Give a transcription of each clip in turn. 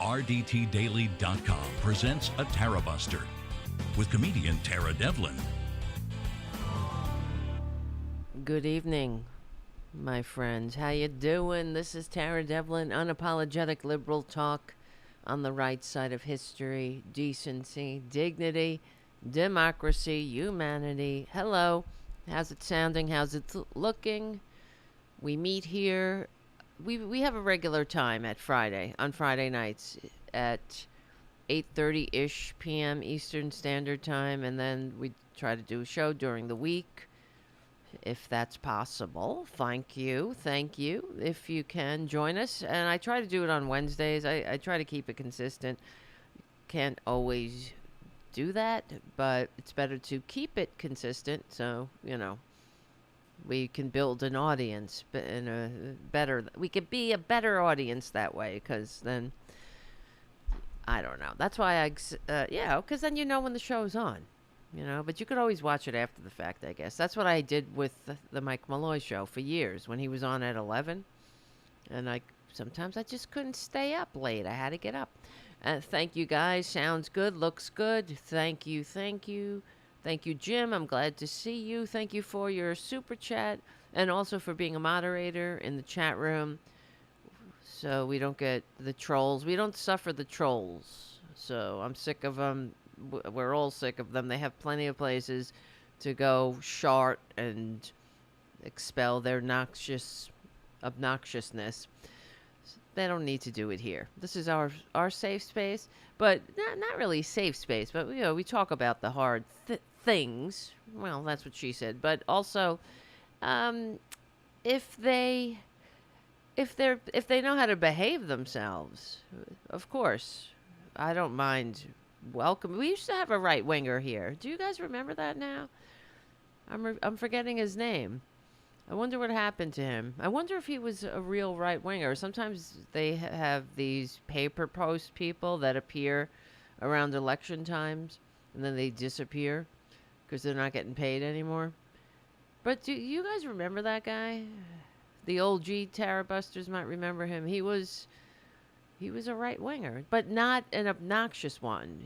RDTDaily.com presents a Tarabuster with comedian Tara Devlin. Good evening, my friends. How you doing? This is Tara Devlin, unapologetic liberal talk on the right side of history, decency, dignity, democracy, humanity. Hello. How's it sounding? How's it looking? We meet here. We have a regular time on Friday nights at 8:30-ish p.m. Eastern Standard Time, and then we try to do a show during the week, if that's possible. Thank you. If you can join us, and I try to do it on Wednesdays. I try to keep it consistent. Can't always do that, but it's better to keep it consistent, so, we can build an audience we could be a better audience that way, because then, I don't know. That's why because then you know when the show's on, but you could always watch it after the fact, I guess. That's what I did with the Mike Malloy show for years when he was on at 11, and sometimes I just couldn't stay up late. I had to get up. Thank you, guys. Sounds good. Looks good. Thank you. Thank you, Jim. I'm glad to see you. Thank you for your super chat and also for being a moderator in the chat room so we don't get the trolls. We don't suffer the trolls. So I'm sick of them. We're all sick of them. They have plenty of places to go shart and expel their obnoxiousness. They don't need to do it here. This is our safe space, but not really safe space. But we talk about the hard things. Well, that's what she said. But also, if they know how to behave themselves, of course, I don't mind. Welcome. We used to have a right winger here. Do you guys remember that now? I'm forgetting his name. I wonder what happened to him. I wonder if he was a real right-winger. Sometimes they have these paper post people that appear around election times, and then they disappear because they're not getting paid anymore. But do you guys remember that guy? The old G Tarabusters might remember him. He was a right-winger, but not an obnoxious one.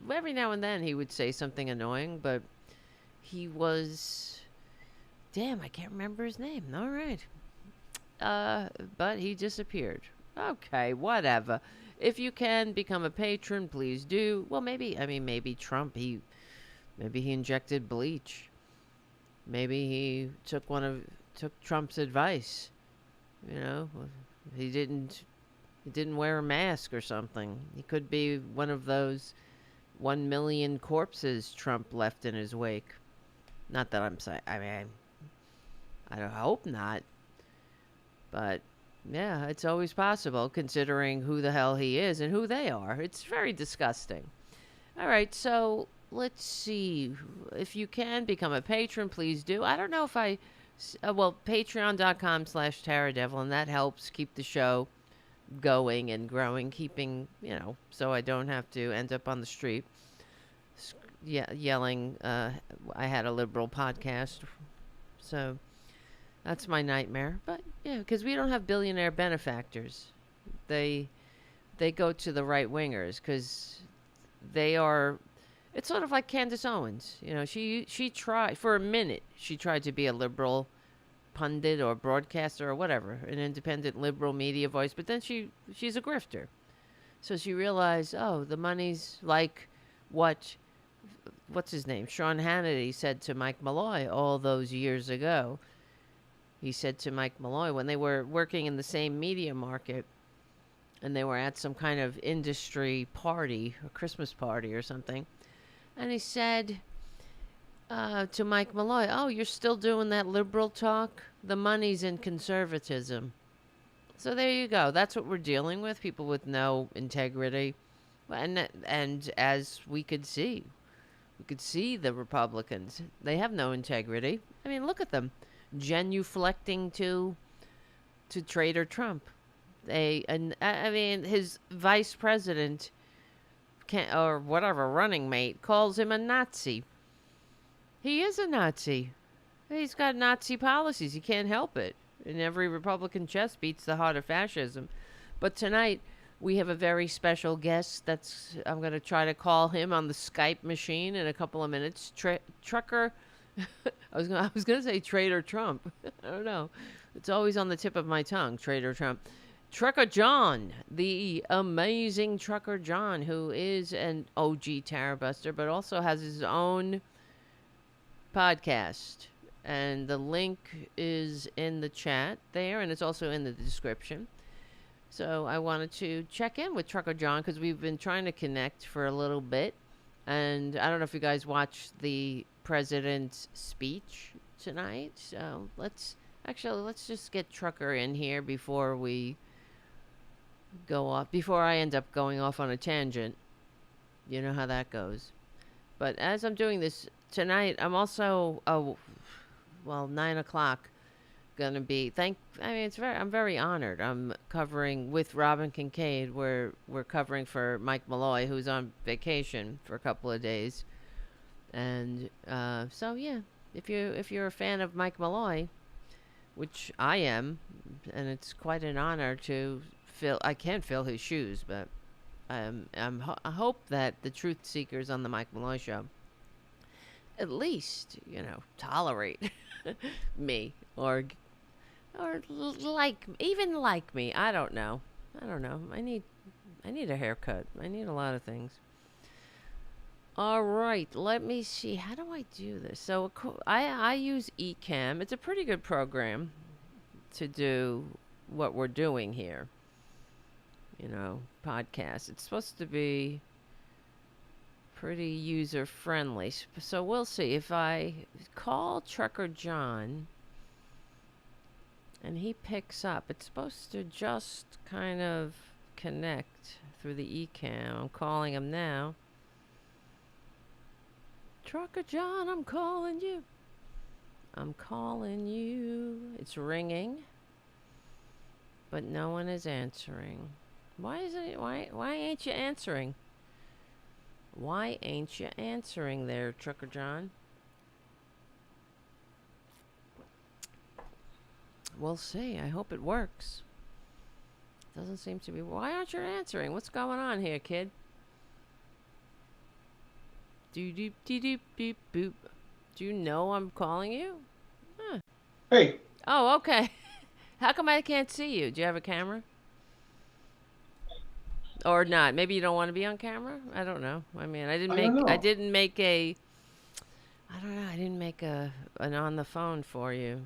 Every now and then he would say something annoying, but he was... Damn, I can't remember his name. All right. But he disappeared. Okay, whatever. If you can become a patron, please do. Well, maybe Trump, maybe he injected bleach. Maybe he took Trump's advice. He didn't wear a mask or something. He could be one of those 1 million corpses Trump left in his wake. Not that I'm saying, I hope not. But, yeah, it's always possible, considering who the hell he is and who they are. It's very disgusting. All right, so let's see. If you can become a patron, please do. I don't know if patreon.com/TaraDevil, and that helps keep the show going and growing, keeping, so I don't have to end up on the street yelling, I had a liberal podcast. So... that's my nightmare. But, yeah, because we don't have billionaire benefactors. They go to the right-wingers because they are... It's sort of like Candace Owens. She tried... For a minute, she tried to be a liberal pundit or broadcaster or whatever, an independent liberal media voice. But then she's a grifter. So she realized, the money's like what's his name? Sean Hannity said to Mike Malloy all those years ago. He said to Mike Malloy when they were working in the same media market and they were at some kind of industry party, a Christmas party or something. And he said to Mike Malloy, you're still doing that liberal talk? The money's in conservatism. So there you go. That's what we're dealing with, people with no integrity. And as we could see the Republicans. They have no integrity. I mean, look at them. Genuflecting to Traitor Trump. His vice president or whatever running mate calls him a Nazi. He is a Nazi. He's got Nazi policies. He can't help it. And every Republican chest beats the heart of fascism. But tonight, We have a very special guest I'm going to try to call him on the Skype machine in a couple of minutes. Trucker, I was going to say Traitor Trump. I don't know. It's always on the tip of my tongue, Traitor Trump. Trucker John, the amazing Trucker John, who is an OG Tarabuster, but also has his own podcast. And the link is in the chat there, and it's also in the description. So I wanted to check in with Trucker John because we've been trying to connect for a little bit. And I don't know if you guys watched the president's speech tonight. So let's just get Trucker in here before we go off, before I end up going off on a tangent. You know how that goes. But as I'm doing this tonight, I'm also, 9 o'clock gonna be, I'm very honored. I'm covering with Robin Kincaid. We're covering for Mike Malloy, who's on vacation for a couple of days. And so yeah, if you're a fan of Mike Malloy, which I am, and it's quite an honor to I can't fill his shoes, but I hope that the truth seekers on the Mike Malloy show at least, tolerate me or like me. I don't know. I need a haircut. I need a lot of things. All right, let me see. How do I do this? So I use Ecamm. It's a pretty good program to do what we're doing here. Podcast. It's supposed to be pretty user friendly. So we'll see. If I call Trucker John and he picks up, it's supposed to just kind of connect through the Ecamm. I'm calling him now. Trucker John, I'm calling you. It's ringing, but no one is answering. Why ain't you answering? Why ain't you answering there, Trucker John? We'll see. I hope it works. Doesn't seem to be. Why aren't you answering? What's going on here, kid? Doop doop doop boop. Do you know I'm calling you? Huh. Hey. Oh, okay. How come I can't see you? Do you have a camera? Or not? Maybe you don't want to be on camera? I don't know. I mean, I didn't make an on the phone for you.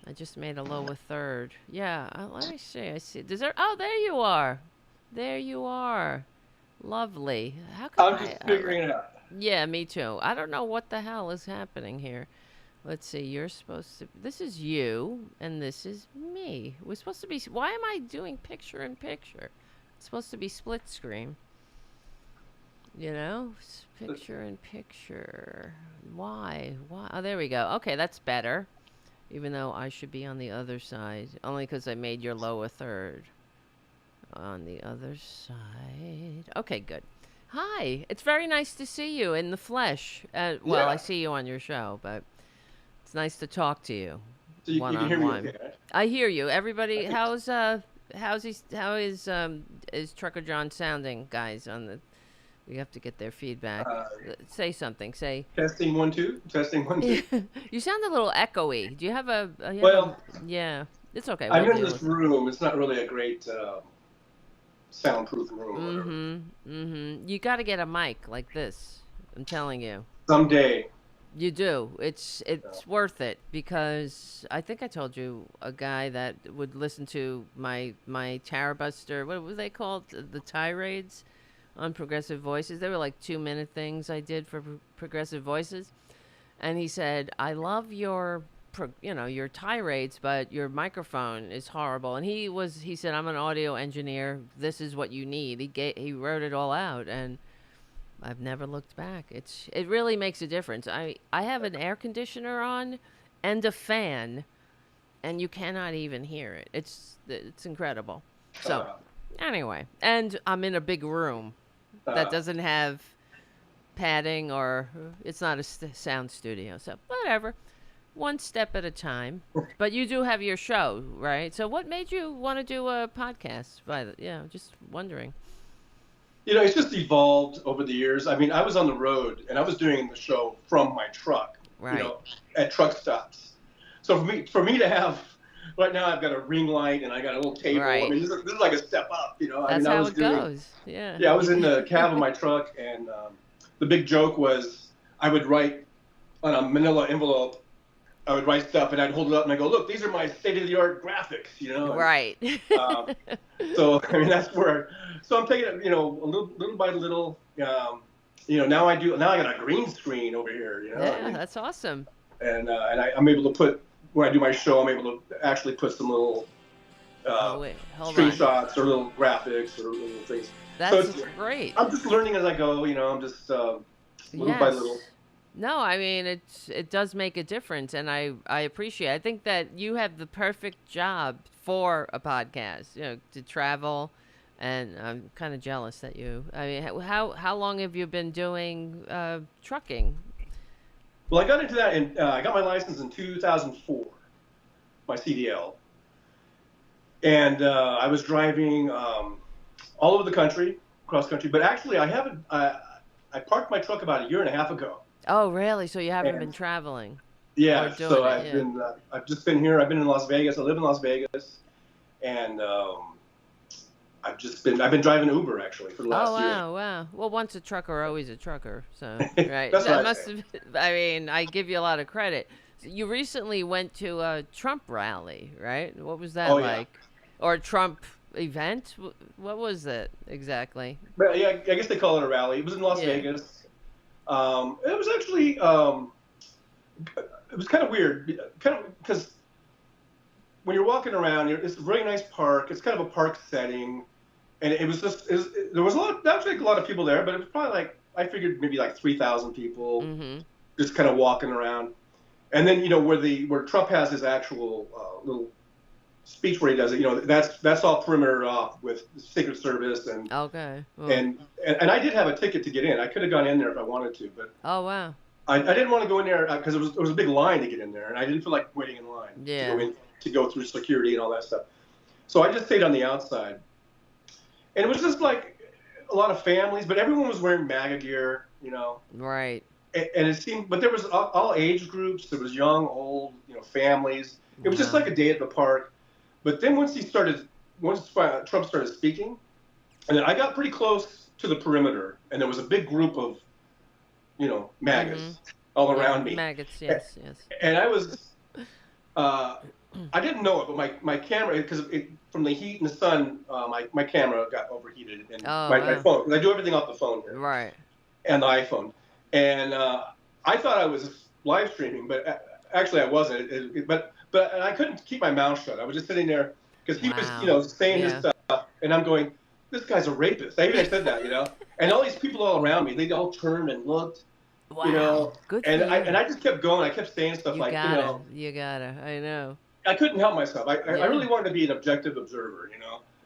I just made a lower third. Yeah, let me see. I see. Oh, there you are. There you are. Lovely. How come I'm just figuring it out. Yeah, me too. I don't know what the hell is happening here. Let's see. You're supposed to. This is you, and this is me. We're supposed to be. Why am I doing picture in picture? It's supposed to be split screen. Picture in picture. Why? Oh, there we go. Okay, that's better. Even though I should be on the other side, only because I made your lower third. On the other side. Okay, good. Hi. It's very nice to see you in the flesh. Well, I see you on your show, but it's nice to talk to you. So you can hear me okay, right? I hear you. Everybody, how is Trucker John sounding, guys? We have to get their feedback. Say something. Say. Testing 1 2. Testing 1 2. You sound a little echoey. Do you have a? Yeah, it's okay. I'm in this room. It's not really a great soundproof room. You got to get a mic like this. I'm telling you. Someday. You do. It's worth it because I think I told you a guy that would listen to my Tarabuster. What were they called? The tirades on Progressive Voices. They were like 2-minute things I did for Progressive Voices, and he said, "I love your tirades, but your microphone is horrible." And he said, "I'm an audio engineer. This is what you need." He wrote it all out, and I've never looked back. It really makes a difference. I have an air conditioner on and a fan, and you cannot even hear it. It's incredible. So anyway, and I'm in a big room that doesn't have padding, or it's not a sound studio. So whatever. one step at a time. But you do have your show, right? So what made you want to do a podcast? Just wondering. It's just evolved over the years. I mean, I was on the road and I was doing the show from my truck, Right. at truck stops. So for me to have, right now I've got a ring light and I got a little table. Right. I mean, this is like a step up, That's I how was it doing, goes. Yeah. Yeah, I was in the cab of my truck, and the big joke was I would write on a manila envelope. I would write stuff, and I'd hold it up, and I go, "Look, these are my state-of-the-art graphics," And, Right. so I mean, that's where. So I'm taking it, a little by little. Now I got a green screen over here. Yeah, that's awesome. And I'm able to put, when I do my show, I'm able to actually put some little Hold screenshots or little graphics or little things. That's great. I'm just learning as I go. I'm just little by little. No, I mean it does make a difference, and I appreciate. I think that you have the perfect job for a podcast. To travel, and I'm kind of jealous that you. I mean, how long have you been doing trucking? Well, I got into that, and I got my license in 2004, my CDL, and I was driving all over the country, cross country. But actually, I haven't. I parked my truck about a year and a half ago. Oh, really? So you haven't been traveling? Yeah. So I've just been here. I've been in Las Vegas. I live in Las Vegas, and I've been driving Uber actually for the last year. Oh, wow. Well, once a trucker, always a trucker. So, right. That's That must have. I mean, I give you a lot of credit. So you recently went to a Trump rally, right? What was that like? Yeah. Or a Trump event? What was it exactly? But yeah, I guess they call it a rally. It was in Las Vegas. It was actually, it was kind of weird, because when you're walking around, it's a very nice park. It's kind of a park setting, and there was actually a lot of people there, but it was probably like, I figured maybe like 3,000 people, just kind of walking around. And then where Trump has his actual little speech where he does it, that's all perimeter off with the Secret Service and okay. Well. And I did have a ticket to get in. I could have gone in there if I wanted to, but oh wow, I didn't want to go in there because it was a big line to get in there, and I didn't feel like waiting in line to go through security and all that stuff. So I just stayed on the outside, and it was just like a lot of families, but everyone was wearing MAGA gear, Right. And it seemed, but there was all age groups. There was young, old, families. It was just like a day at the park. But then once Trump started speaking, and then I got pretty close to the perimeter, and there was a big group of, MAGAs all around me. Maggots, yes. And I was, I didn't know it, but my camera, because from the heat and the sun, my camera got overheated, and my phone, because I do everything off the phone here. Right. And the iPhone. And I thought I was live streaming, but actually I wasn't. But I couldn't keep my mouth shut. I was just sitting there because he was, saying his stuff, and I'm going, this guy's a rapist. I said that, And all these people all around me, they all turned and looked, Wow. Good for and you. I just kept going. I kept saying stuff You gotta. I know. I couldn't help myself. I really wanted to be an objective observer,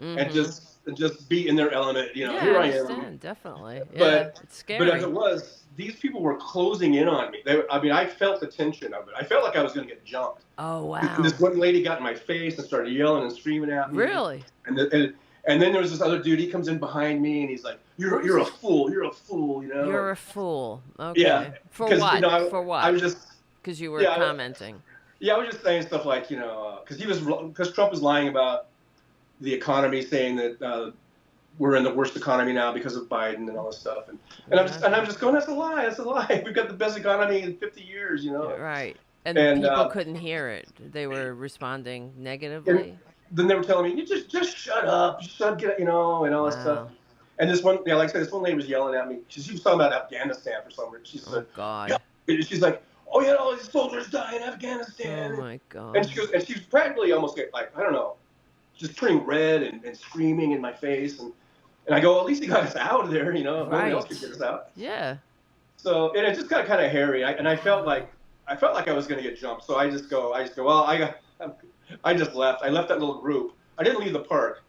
and just be in their element. Here I am. Definitely. But it's scary. But as it was, these people were closing in on me. I felt the tension of it. I felt like I was going to get jumped. Oh wow! This one lady got in my face and started yelling and screaming at me. Really? And then there was this other dude. He comes in behind me and he's like, "You're a fool. You're a fool." You're a fool. Okay. Yeah. For what? For what? I was just because you were commenting. I was just saying stuff like because Trump was lying about the economy, saying that we're in the worst economy now because of Biden and all this stuff, and I'm just going, that's a lie. We've got the best economy in 50 years, Right. And people couldn't hear it. They were responding negatively. Then they were telling me, you just shut up, get and all this stuff. And this one, like I said, this one lady was yelling at me. She was talking about Afghanistan for some reason. She said, "Oh God." Yeah. She's like, "Oh yeah, all these soldiers die in Afghanistan." Oh my God. And she was practically almost like, I don't know, just turning red and screaming in my face, and I go, at least he got us out of there, Nobody else could get us out. Yeah. So and it just got kind of hairy, and I felt like I was going to get jumped. So I just go, well, I just left. I left that little group. I didn't leave the park,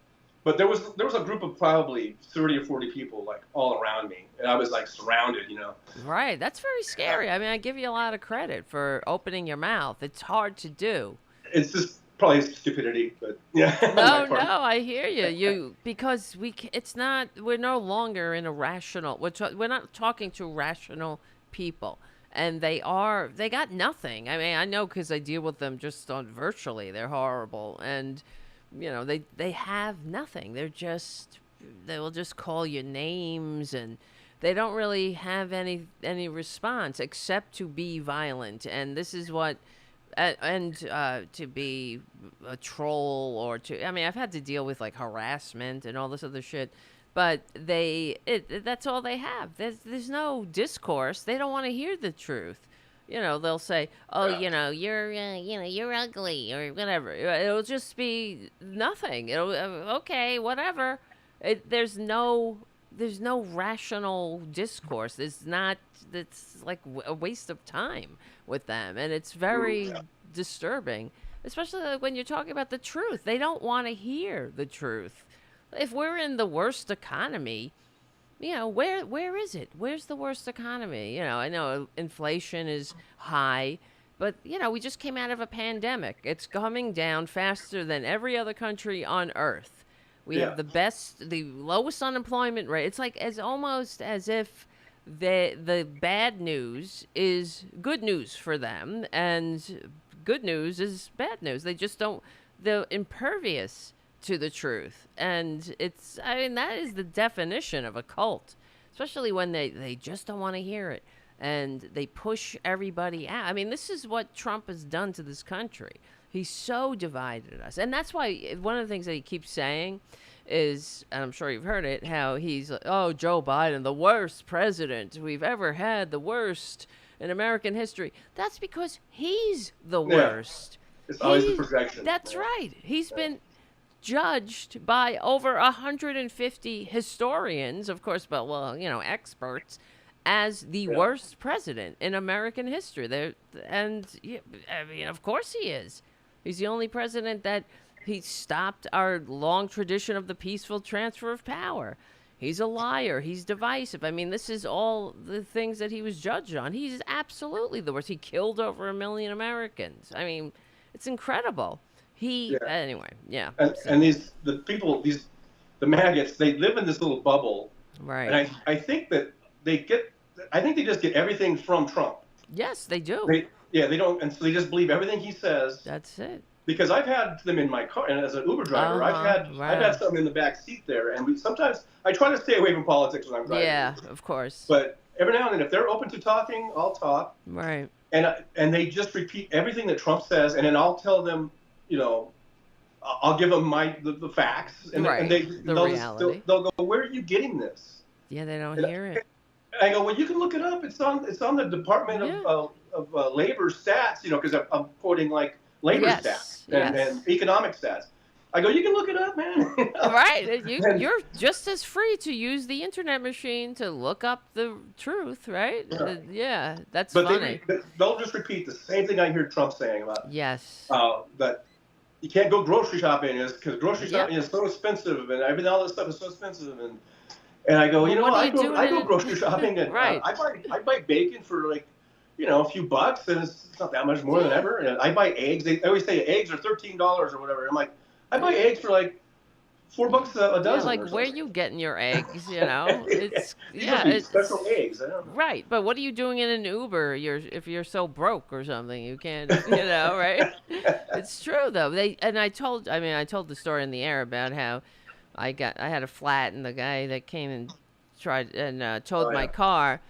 But there was a group of probably 30 or 40 people like all around me, and I was like surrounded, you know. Right. That's very scary. I mean, I give you a lot of credit for opening your mouth. It's hard to do. It's just probably stupidity, but yeah. on my No, part. no, I hear you. Because it's not. We're no longer in a rational. We're not talking to rational people, and they got nothing. I mean, I know because I deal with them just on virtually. They're horrible, and they have nothing. They will just call you names, and they don't really have any response except to be violent. And this is what and to be a troll or I mean, I've had to deal with like harassment and all this other shit, but that's all they have. There's no discourse. They don't want to hear the truth. They'll say, "Oh, you're ugly," or whatever. It'll just be nothing. It'll okay, whatever. There's no rational discourse. It's like a waste of time with them, and it's very disturbing, especially like when you're talking about the truth. They don't want to hear the truth. If we're in the worst economy, where is it? Where's the worst economy? I know inflation is high, but we just came out of a pandemic. It's coming down faster than every other country on earth. We have the lowest unemployment rate. It's like almost as if the bad news is good news for them, and good news is bad news. They just don't. They're impervious to the truth, and that is the definition of a cult, especially when they just don't want to hear it, and they push everybody out. I mean, this is what Trump has done to this country. He's so divided us, and that's why one of the things that he keeps saying is, and I'm sure you've heard it, how he's like, "Oh, Joe Biden, the worst president we've ever had, the worst in American history." That's because he's the worst. It's always the projection. That's right. He's been judged by over 150 historians, of course, but experts, as the worst president in American history. Of course he is. He's the only president that he stopped our long tradition of the peaceful transfer of power. He's a liar. He's divisive. I mean, this is all the things that he was judged on. He's absolutely the worst. He killed over 1 million Americans. I mean, it's incredible. Anyway, yeah. And the maggots, they live in this little bubble. Right. And I think that they just get everything from Trump. Yes, they do. They don't, and so they just believe everything he says. That's it. Because I've had them in my car, and as an Uber driver, I've had some in the back seat there, and sometimes I try to stay away from politics when I'm driving. Yeah, of course. But every now and then, if they're open to talking, I'll talk. Right. And they just repeat everything that Trump says, and then I'll tell them, I'll give them the facts, and reality. They'll go, "Where are you getting this?" Yeah, they don't hear it. I go, "Well, you can look it up. It's on the Department of Labor stats, because I'm quoting like labor stats and economic stats." I go, "You can look it up, man." Right. You're just as free to use the internet machine to look up the truth, right? Yeah, that's funny. They'll just repeat the same thing I hear Trump saying about that you can't go grocery shopping because grocery shopping is so expensive, and all this stuff is so expensive, and I go, I go grocery shopping, and I buy bacon for like, a few bucks, and it's not that much more than ever. And I buy eggs. They always say eggs are $13 or whatever. I'm like, I buy eggs for like $4 a dozen. Like, where are you getting your eggs? It's special eggs. I don't know. Right, but what are you doing in an Uber? If you're so broke or something, you can't. Right? It's true though. I told the story in the air about how I had a flat, and the guy that came and tried and towed my car.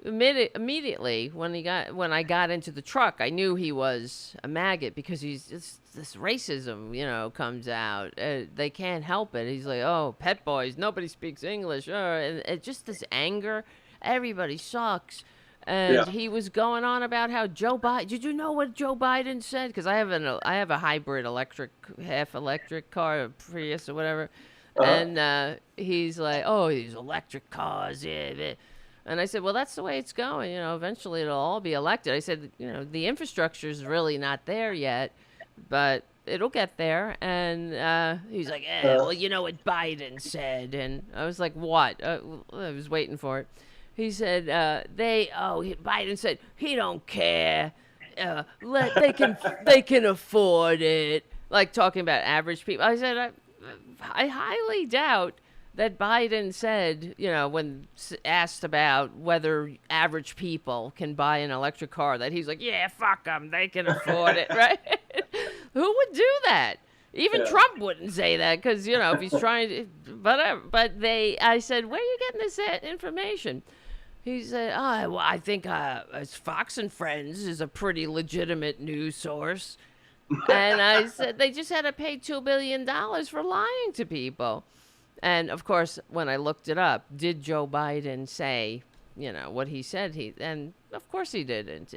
Immediately when I got into the truck, I knew he was a maggot because he's just this racism, comes out. They can't help it. He's like, "Oh, pet boys, nobody speaks English," and just this anger. Everybody sucks. And he was going on about how Joe Biden. Did you know what Joe Biden said? Because I have a hybrid half electric car, a Prius or whatever, and he's like, "Oh, these electric cars, yeah." And I said, well, that's the way it's going. Eventually it'll all be elected. I said, the infrastructure is really not there yet, but it'll get there. And he's like, well, you know what Biden said. And I was like, what? I was waiting for it. He said, Biden said he don't care. They can afford it. Like talking about average people. I said, I highly doubt that Biden said, when asked about whether average people can buy an electric car, that he's like, yeah, fuck them, they can afford it, right? Who would do that? Even Trump wouldn't say that because, if he's trying to, whatever. But I said, where are you getting this information? He said, well, I think Fox and Friends is a pretty legitimate news source. And I said, they just had to pay $2 billion for lying to people. And, of course, when I looked it up, did Joe Biden say, what he said? And, of course, he didn't.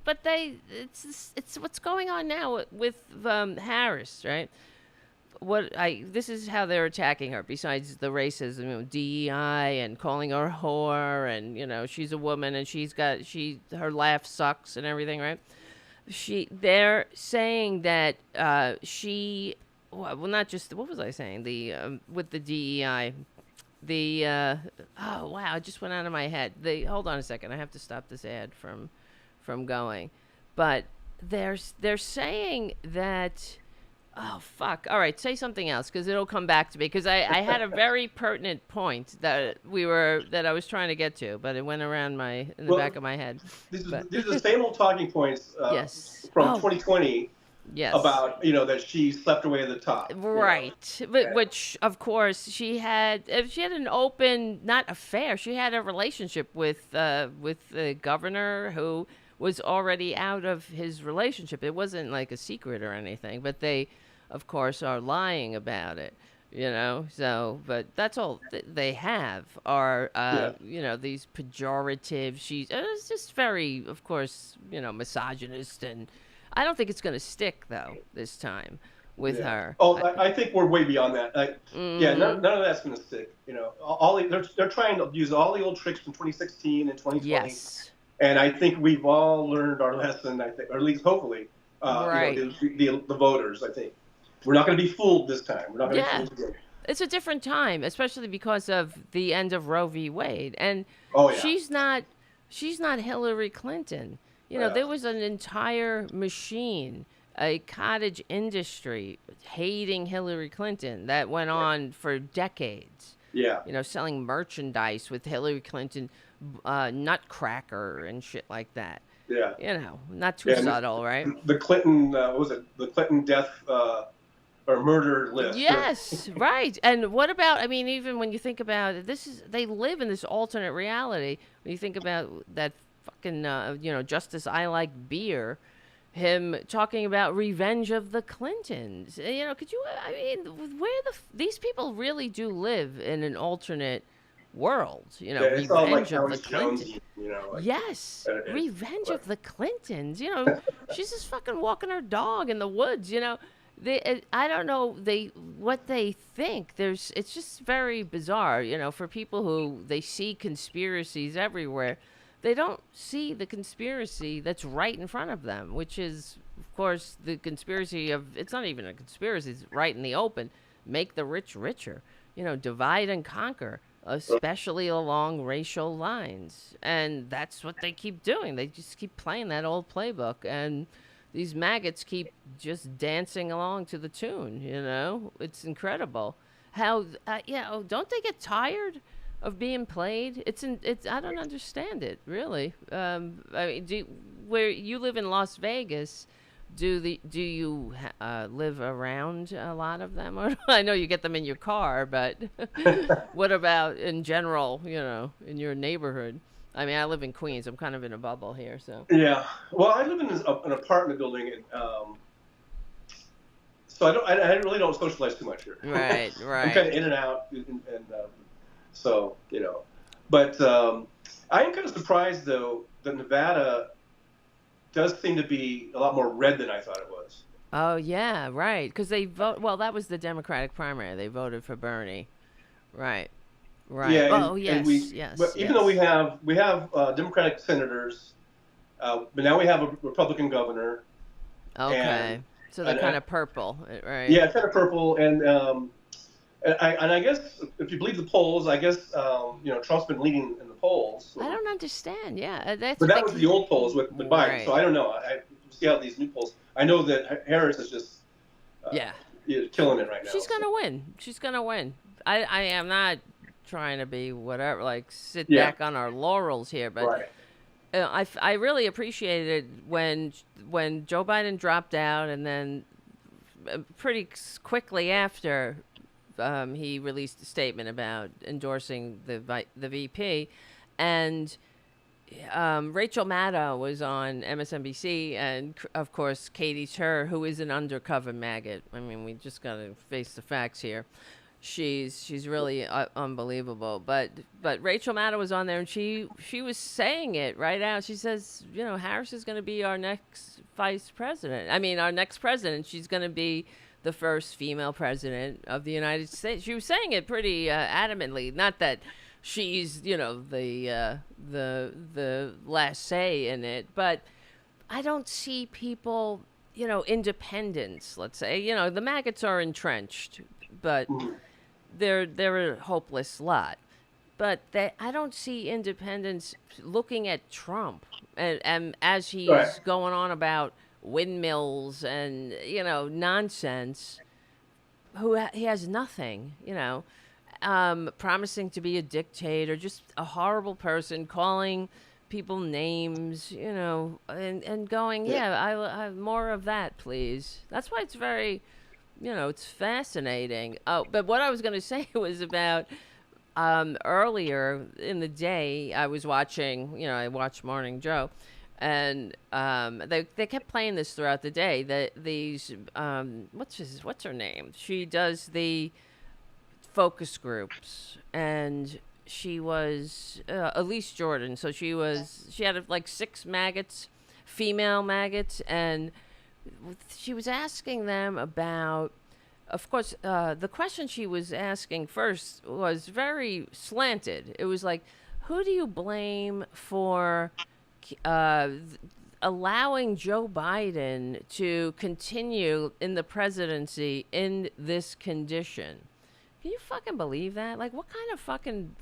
But it's what's going on now with Harris, right? This is how they're attacking her, besides the racism, DEI and calling her a whore and, she's a woman and her laugh sucks and everything, right? They're saying that well, not just, what was I saying? With the DEI, oh wow, it just went out of my head. Hold on a second, I have to stop this ad from going. But they're saying that, oh fuck, all right, say something else because it'll come back to me, because I had a very pertinent point that I was trying to get to, but it went around in the back of my head. These are the same old talking points from 2020. Yes. About, that she slept away at the top. Right. But, which, of course, she had an open, not affair, she had a relationship with the governor who was already out of his relationship. It wasn't like a secret or anything, but they, of course, are lying about it. So, but that's all they have are, these pejorative. It's just very, of course, misogynist, and I don't think it's going to stick though this time with her. Oh, I think we're way beyond that. Yeah, none of that's going to stick. They're trying to use all the old tricks from 2016 and 2020. Yes. And I think we've all learned our lesson. I think, or at least hopefully, right. The voters. I think we're not going to be fooled this time. We're not going to be fooled again. It's a different time, especially because of the end of Roe v. Wade, and she's not Hillary Clinton. There was an entire machine, a cottage industry hating Hillary Clinton that went on for decades. Yeah. Selling merchandise with Hillary Clinton nutcracker and shit like that. Yeah. Not too subtle, right? The Clinton, what was it? The Clinton death or murder list. Yes, right. And what about, even when you think about it, they live in this alternate reality. When you think about that fucking, Justice I Like Beer, him talking about revenge of the Clintons. Could you, these people really do live in an alternate world, revenge of the Clintons. Yes, revenge of the Clintons. She's just fucking walking her dog in the woods, I don't know what they think. It's just very bizarre, for people who they see conspiracies everywhere. They don't see the conspiracy that's right in front of them, which is, of course, the conspiracy of, it's not even a conspiracy, it's right in the open. Make the rich richer, divide and conquer, especially along racial lines. And that's what they keep doing. They just keep playing that old playbook. And these maggots keep just dancing along to the tune, It's incredible. How, don't they get tired of being played? I don't understand it, really. Where you live in Las Vegas, do you live around a lot of them? Or I know you get them in your car, but what about in general, in your neighborhood? I live in Queens. I'm kind of in a bubble here, so. Yeah. Well, I live in an apartment building, and so I really don't socialize too much here. Right. I'm kind of in and out, and so, But I am kind of surprised, though, that Nevada does seem to be a lot more red than I thought it was. Oh, yeah, right. Because they vote. Well, that was the Democratic primary. They voted for Bernie. Right. Right. Yeah, yes. But even though we have Democratic senators, but now we have a Republican governor. Okay. So they're kind of purple, right? Yeah, kind of purple, and I guess if you believe the polls, I guess Trump's been leading in the polls. I don't understand. Yeah, that's But what that was the old polls with Biden, so right. I don't know. I see how these new polls. I know that Harris is just Yeah. killing it right now. She's gonna win. She's gonna win. I am not trying to be whatever, like sit Yeah. back on our laurels here, but Right. I really appreciated when Joe Biden dropped out, and then pretty quickly after he released a statement about endorsing the VP, and Rachel Maddow was on MSNBC, and of course Katie Tur, who is an undercover maggot. I mean, we just gotta face the facts here. She's really unbelievable. But Rachel Maddow was on there, and she was saying it right out. She says, Harris is going to be our next vice president. I mean, our next president. She's going to be the first female president of the United States. She was saying it pretty adamantly. Not that she's the last say in it, but I don't see people, independents. Let's say, the maggots are entrenched, but they're a hopeless lot. But I don't see independents looking at Trump and as he's going on about windmills and nonsense. He has nothing, promising to be a dictator, just a horrible person, calling people names, and going, I more of that, please. That's why it's very, it's fascinating. Oh, but what I was going to say was about earlier in the day, I was watching, I watched Morning Joe, and they kept playing this throughout the day. These what's her name? She does the focus groups, and she was Elise Jordan. So she had like 6 maggots, female maggots, and she was asking them about, of course, the question she was asking first was very slanted. It was like, who do you blame for allowing Joe Biden to continue in the presidency in this condition? Can you fucking believe that? Like, what kind of fucking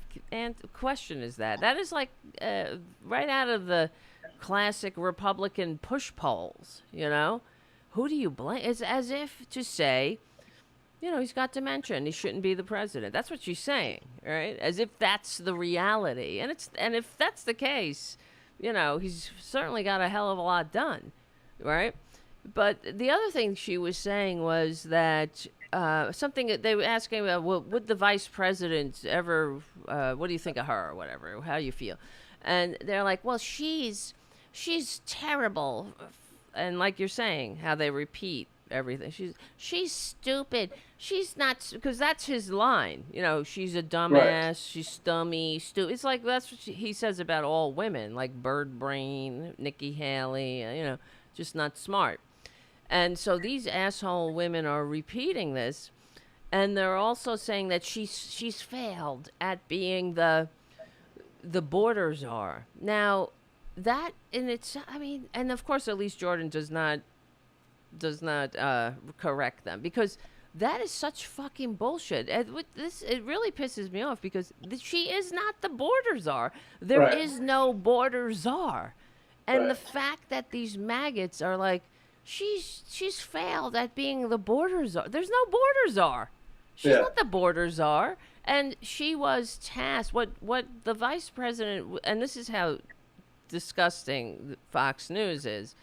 question is that? That is like right out of the classic Republican push polls, Who do you blame? It's as if to say, he's got dementia and he shouldn't be the president. That's what she's saying, right? As if that's the reality. And if that's the case, he's certainly got a hell of a lot done, right? But the other thing she was saying was that something that they were asking about, well, would the vice president ever, what do you think of her or whatever? How do you feel? And they're like, well, she's terrible. And like you're saying, how they repeat everything. She's stupid. She's not, because that's his line. She's a dumbass. Right. She's stupid. It's like that's what he says about all women, like Bird Brain, Nikki Haley. Just not smart. And so these asshole women are repeating this, and they're also saying that she's failed at being the border czar. Now, that in its, and of course Elise Jordan does not correct them, because that is such fucking bullshit. And with this, it really pisses me off, because she is not the border czar. There is no border czar. And the fact that these maggots are like, she's failed at being the border czar. There's no border czar. She's not the border czar. And she was tasked, what the vice president, and this is how disgusting Fox News is,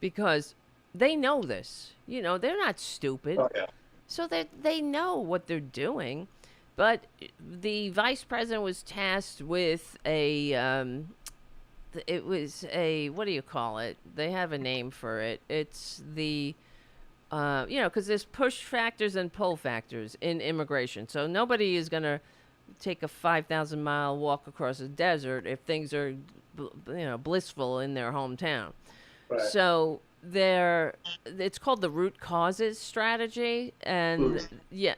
because they know this. They're not stupid. Oh, yeah. So they know what they're doing. But the vice president was tasked with it was a, what do you call it? They have a name for it. It's the, because there's push factors and pull factors in immigration. So nobody is going to take a 5,000-mile walk across a desert if things are, blissful in their hometown. Right. So it's called the root causes strategy. And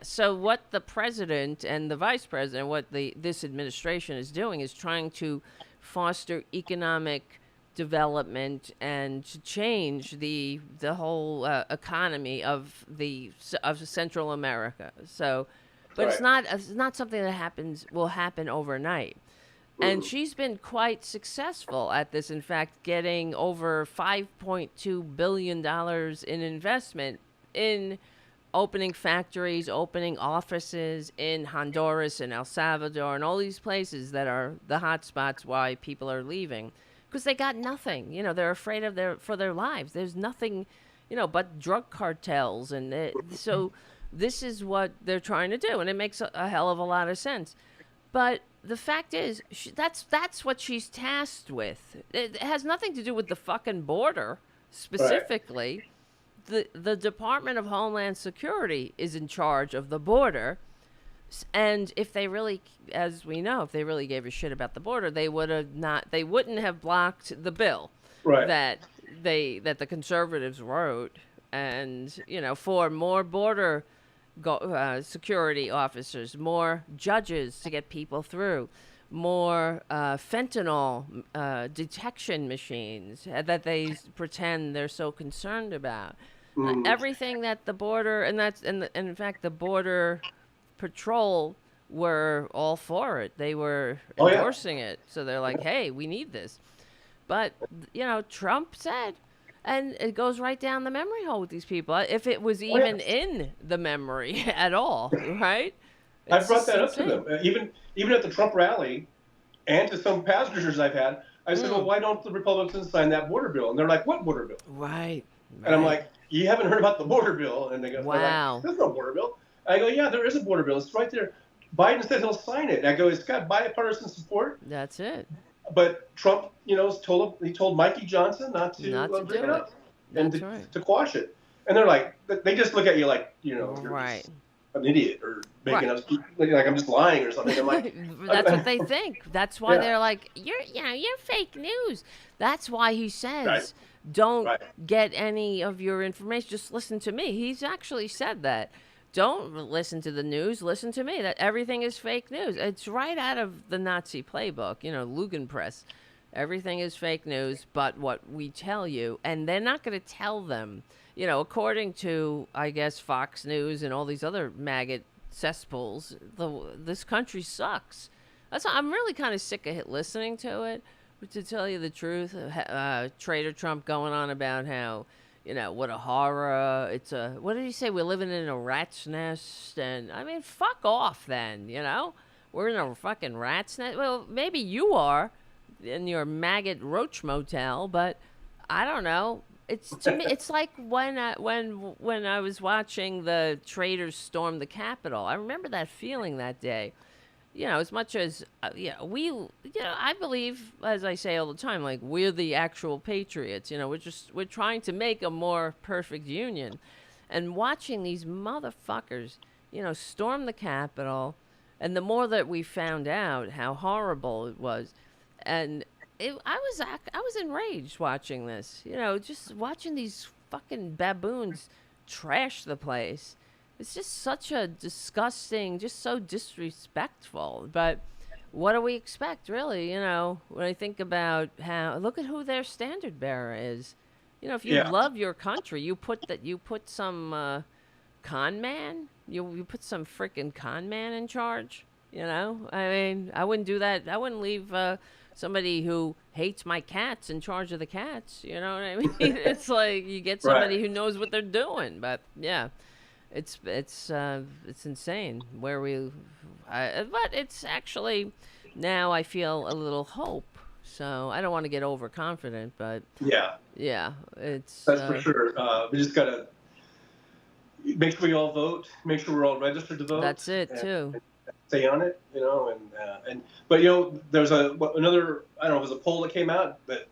so what the president and the vice president, what this administration is doing, is trying to foster economic development and to change the whole economy of Central America. So, but it's not something that will happen overnight. And she's been quite successful at this. In fact, getting over $5.2 billion in investment in opening factories, opening offices in Honduras and El Salvador and all these places that are the hot spots why people are leaving. Because they got nothing. They're afraid for their lives. There's nothing, but drug cartels. And so this is what they're trying to do. And it makes a hell of a lot of sense. But the fact is, that's what she's tasked with. It has nothing to do with the fucking border specifically. Right. The Department of Homeland Security is in charge of the border. And if they really, as we know, if they really gave a shit about the border, they wouldn't have blocked the bill that the conservatives wrote. And, for more border security officers, more judges to get people through, more fentanyl detection machines that they pretend they're so concerned about. Everything that the border, and in fact the Border Patrol were all for it. They were endorsing it. So they're like, hey, we need this. But, Trump said, and it goes right down the memory hole with these people, if it was even in the memory at all, right? I brought that up to them. Even at the Trump rally, and to some passengers I've had, I said, well, why don't the Republicans sign that border bill? And they're like, what border bill? Right. And I'm like, you haven't heard about the border bill? And they go, wow. Like, there's no border bill. And I go, yeah, there is a border bill. It's right there. Biden said he'll sign it. And I go, it's got bipartisan support. That's it. But Trump, told Mikey Johnson not to bring it up and to quash it. And they're like, they just look at you like, you're an idiot or making up, like I'm just lying or something. I'm like, that's what they think. That's why they're like, you're fake news. That's why he says, don't get any of your information. Just listen to me. He's actually said that. Don't listen to the news. Listen to me. That everything is fake news. It's right out of the Nazi playbook, Lugenpress. Everything is fake news, but what we tell you, and they're not going to tell them, according to, I guess, Fox News and all these other maggot cesspools, this country sucks. I'm really kind of sick of listening to it, to tell you the truth. Traitor Trump going on about how, what a horror. What did he say? We're living in a rat's nest. And I mean, fuck off then, We're in a fucking rat's nest. Well, maybe you are in your maggot roach motel, but I don't know. To me, it's like when I was watching the traitors storm the Capitol. I remember that feeling that day. As much as, I believe, as I say all the time, like, we're the actual patriots. We're trying to make a more perfect union. And watching these motherfuckers, storm the Capitol, and the more that we found out how horrible it was, and I was enraged watching this, just watching these fucking baboons trash the place. It's just such a disgusting, just so disrespectful. But what do we expect, really? When I think about look at who their standard bearer is. If you love your country, you put some con man, you put some freaking con man in charge. I mean, I wouldn't do that. I wouldn't leave somebody who hates my cats in charge of the cats. You know what I mean? It's like you get somebody who knows what they're doing. But yeah. It's insane where but it's actually, now I feel a little hope. So I don't want to get overconfident, but it's that's for sure. We just gotta make sure we all vote. Make sure we're all registered to vote. That's it too. And stay on it, but there's another, I don't know, it was a poll that came out, but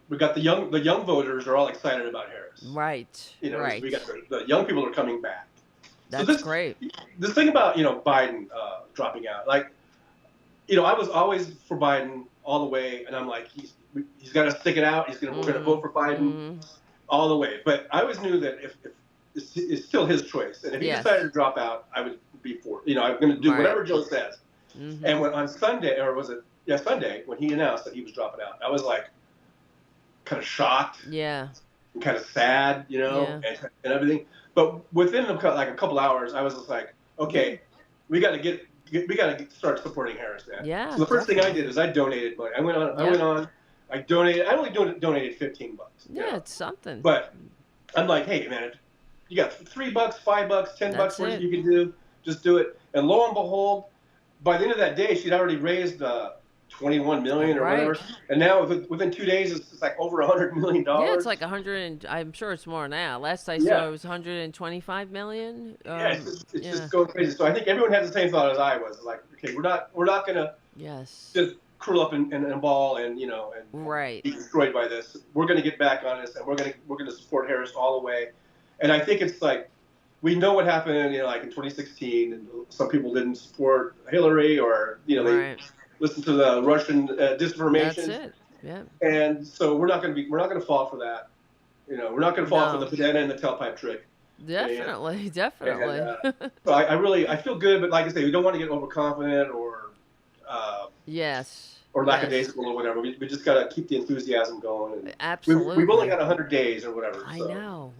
we got the young voters are all excited about Harris. Right. Right. We got the young people are coming back. That's great. This thing about Biden dropping out, like, I was always for Biden all the way, and I'm like, he's got to stick it out. We're gonna vote for Biden all the way. But I always knew that if it's still his choice, and if he decided to drop out, I would be for. I'm going to do whatever Joe says. And when on Sunday, or was it Sunday, when he announced that he was dropping out, I was like, kind of shocked. Yeah. And kind of sad, Yeah. and everything. But within like a couple hours, I was just like, okay, we got to start supporting Harris, man. Yeah. So the first thing I did is I donated money. I went on. I donated. I only donated $15. Yeah, it's something. But I'm like, hey, man, you got $3, $5, $10, what you can do, just do it. And lo and behold, by the end of that day, she'd already raised 21 million or whatever, and now within 2 days, it's like over $100 million. Yeah, it's like 100. I'm sure it's more now. Last I saw, it was 125 million. It's just going crazy. So I think everyone had the same thought as I was. Like, okay, we're not gonna just curl up in a ball and be destroyed by this. We're gonna get back on this, and we're gonna support Harris all the way. And I think it's like, we know what happened, like in 2016, and some people didn't support Hillary, or they listened to the Russian disinformation. That's it. Yeah. And so we're not going to fall for that. We're not going to fall for the banana and the tailpipe trick. Definitely. So I feel good, but like I say, we don't want to get overconfident or or lackadaisical or whatever. We just got to keep the enthusiasm going. And absolutely. We've only got 100 days or whatever. I know.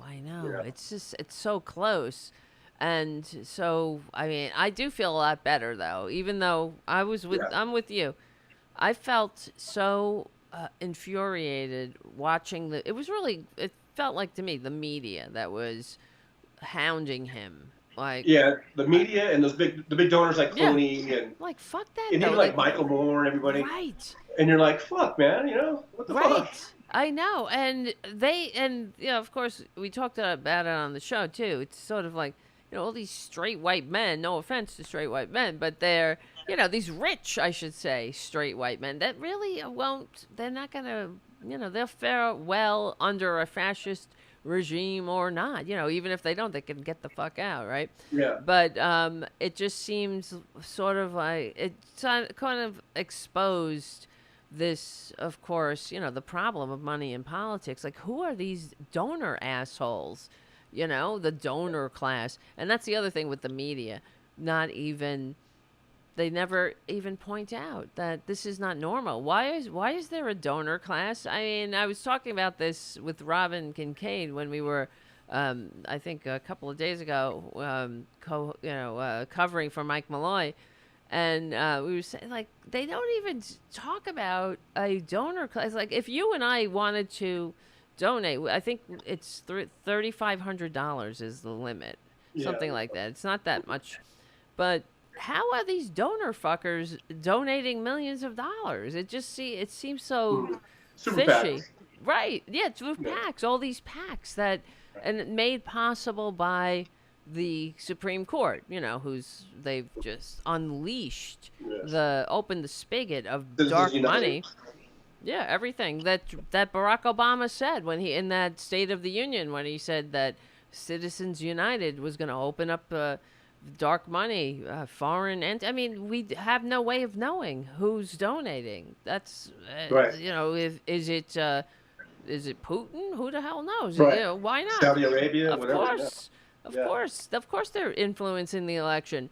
It's so close. And so, I mean, I do feel a lot better, though, even though I'm with you. I felt so infuriated watching it felt like to me the media that was hounding him. Like, the media and the big donors like Clooney and like, fuck that. And even like Michael Moore and everybody. Right. And you're like, fuck, man, what the fuck? I know. And of course, we talked about it on the show, too. It's sort of like, all these straight white men, no offense to straight white men, but they're, these rich, I should say, straight white men that really they're not going to, they'll fare well under a fascist regime or not. Even if they don't, they can get the fuck out, right? Yeah. But it just seems sort of like, it kind of exposed this, of course, the problem of money in politics. Like, who are these donor assholes? The donor class. And that's the other thing with the media. They never even point out that this is not normal. Why is there a donor class? I mean, I was talking about this with Robin Kincaid when we were, I think a couple of days ago, covering for Mike Malloy. And we were saying, like, they don't even talk about a donor class. Like, if you and I wanted to donate, I think it's $3,500 is the limit, something like that. It's not that much, but how are these donor fuckers donating millions of dollars? It seems so fishy. PACs. Right? Yeah, through PACs, all these PACs and made possible by the Supreme Court. They've just unleashed opened the spigot of dark money. Yeah, everything that Barack Obama said when he in that State of the Union, when he said that Citizens United was going to open up dark money, foreign, and I mean, we have no way of knowing who's donating. That's right. Is it Putin? Who the hell knows? Right. Why not? Saudi Arabia, of whatever. Of course, they're influencing the election,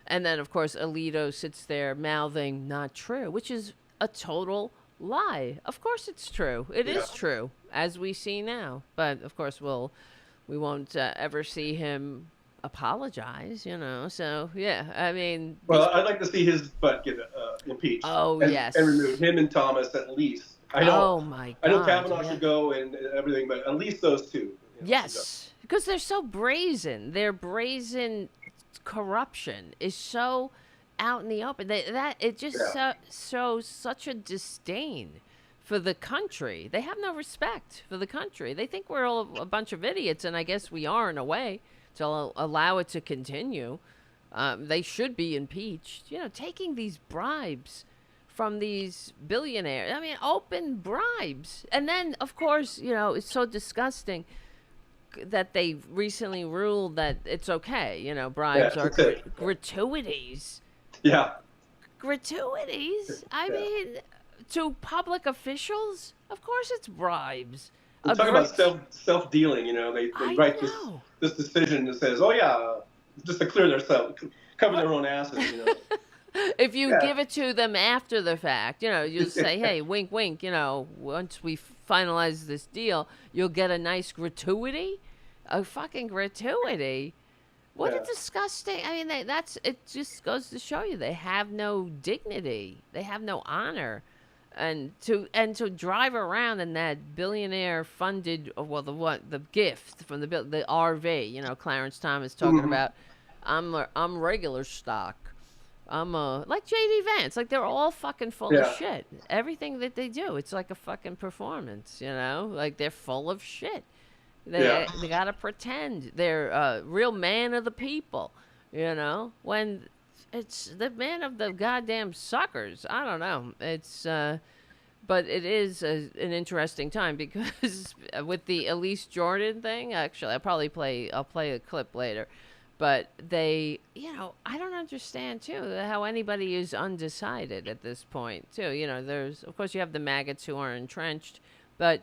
and then of course Alito sits there mouthing "not true," which is a total lie. Of course it's true. It is true, as we see now. But of course we won't ever see him apologize, So I mean. Well, I'd like to see his butt get impeached. Oh, and remove him and Thomas at least. I know. Oh my God. I know Kavanaugh should go and everything, but at least those two. Yes, because they're so brazen. Their brazen corruption is so out in the open. It just shows such a disdain for the country. They have no respect for the country. They think we're all a bunch of idiots, and I guess we are in a way to allow it to continue. They should be impeached. Taking these bribes from these billionaires. I mean, open bribes. And then, of course, it's so disgusting that they recently ruled that it's okay. Bribes are gratuities. Yeah. Gratuities? I mean, to public officials? Of course it's bribes. We're talking about self-dealing, they write this decision that says, just to clear cover their own asses, If you give it to them after the fact, you say, hey, wink, wink, once we finalize this deal, you'll get a nice gratuity, a fucking gratuity. What a disgusting! I mean, it just goes to show you they have no dignity, they have no honor, and to drive around in that billionaire funded, the gift from the RV. You know, Clarence Thomas talking about, I'm regular stock. I'm like JD Vance, like they're all fucking full of shit. Everything that they do, it's like a fucking performance. You know, like they're full of shit. They gotta pretend they're real man of the people, you know, when it's the man of the goddamn suckers. I don't know. It's but it is an interesting time because with the Elise Jordan thing, actually, I'll play a clip later. But they, you know, I don't understand too how anybody is undecided at this point too. You know, there's, of course, you have the maggots who are entrenched, but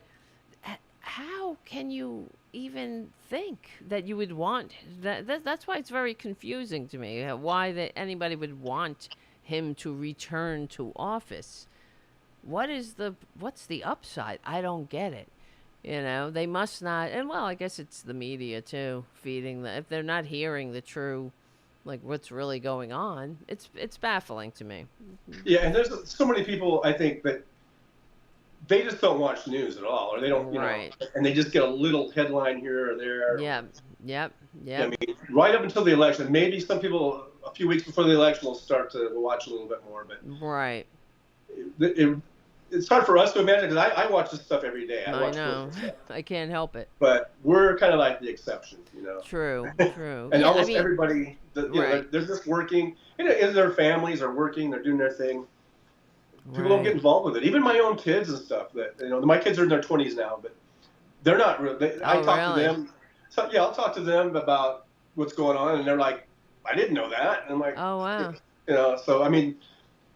how can you even think that you would want that? That's why it's very confusing to me. Why that anybody would want him to return to office? What's the upside? I don't get it. You know, they must not. And well, I guess it's the media too, feeding if they're not hearing the true, like what's really going on. It's baffling to me. Yeah, and there's so many people I think that they just don't watch news at all, or they don't, you know, and they just get a little headline here or there. Yeah, yep. I mean, right up until the election, maybe some people a few weeks before the election will start to watch a little bit more, but it's hard for us to imagine because I watch this stuff every day. I know. I can't help it. But we're kind of like the exception, you know. True. And almost everybody, you know, they're just working. You know, their families are working. They're doing their thing. People don't get involved with it. Even my own kids and stuff. That, you know, my kids are in their 20s now, but they're not really. I talk to them. So yeah, I'll talk to them about what's going on, and they're like, "I didn't know that." And I'm like, "Oh wow." You know, so I mean,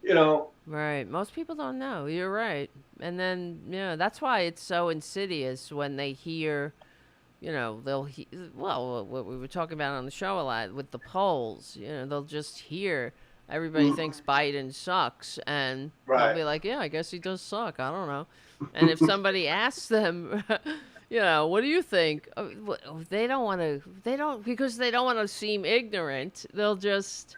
you know. Right. Most people don't know. You're right. And then, you know, that's why it's so insidious when they hear, you know, what we were talking about on the show a lot with the polls, you know, they'll just hear everybody thinks Biden sucks, and they'll be like, yeah, I guess he does suck. I don't know. And if somebody asks them, you know, what do you think? Because they don't want to seem ignorant. They'll just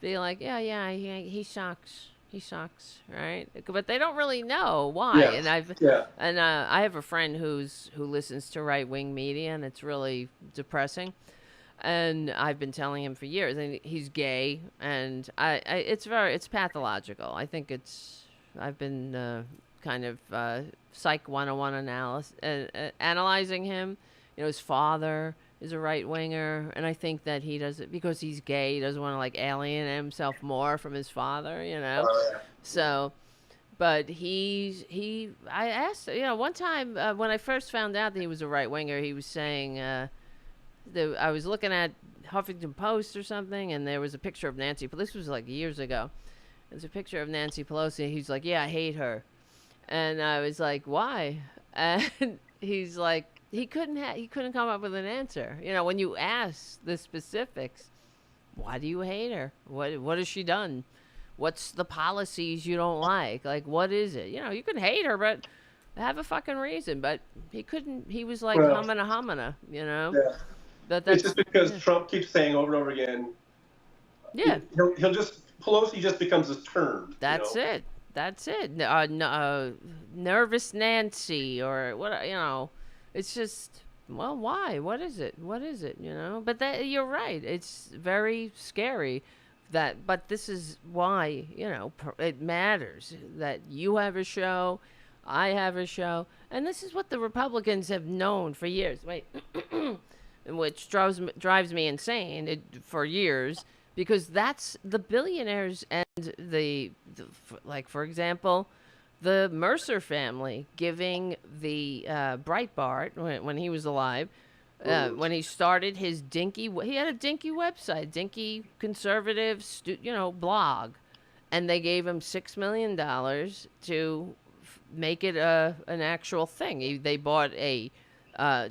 be like, yeah, he sucks. He sucks, right? But they don't really know why. And I have a friend who listens to right-wing media, and it's really depressing. And I've been telling him for years, and he's gay, and it's pathological. I think I've been kind of Psych 101 analyzing him. You know, his father is a right-winger, and I think that he does it because he's gay. He doesn't want to, like, alienate himself more from his father, you know? So, but I asked, you know, one time when I first found out that he was a right-winger, he was saying, I was looking at Huffington Post or something, and there was a picture of Nancy, but this was, like, years ago. There's a picture of Nancy Pelosi, and he's like, yeah, I hate her. And I was like, why? And he's like, he couldn't come up with an answer. You know, when you ask the specifics, why do you hate her? What has she done? What's the policies you don't like? Like, what is it? You know, you can hate her, but have a fucking reason. But he couldn't. He was like humana, you know. Yeah. But it's just because Trump keeps saying over and over again. Yeah. Pelosi just becomes this term. That's it. That's it. Nervous Nancy or what? You know. It's just, well, why? What is it? You know? But you're right. It's very scary but this is why, you know, it matters that you have a show, I have a show. And this is what the Republicans have known for years. Wait, which drives me insane for years, because that's the billionaires and like, for example, the Mercer family giving the Breitbart when he was alive, when he started his he had a dinky website, dinky conservative, blog, and they gave him $6 million to make it an actual thing. They bought a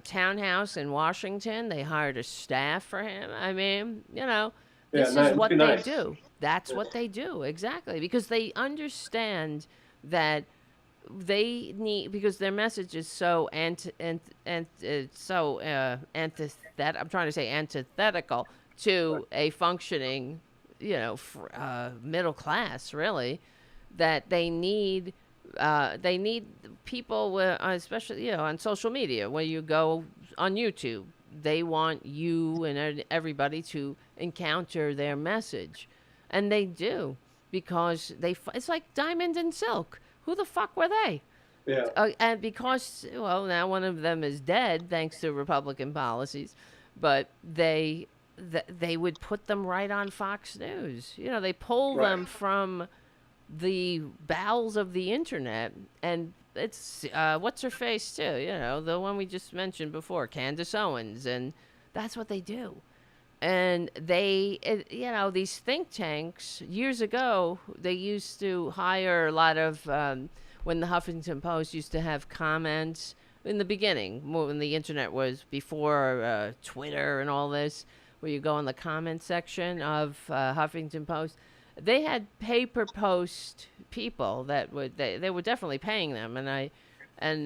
townhouse in Washington. They hired a staff for him. I mean, you know, this is what they do. That's what they do, exactly, because they understand that they need, because their message is so antithetical. I'm trying to say antithetical to a functioning, middle class, really, that they need people, especially on social media, where you go on YouTube. They want you and everybody to encounter their message, and they do, because it's like Diamond and Silk. Who the fuck were they? Yeah. And because, well, now one of them is dead thanks to Republican policies, but they would put them right on Fox News. They pull them from the bowels of the internet, and it's what's her face too, the one we just mentioned before, Candace Owens, and that's what they do. And these think tanks, years ago, they used to hire a lot of, when the Huffington Post used to have comments in the beginning, when the internet was before Twitter and all this, where you go in the comment section of Huffington Post, they had pay-per post people that they were definitely paying them. And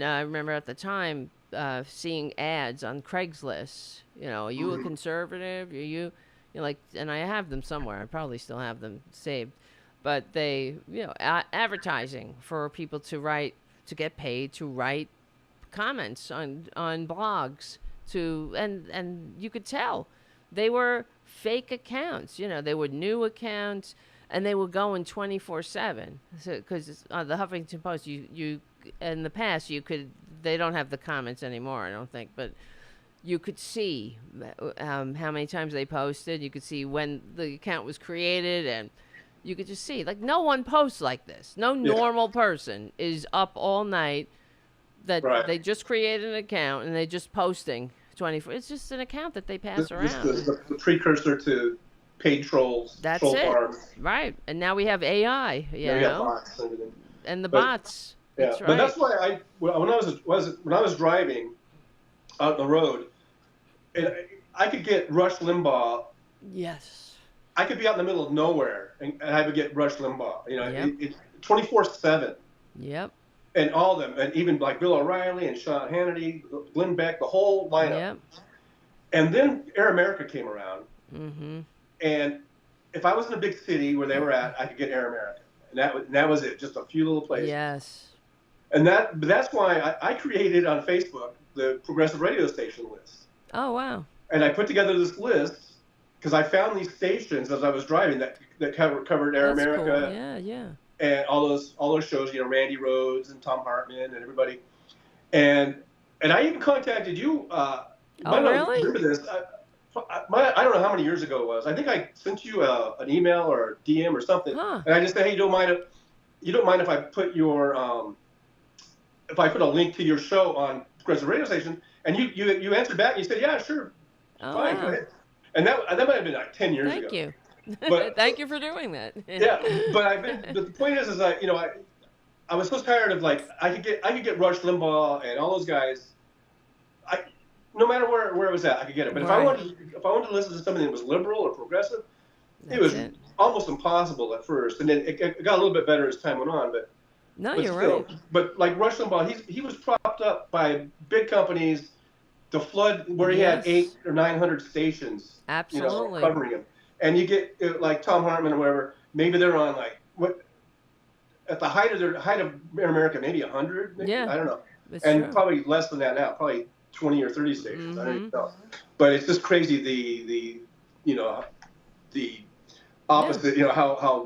I remember at the time seeing ads on Craigslist. Are you a conservative? Are you like? And I have them somewhere. I probably still have them saved. But they, advertising for people to get paid to write comments on blogs and you could tell they were fake accounts. They were new accounts. And they were going 24/7. So, because on the Huffington Post, you in the past they don't have the comments anymore, I don't think, but you could see how many times they posted. You could see when the account was created, and you could just see, like, no one posts like this. No normal person is up all night that they just created an account and they're just posting 24. It's just an account that they pass around. The precursor to paid trolls. That's troll it. Farms. Right. And now we have AI, We have bots and everything. And the bots. Yeah, that's right. But that's why when I was driving out the road, and I could get Rush Limbaugh. Yes. I could be out in the middle of nowhere, and I would get Rush Limbaugh. It's 24/7. Yep. And all of them, and even like Bill O'Reilly and Sean Hannity, Glenn Beck, the whole lineup. Yep. And then Air America came around. Mm-hmm. And if I was in a big city where they were at, I could get Air America, and that was it, just a few little places. Yes. And that's why I created on Facebook the progressive radio station list. Oh wow! And I put together this list because I found these stations as I was driving that covered Air That's America. Cool. Yeah, yeah. And all those shows, Randy Rhoads and Tom Hartman and everybody. And I even contacted you. Oh really? Remember this? I don't know how many years ago it was. I think I sent you an email or a DM or something, and I just said, "Hey, you don't mind if I put if I put a link to your show on Progressive Radio Station?" And you answered back and you said, "Yeah, sure, fine, go ahead." And that might have been like 10 years ago. Thank you. But, Thank you for doing that. Yeah, but the point is I was so tired of, like, I could get Rush Limbaugh and all those guys. No matter where it was at, I could get it. But if I wanted to listen to something that was liberal or progressive, it was almost impossible at first. And then it got a little bit better as time went on. But you're right. But like Rush Limbaugh, he was propped up by big companies to flood where he had 800 or 900 stations. Absolutely. Covering him. And you get like Tom Hartman or whatever. Maybe they're on at the height of Air America, maybe 100. Maybe? Yeah. I don't know. It's and true. Probably less than that now. Probably 20 or 30 stations. Mm-hmm. I don't even know. But it's just crazy the opposite, how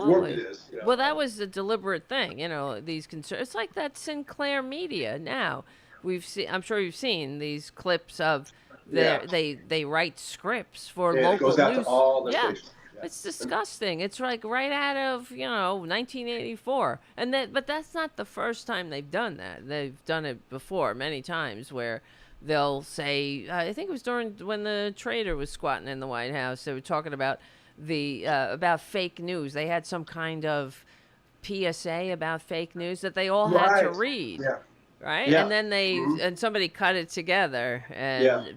warped it is. Well, that was a deliberate thing, these it's like that Sinclair media now. I'm sure you've seen these clips of they write scripts for local it goes out news. To all the stations. Yeah. It's disgusting. It's like right out of 1984, but that's not the first time they've done that. They've done it before many times where they'll say, I think it was when the Traitor was squatting in the White House. They were talking about about fake news. They had some kind of PSA about fake news that they all had to read. Yeah. Right? Yeah. And then and somebody cut it together.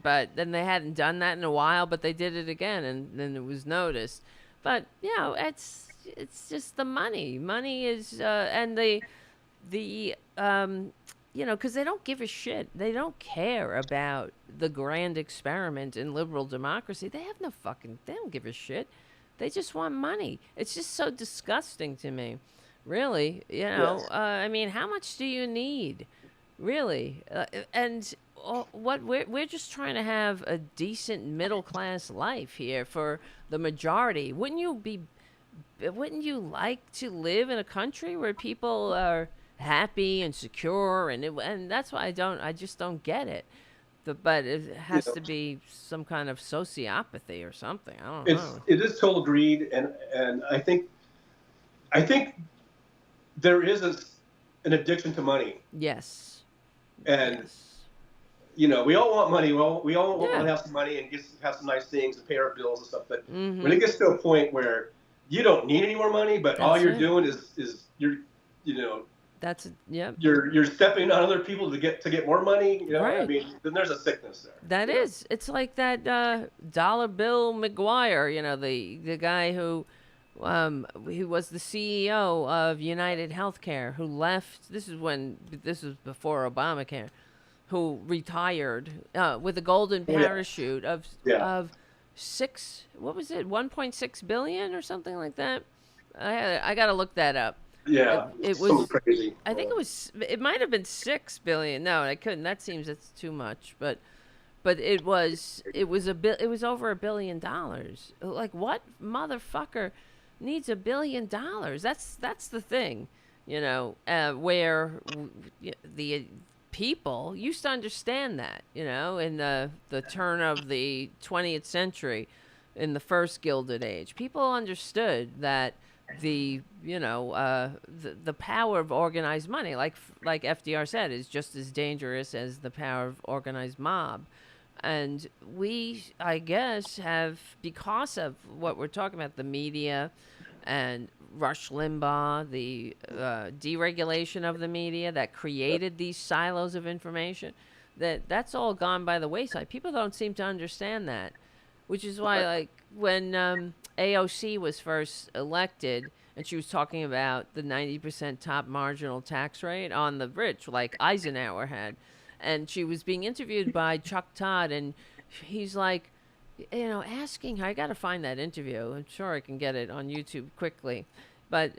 But then they hadn't done that in a while, but they did it again, and then it was noticed. But, it's just the money. Money is, and the because they don't give a shit. They don't care about the grand experiment in liberal democracy. They don't give a shit. They just want money. It's just so disgusting to me. Really, Yes. I mean, how much do you need? Really? And what we're just trying to have a decent middle class life here for the majority. Wouldn't you like to live in a country where people are happy and secure, and that's why I just don't get it. But it You has know, to be some kind of sociopathy or something. I don't it's know. it is total greed, and I think there is an addiction to money, Yes. and Yes. we all want money. We all want Yeah. to have some money and have some nice things and pay our bills and stuff. But when Mm-hmm. it gets to a point where you don't need any more money, but all That's you're it. doing is you know That's it. Yep. you're stepping on other people to get more money. I Right. mean, then there's a sickness there. That is. It's like that Dollar Bill McGuire, the guy who was the CEO of United Healthcare, who left. This was before Obamacare, who retired with a golden Oh, yeah, parachute of yeah, of six. What was it? 1.6 billion or something like that. I got to look that up. yeah. It It's so was. crazy. I think it was. It might have been 6 billion. No, I couldn't. That seems that's too much. But it was. It was It was over $1 billion. Like what motherfucker needs $1 billion? That's the thing. Where the people used to understand that. In the turn of the 20th century, in the first Gilded Age, people understood that the power of organized money, like FDR said, is just as dangerous as the power of organized mob. And we, I guess, have, because of what we're talking about, the media and Rush Limbaugh, the deregulation of the media that created these silos of information, that's all gone by the wayside. People don't seem to understand that, which is why, like, when AOC was first elected and she was talking about the 90% top marginal tax rate on the rich, like Eisenhower had, and she was being interviewed by Chuck Todd, and he's like, asking her, I got to find that interview. I'm sure I can get it on YouTube quickly. But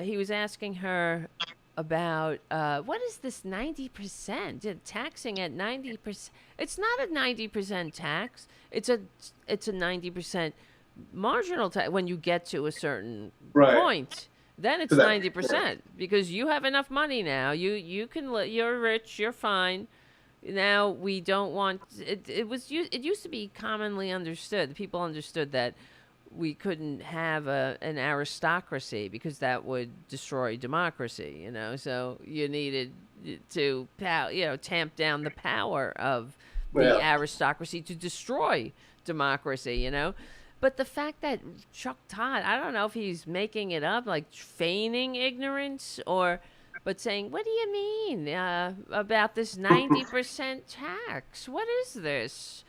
he was asking her about what is this 90%? Taxing at 90%. It's not a 90% tax. It's a 90% marginal tax when you get to a certain Right. point. Then it's So that- 90% because you have enough money now. You can you're rich. You're fine. Now we don't want it. It used to be commonly understood. People understood that we couldn't have an aristocracy because that would destroy democracy. So you needed to tamp down the power of the Yeah. aristocracy to destroy democracy. But the fact that Chuck Todd, I don't know if he's making it up, like feigning ignorance, but saying, what do you mean about this 90% tax? What is this?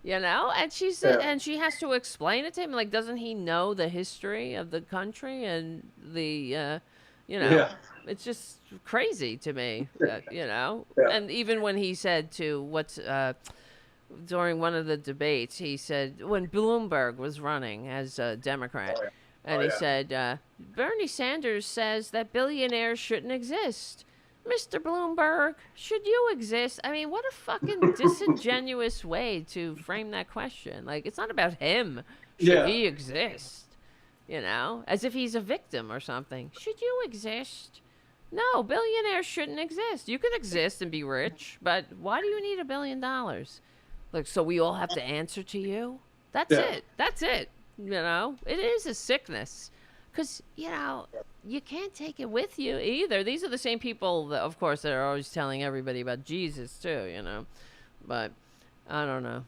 And and she has to explain it to him. Like, doesn't he know the history of the country and Yeah. it's just crazy to me, Yeah. And even when he said during one of the debates, he said, when Bloomberg was running as a Democrat, Oh, yeah. and Oh, he yeah. said, Bernie Sanders says that billionaires shouldn't exist. Mr. Bloomberg, should you exist? I mean, what a fucking disingenuous way to frame that question. Like, it's not about him. Should Yeah. he exist? As if he's a victim or something. Should you exist? No, billionaires shouldn't exist. You can exist and be rich, but why do you need $1 billion? Like, so we all have to answer to you? That's Yeah. it. That's it. It is a sickness. Because, you can't take it with you either. These are the same people, that, of course, that are always telling everybody about Jesus, too, But I don't know.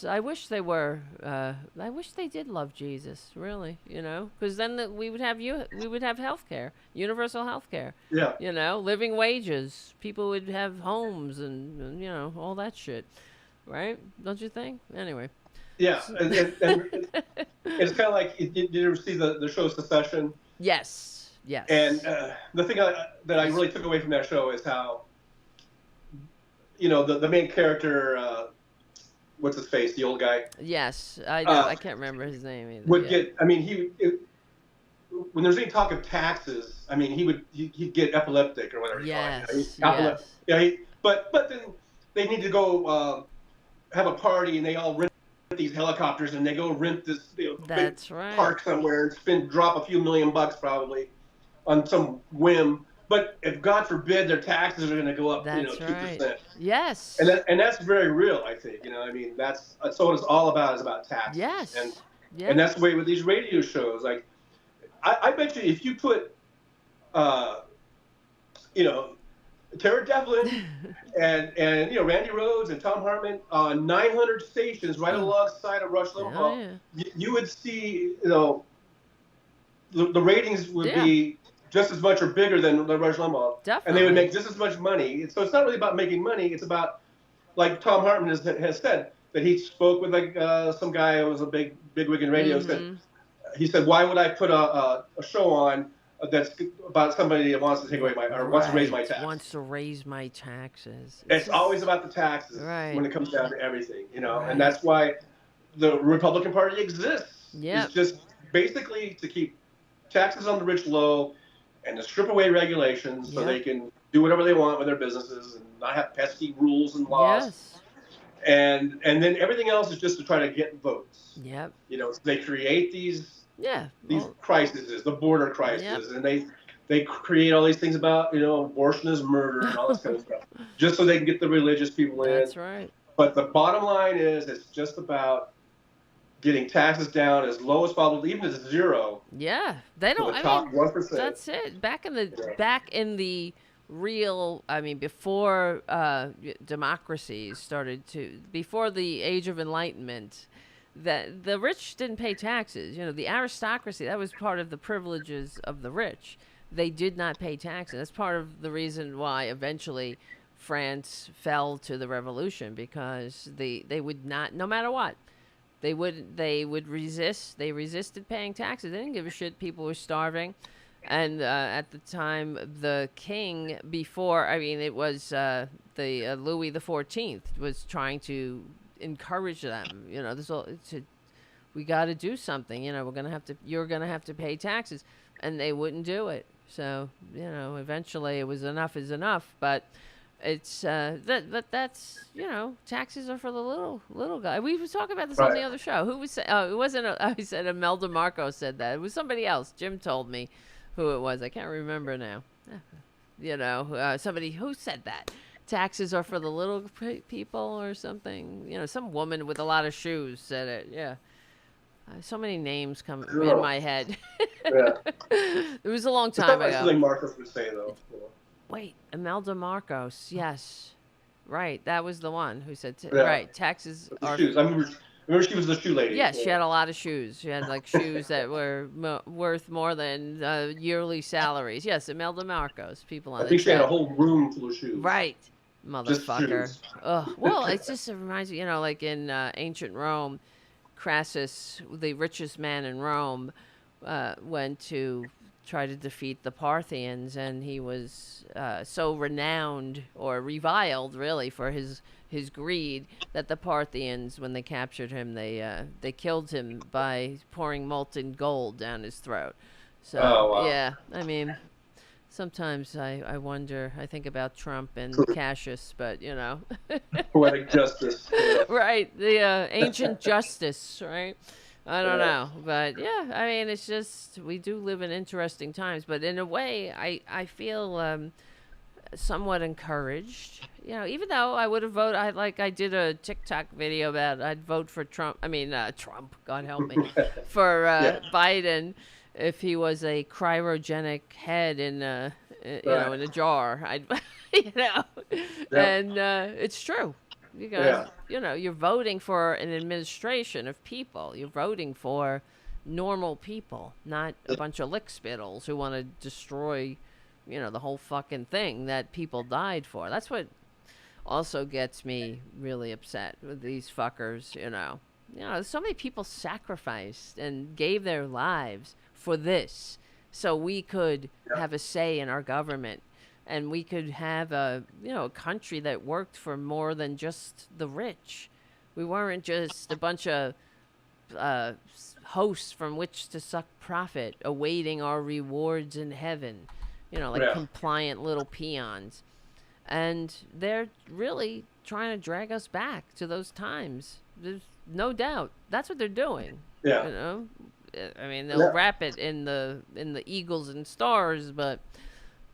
I wish they were, I wish they did love Jesus, really, Because then we would have health care, universal health care, Yeah. living wages. People would have homes and all that shit. Right? Don't you think? Anyway. Yeah. And it's kind of like, did you ever see the show Secession? Yes. Yes. And the thing that I really took away from that show is how, the main character, what's his face, the old guy, Yes, I know. I can't remember his name either. would Yeah. get. I mean, when there's any talk of taxes, I mean, he'd get epileptic or whatever you call it. Yes. Epileptic. Yes. Yeah. But then they need to go have a party, and they all rent these helicopters, and they go rent this big right. park somewhere and drop a few $1,000,000 probably on some whim. But if God forbid their taxes are going to go up, That's 2%. right. Yes. And that's very real, I think. I mean, that's what it's all about, is about taxes. Yes. And that's the way with these radio shows. Like, I bet you if you put, Tara Devlin and Randy Rhoads and Tom Hartman on 900 stations right alongside of Rush Limbaugh, you would see, the ratings would be just as much or bigger than Rush Limbaugh. Definitely. And they would make just as much money. So it's not really about making money. It's about, like Tom Hartman has said, that he spoke with some guy who was a big wig in radio. He said, why would I put a show on that's about somebody that wants to take away wants to raise my taxes? Wants to raise my taxes. It's always about the taxes when it comes down to everything, and that's why the Republican Party exists. It's just basically to keep taxes on the rich low and to strip away regulations so they can do whatever they want with their businesses and not have pesky rules and laws. Yes. And then everything else is just to try to get votes. Yep. So they create these crises, the border crisis, and they create all these things about, abortion is murder and all this kind of stuff, just so they can get the religious people in. That's right. But the bottom line is, it's just about getting taxes down as low as possible, even to zero. Yeah, they don't. The top 1%. That's it. Back in the real, before democracies started before the Age of Enlightenment, that the rich didn't pay taxes. The aristocracy, that was part of the privileges of the rich. They did not pay taxes. That's part of the reason why eventually France fell to the revolution, because they would not, no matter what, they would resist. They resisted paying taxes. They didn't give a shit. People were starving. And at the time, the king, it was the Louis XIV was trying to encourage them. We got to do something. You're gonna have to pay taxes, and they wouldn't do it. So eventually it was enough is enough. But it's that's taxes are for the little guy. We were talking about this on the other show. Who was it wasn't I said Imelda Marcos said that. It was somebody else. Jim told me who it was. I can't remember now. Somebody who said that. Taxes are for the little people or something. Some woman with a lot of shoes said it. Yeah. So many names come in my head. Yeah. It was a long time ago. Something Marcos would say, though. Wait, Imelda Marcos. Yes. Right. That was the one who said, right, taxes are... Shoes. I remember she was the shoe lady. Yes, she had a lot of shoes. She had shoes that were worth more than yearly salaries. Yes, Imelda Marcos. People on I think she had a whole room full of shoes. Right. Motherfucker. Well, it just reminds me, in ancient Rome, Crassus, the richest man in Rome, went to try to defeat the Parthians, and he was so renowned or reviled, really, for his greed, that the Parthians, when they captured him, they killed him by pouring molten gold down his throat. So, yeah, sometimes I wonder, I think about Trump and Cassius, but, Poetic justice. Yeah. Right, the ancient justice, right? I don't know, but yeah, it's just, we do live in interesting times, but in a way, I feel somewhat encouraged, even though I would have voted, I did a TikTok video about I'd vote for Trump, Trump, God help me, for Biden, if he was a cryogenic head in a jar, and it's true. Because, you're voting for an administration of people. You're voting for normal people, not a bunch of lickspittles who want to destroy, the whole fucking thing that people died for. That's what also gets me really upset with these fuckers, so many people sacrificed and gave their lives for this. so we could have a say in our government, and we could have a a country that worked for more than just the rich. We weren't just a bunch of uh, hosts from which to suck profit, awaiting our rewards in heaven. Like Yeah. compliant little peons. And they're really trying to drag us back to those times. There's no doubt. That's what they're doing. Yeah. I mean, they'll wrap it in the eagles and stars, but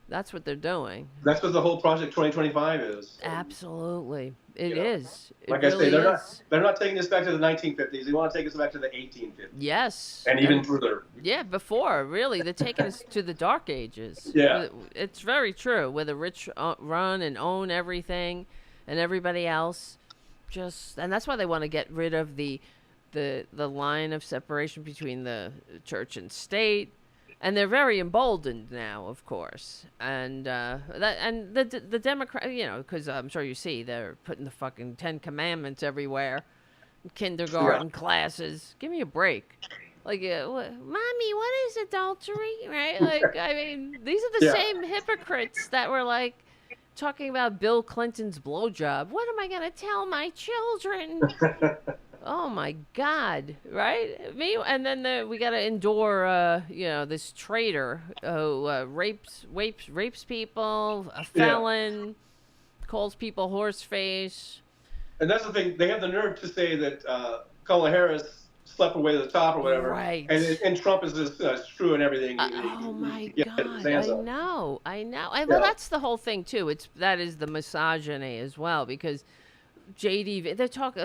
that's what they're doing. That's what the whole Project 2025 is. Absolutely, it is. It Like really I say, is. they're not taking us back to the 1950s. They want to take us back to the 1850s. Yes, and even further. Yeah, before really, they're taking us to the dark ages. Yeah, it's very true. Where the rich run and own everything, and everybody else and that's why they want to get rid of the line of separation between the church and state. And they're very emboldened now, of course, and the Democrat, because I'm sure you see they're putting the fucking 10 Commandments everywhere, kindergarten classes. Give me a break, like, mommy, what is adultery, right? Like, I mean, these are the same hypocrites that were like talking about Bill Clinton's blowjob. What am I gonna tell my children? Oh my God! Right? And then we got to endure, this traitor who rapes people, a felon, calls people horseface. And that's the thing. They have the nerve to say that Kamala Harris slept away to the top or whatever. Right. And Trump is just true and everything. Oh my God! I know. Well, that's the whole thing too. That is the misogyny as well, because JD,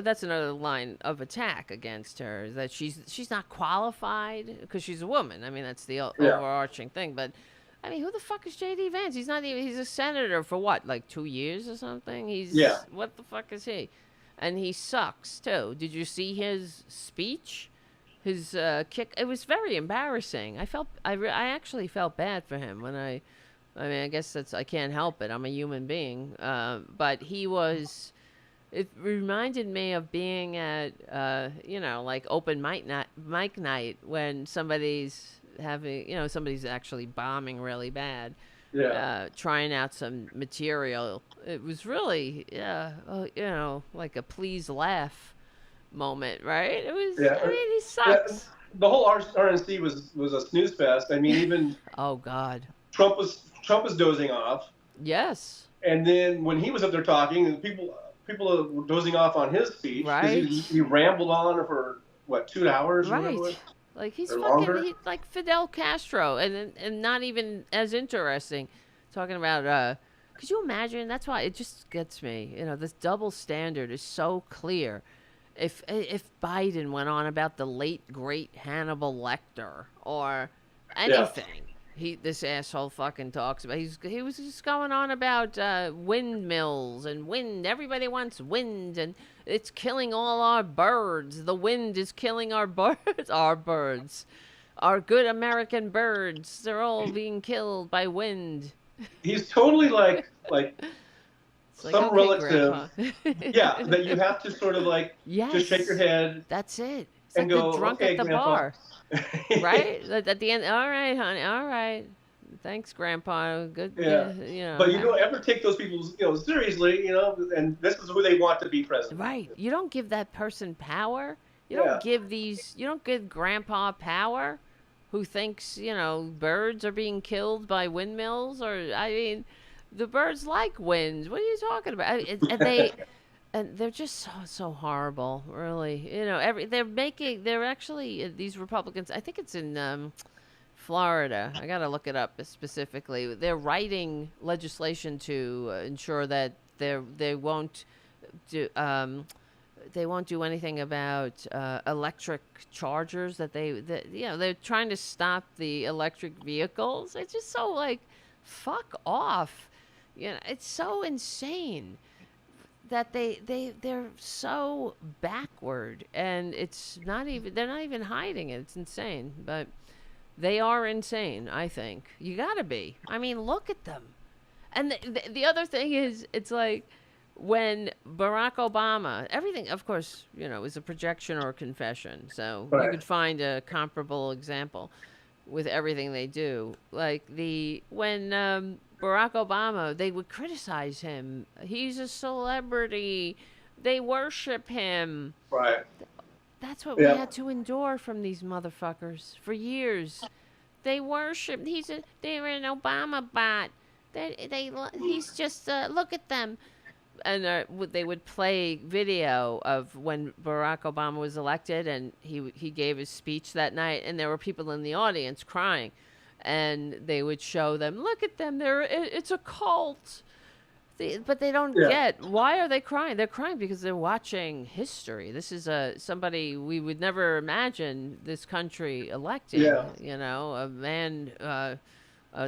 that's another line of attack against her, that she's not qualified because she's a woman. I mean, that's the overarching thing. But I mean, who the fuck is JD Vance? He's a senator for what, like 2 years or something? What the fuck is he? And he sucks too. Did you see his speech? His kick? It was very embarrassing. I actually felt bad for him when I mean, I guess I can't help it. I'm a human being. But he was. It reminded me of being at, like open mic night when somebody's somebody's actually bombing really bad, trying out some material. It was really, like a please laugh moment, right? It was. I mean, he sucks. The whole RNC was a snooze fest. I mean, even. Oh God. Trump was dozing off. Yes. And then when he was up there talking, and people are dozing off on his speech. Right. He rambled on for, 2 hours? Right. Like, he's fucking like Fidel Castro, and not even as interesting. Talking about, could you imagine? That's why it just gets me. This double standard is so clear. If Biden went on about the late, great Hannibal Lecter or anything. This asshole fucking talks about. He was just going on about windmills and wind. Everybody wants wind, and it's killing all our birds. The wind is killing our birds. Our birds, our good American birds. They're all being killed by wind. He's totally like some relative. That you have to sort of just shake your head. That's it. It's and like go, the drunk okay, at the Grandpa. bar. Right? At the end, all right, honey, all right. Thanks, Grandpa. Good. Yeah. But you don't ever take those people, seriously, and this is who they want to be president. Right. You don't give that person power. You don't give Grandpa power who thinks, birds are being killed by windmills, or, I mean, the birds like winds. What are you talking about? And they're just so horrible, really. They're actually, these Republicans, I think it's in Florida. I got to look it up specifically. They're writing legislation to ensure that they won't do anything about electric chargers. They're trying to stop the electric vehicles. It's just so fuck off. It's so insane that they're so backward, and they're not even hiding it. It's insane, but they are insane. I think you gotta be. I mean, look at them. And the other thing is, it's like when Barack Obama, everything, of course, is a projection or a confession, so you could find a comparable example. with everything they do. Like when Barack Obama, they would criticize him. He's a celebrity. They worship him. Right. That's what we Yeah. had to endure from these motherfuckers for years. They worship. They're an Obama bot. He's just look at them. And they would play video of when Barack Obama was elected, and he gave his speech that night, and there were people in the audience crying, and they would show them, look at them, it's a cult. But they don't get, why are they crying? They're crying because they're watching history. This is somebody we would never imagine this country electing. Yeah. You know, a man, a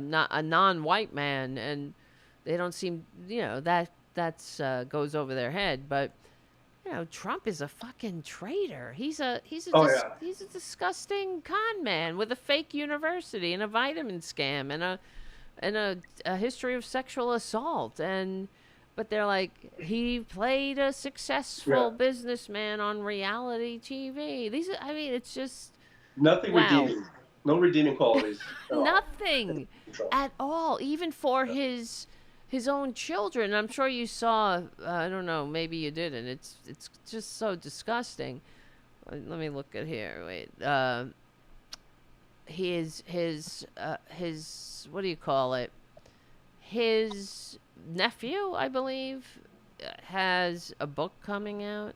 non-white man, and they don't seem, you know, that's goes over their head. But you know, Trump is a fucking traitor. He's a disgusting con man with a fake university and a vitamin scam and a history of sexual assault. But they're like, he played a successful businessman on reality TV. I mean, it's just nothing redeeming. No redeeming qualities. Nothing at all, even for his own children. I'm sure you saw. I don't know. Maybe you didn't. It's just so disgusting. Let me look at here. Wait. His what do you call it? His nephew, I believe, has a book coming out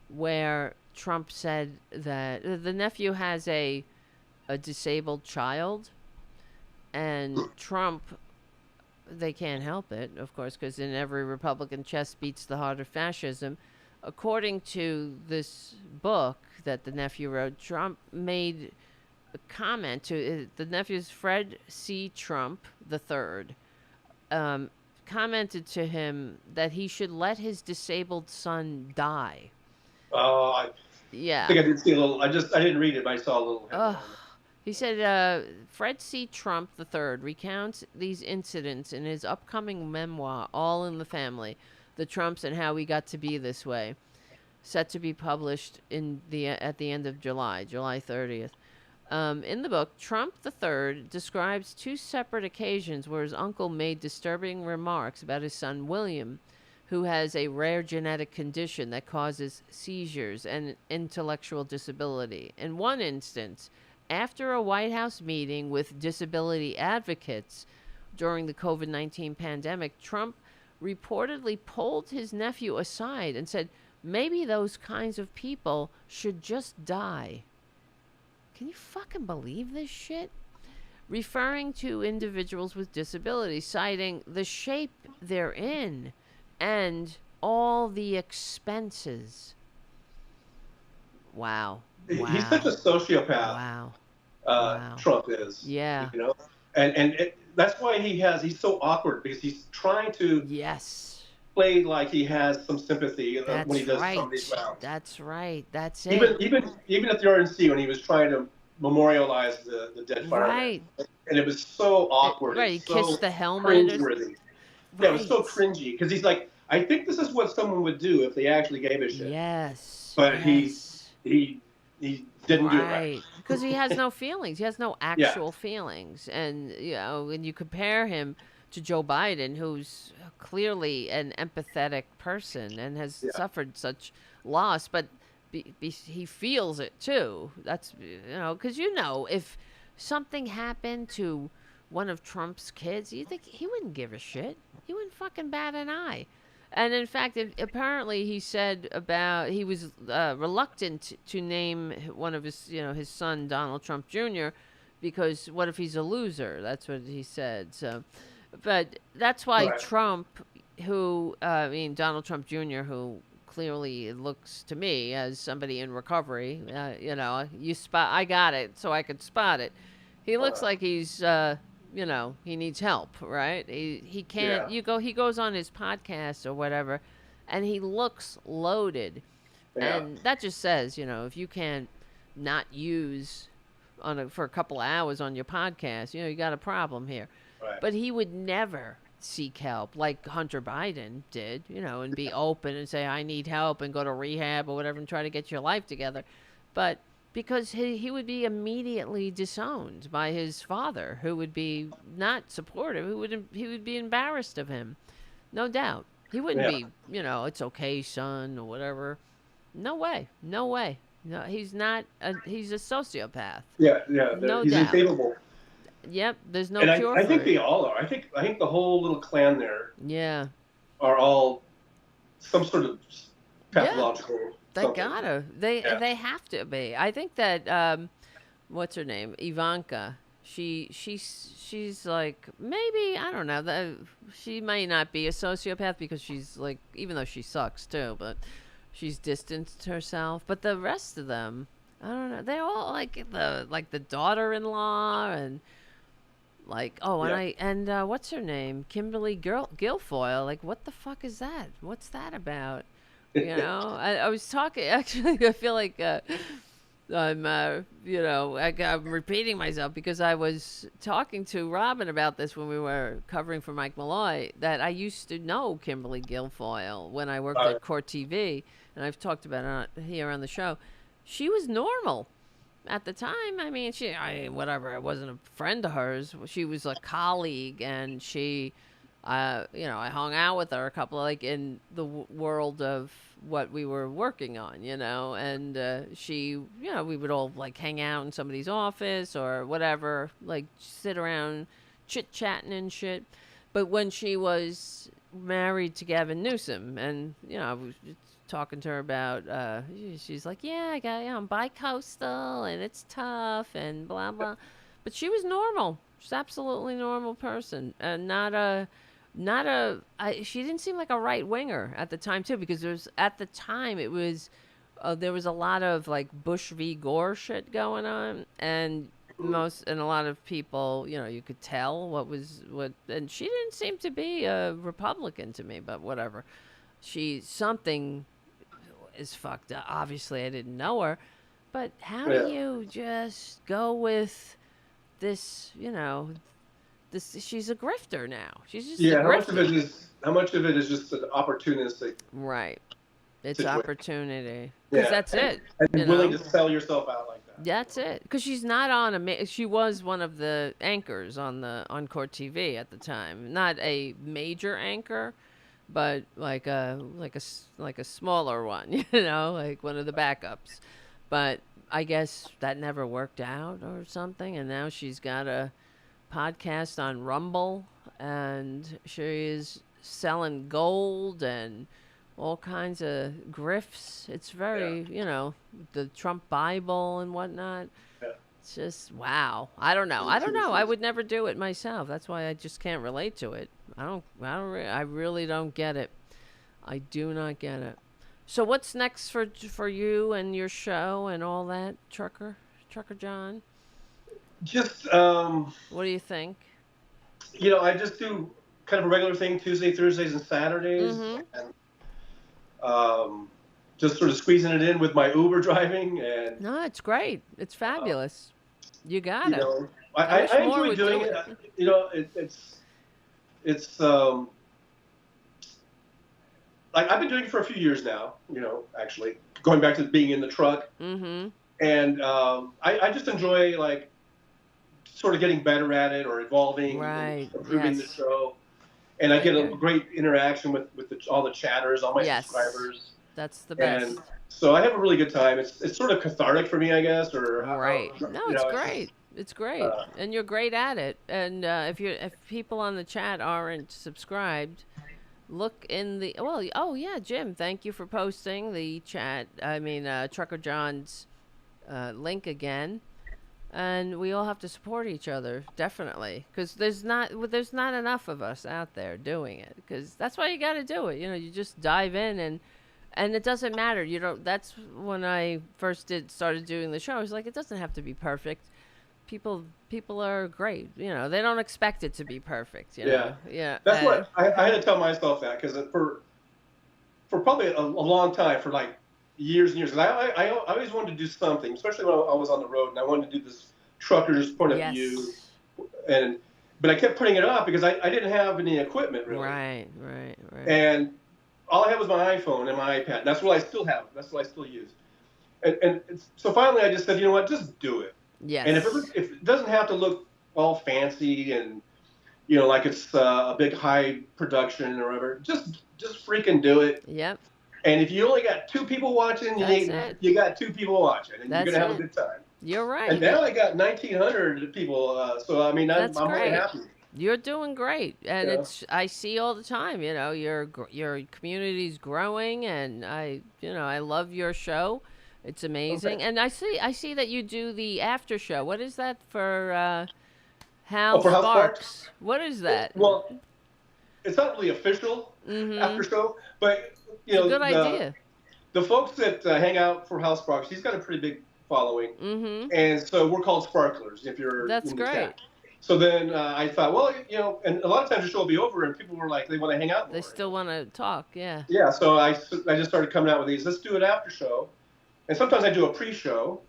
where Trump said that the nephew has a disabled child, and Trump, they can't help it, of course, because in every Republican chest beats the heart of fascism. According to this book that the nephew wrote, Trump made a comment to the nephew's Fred C. Trump III, commented to him that he should let his disabled son die. I think I did see a little. I didn't read it, but I saw a little. He said, Fred C. Trump III recounts these incidents in his upcoming memoir, All in the Family, The Trumps and How We Got to Be This Way, set to be published at the end of July 30th. In the book, Trump III describes two separate occasions where his uncle made disturbing remarks about his son William, who has a rare genetic condition that causes seizures and intellectual disability. In one instance, after a White House meeting with disability advocates during the COVID-19 pandemic, Trump reportedly pulled his nephew aside and said, maybe those kinds of people should just die. Can you fucking believe this shit? Referring to individuals with disabilities, citing the shape they're in and all the expenses. Wow. He's such a sociopath. Wow. Trump is. Yeah. You know, and that's why he's so awkward, because he's trying to play like he has some sympathy when he does some of these rounds. That's right. That's it. Even at the RNC, when he was trying to memorialize the dead fireman, right? And it was so awkward. Right. He kissed the helmet. Cringeworthy. Yeah, it was so cringy, because he's like, I think this is what someone would do if they actually gave a shit. Yes. But he didn't do it right. Because he has no feelings. He has no actual feelings. And, you know, when you compare him to Joe Biden, who's clearly an empathetic person and has suffered such loss, but he feels it too. That's, you know, because, you know, if something happened to one of Trump's kids, you think he wouldn't give a shit. He wouldn't fucking bat an eye. And in fact, apparently he said he was reluctant to name one of his son, Donald Trump Jr., because what if he's a loser? That's what he said. So, but that's why Trump, Donald Trump Jr., who clearly looks to me as somebody in recovery, I got it, so I could spot it. He looks like he's, he needs help, right? He can't, he goes on his podcast or whatever, and he looks loaded. Yeah. And that just says, if you can't not use for a couple of hours on your podcast, you got a problem here. Right. But he would never seek help like Hunter Biden did, and be open and say, I need help, and go to rehab or whatever and try to get your life together. But because he would be immediately disowned by his father, who would be not supportive, he would be embarrassed of him, no doubt. He wouldn't Yeah. be, it's okay, son, or whatever. No way, no way. No, he's not. He's a sociopath, Yeah, yeah. no He's doubt. incapable. Yep, there's no And cure I for think it. they all are. I think the whole little clan there Yeah, are all some sort of yeah. pathological They something. gotta. Yeah. They have to be. I think that what's her name? Ivanka. She's like, maybe, I don't know, she may not be a sociopath because she's like, even though she sucks too, but she's distanced herself. But the rest of them, I don't know. They're all like the daughter-in-law, and like, oh, and Yeah. what's her name? Kimberly Gilfoil. Like, what the fuck is that? What's that about? I was talking. Actually, I feel like I'm repeating myself because I was talking to Robin about this when we were covering for Mike Malloy. That I used to know Kimberly Gilfoil when I worked at Court TV, and I've talked about it here on the show. She was normal at the time. I mean, whatever. I wasn't a friend of hers. She was a colleague, and she, I hung out with her a couple, like in the world of what we were working on, and she, we would all like hang out in somebody's office or whatever, like sit around chit chatting and shit. But when she was married to Gavin Newsom, and I was talking to her about, she's like, I'm bi-coastal and it's tough and blah blah, but she was normal. She's absolutely normal person, and she didn't seem like a right winger at the time too, because at the time it was there was a lot of like Bush v. Gore shit going on, and a lot of people, you could tell what, and she didn't seem to be a Republican to me, but whatever. Something is fucked up. Obviously, I didn't know her, but how do Yeah. you just go with this? She's a grifter now. She's just a Yeah. grifter. How much of it is just an opportunistic Right. It's situation? opportunity. Because Yeah. that's it. And willing to sell yourself out like that. That's it. Because she's not on she was one of the anchors on Court TV at the time. Not a major anchor, but like a smaller one, like one of the backups. But I guess that never worked out or something, and now she's got a podcast on Rumble, and she is selling gold and all kinds of grifts. It's very, the Trump Bible and whatnot. Yeah. It's just, wow. I don't know. I would never do it myself. That's why I just can't relate to it. I really don't get it. I do not get it. So what's next for you and your show and all that, Trucker John? Just What do you think? I just do kind of a regular thing, Tuesday, Thursdays, and Saturdays, and just sort of squeezing it in with my Uber driving. And No, it's great. It's fabulous. You got it. I wish more enjoy would doing do it. It's like I've been doing it for a few years now. Actually going back to being in the truck, and I just enjoy like sort of getting better at it or evolving, Right. improving the Yes. show. And I get a Okay. great interaction with all the chatters, all my Yes. subscribers. That's the best. And so I have a really good time. It's sort of cathartic for me, I guess. Or Right. No, it's great. It's great, uh, and you're great at it. And if people on the chat aren't subscribed, look in the Jim, thank you for posting the chat. I mean, Trucker John's link again. And we all have to support each other, definitely, because there's not enough of us out there doing it. Because that's why you got to do it. You just dive in, and it doesn't matter. That's when I first started doing the show. I was like, it doesn't have to be perfect. People are great. They don't expect it to be perfect. Yeah. Yeah. That's what I had to tell myself that, because for probably a long time, for like years and years, because I always wanted to do something, especially when I was on the road, and I wanted to do this trucker's point of view, but I kept putting it off because I didn't have any equipment really. Right. And all I had was my iPhone and my iPad. And that's what I still have. That's what I still use. so finally I just said, you know what, just do it. Yes. And if it doesn't have to look all fancy and, you know, like it's a big high production or whatever, just freaking do it. Yep. And if you only got 2 people watching, you got 2 people watching, and you're going to have a good time. You're right. And now I got 1,900 people, so I mean, I'm really happy. You're doing great, and I see all the time. You know, your community's growing, and I love your show. It's amazing, okay. And I see that you do the after show. What is that for? Hal Sparks. What is that? Well, it's not really official after show, but you know, good idea. The folks that hang out for Hal Sparks, he's got a pretty big following, and so we're called Sparklers. If you're that's great. So then I thought, well, you know, and a lot of times the show will be over, and people were like, they want to hang out more. They still want to talk, yeah. Yeah, so I just started coming out with these. Let's do it after show, and sometimes I do a pre-show,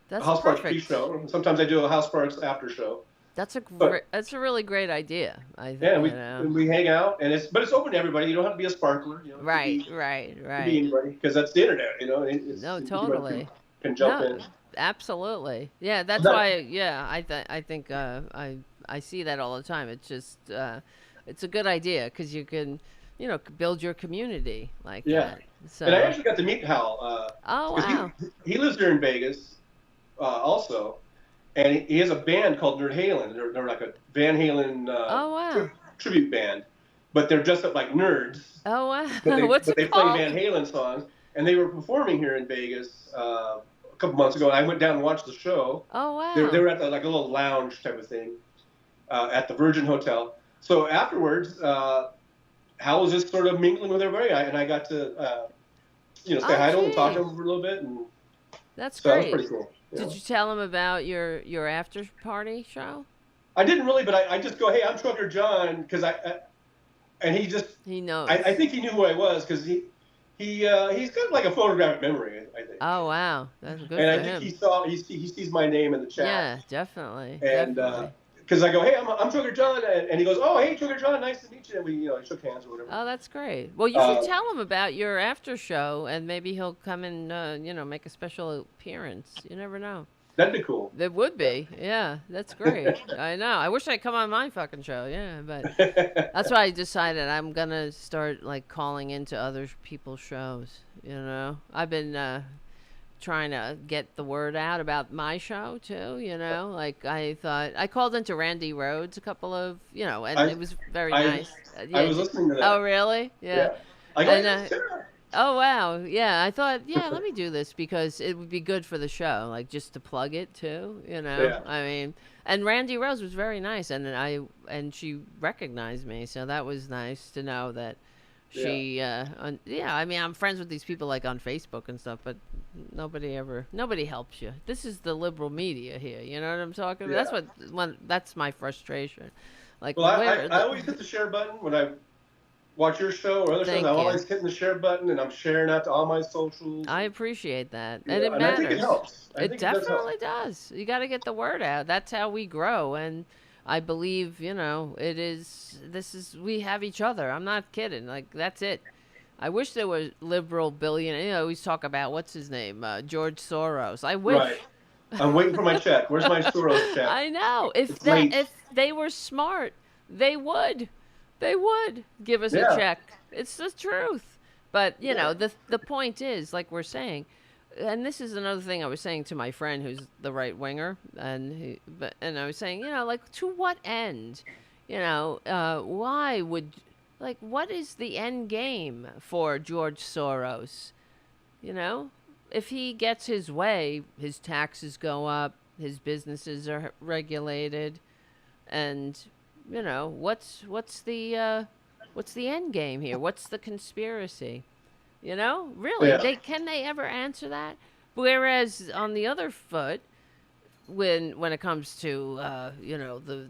that's a House Sparks perfect. pre-show, and sometimes I do a House Sparks after show. That's a really great idea. I think. Yeah, we hang out, and it's open to everybody. You don't have to be a sparkler. You know, right. Be anybody, because that's the internet. You know, no, totally. Can jump in. Absolutely. Yeah, that's why. Yeah, I think I see that all the time. It's just it's a good idea because you can, you know, build your community like that. So. And I actually got to meet Hal. Oh wow. He lives here in Vegas, also, and he has a band called Nerd Halen. They're like a Van Halen tribute band, but they're dressed up like nerds. Oh wow. But they play Van Halen songs, and they were performing here in Vegas. A couple months ago, and I went down and watched the show. Oh wow! They were at like a little lounge type of thing at the Virgin Hotel. So afterwards, Hal was just sort of mingling with everybody, and I got to say hi to him and talk to him for a little bit, and that's so great. That was pretty cool. Did you tell him about your after party show? I didn't really, but I just go, hey, I'm Trucker John, because and he knows. I think he knew who I was because he's got like a photographic memory, I think. Oh wow, that's good. And for I him. think he sees my name in the chat. Yeah, definitely. And because I go, hey, I'm Trucker John, and he goes, oh, hey, Trucker John, nice to meet you. And we shook hands or whatever. Oh, that's great. Well, you should tell him about your after show, and maybe he'll come and make a special appearance. You never know. That'd be cool. It would be. Yeah, that's great. I know. I wish I'd come on my fucking show. Yeah, but that's why I decided I'm going to start, like, calling into other people's shows, you know. I've been trying to get the word out about my show, too, you know. Like, I called into Randy Rhoads a couple of, and it was very nice. I was listening to that. Oh, really? Yeah. Oh, wow. Yeah, I thought, let me do this because it would be good for the show, like just to plug it too, you know? Yeah. I mean, and Randy Rose was very nice, and she recognized me, so that was nice to know that she, I mean, I'm friends with these people like on Facebook and stuff, but nobody helps you. This is the liberal media here, you know what I'm talking about? That's my frustration. Like, well, I always hit the share button when I watch your show or other shows. I'm always hitting the share button, and I'm sharing out to all my socials. I appreciate that, and it matters. I think it helps. It definitely does. You got to get the word out. That's how we grow, and I believe we have each other. I'm not kidding. Like, that's it. I wish there was liberal billionaire. I always talk about what's his name, George Soros. I wish. Right. I'm waiting for my check. Where's my Soros check? I know. If they were smart, they would. They would give us a check. It's the truth. But, the point is, like we're saying, and this is another thing I was saying to my friend who's the right-winger, and I was saying, like, to what end? Why would, like, what is the end game for George Soros? If he gets his way, his taxes go up, his businesses are regulated, and... what's the end game here? What's the conspiracy? Really, can they ever answer that? Whereas on the other foot, when it comes to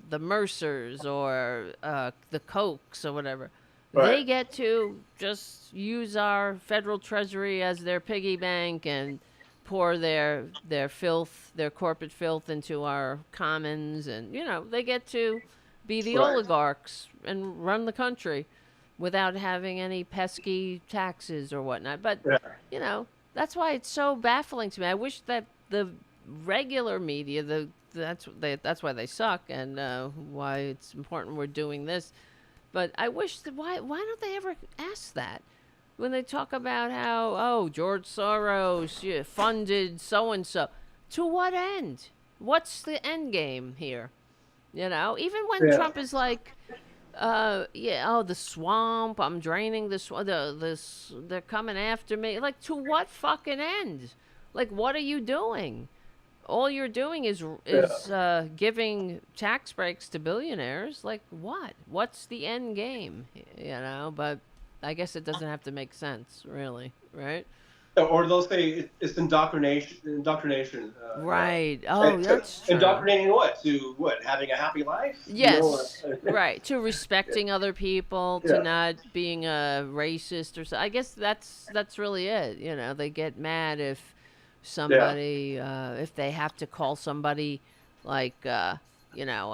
the Mercers or the Kochs or whatever, they get to just use our federal treasury as their piggy bank and pour their filth, their corporate filth into our commons, and they get to be the oligarchs and run the country without having any pesky taxes or whatnot. But, That's why it's so baffling to me. I wish that the regular media, that's why they suck, and why it's important we're doing this. But I wish that why don't they ever ask that when they talk about how George Soros funded so and so, to what end? What's the end game here? Even when Yeah. Trump is like, the swamp, I'm draining the swamp, they're coming after me. Like, to what fucking end? Like, what are you doing? All you're doing is giving tax breaks to billionaires. Like, what? What's the end game? But I guess it doesn't have to make sense, really, right? Or they'll say it's indoctrination. Right. That's true. Indoctrinating what? To what? Having a happy life? Yes. Right. To respecting other people, to not being a racist or so. I guess that's really it. They get mad if somebody, if they have to call somebody like, a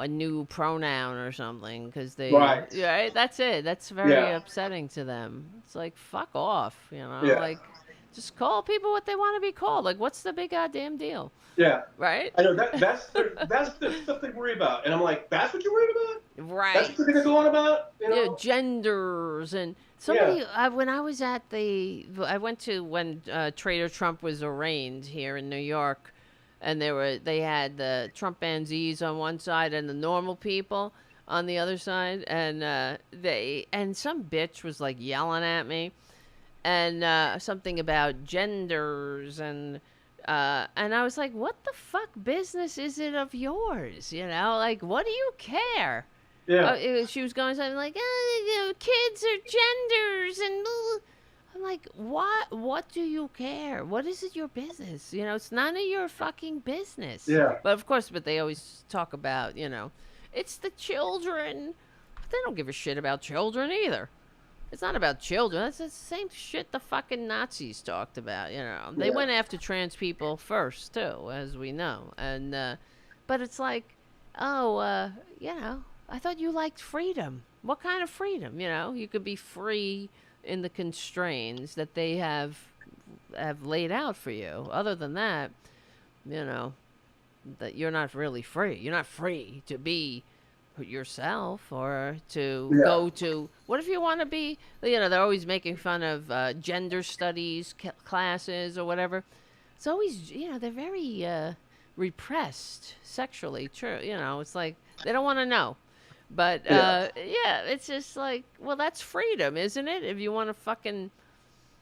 new pronoun or something, because they, right. That's it. That's very upsetting to them. It's like, fuck off, like, just call people what they want to be called. Like, what's the big goddamn deal? Yeah. Right? I know that's the stuff they worry about. And I'm like, that's what you're worried about? Right. That's what you're going to go on about? Yeah, genders. And somebody, when I was at I went to when Traitor Trump was arraigned here in New York, and they had the Trump banzees on one side and the normal people on the other side. And some bitch was like yelling at me. And something about genders, and I was like, what the fuck business is it of yours? Like, what do you care? Yeah. She was going something like, kids are genders, and I'm like, what do you care? What is it your business? It's none of your fucking business. Yeah. But they always talk about, it's the children. They don't give a shit about children either. It's not about children. That's the same shit the fucking Nazis talked about, They went after trans people first, too, as we know. And, but it's like, I thought you liked freedom. What kind of freedom, You could be free in the constraints that they have laid out for you. Other than that, that you're not really free. You're not free to be yourself or to go to, what if you want to be, they're always making fun of gender studies classes or whatever. It's always, they're very repressed sexually. True. It's like they don't want to know. But it's just like, well, that's freedom, isn't it? If you want to fucking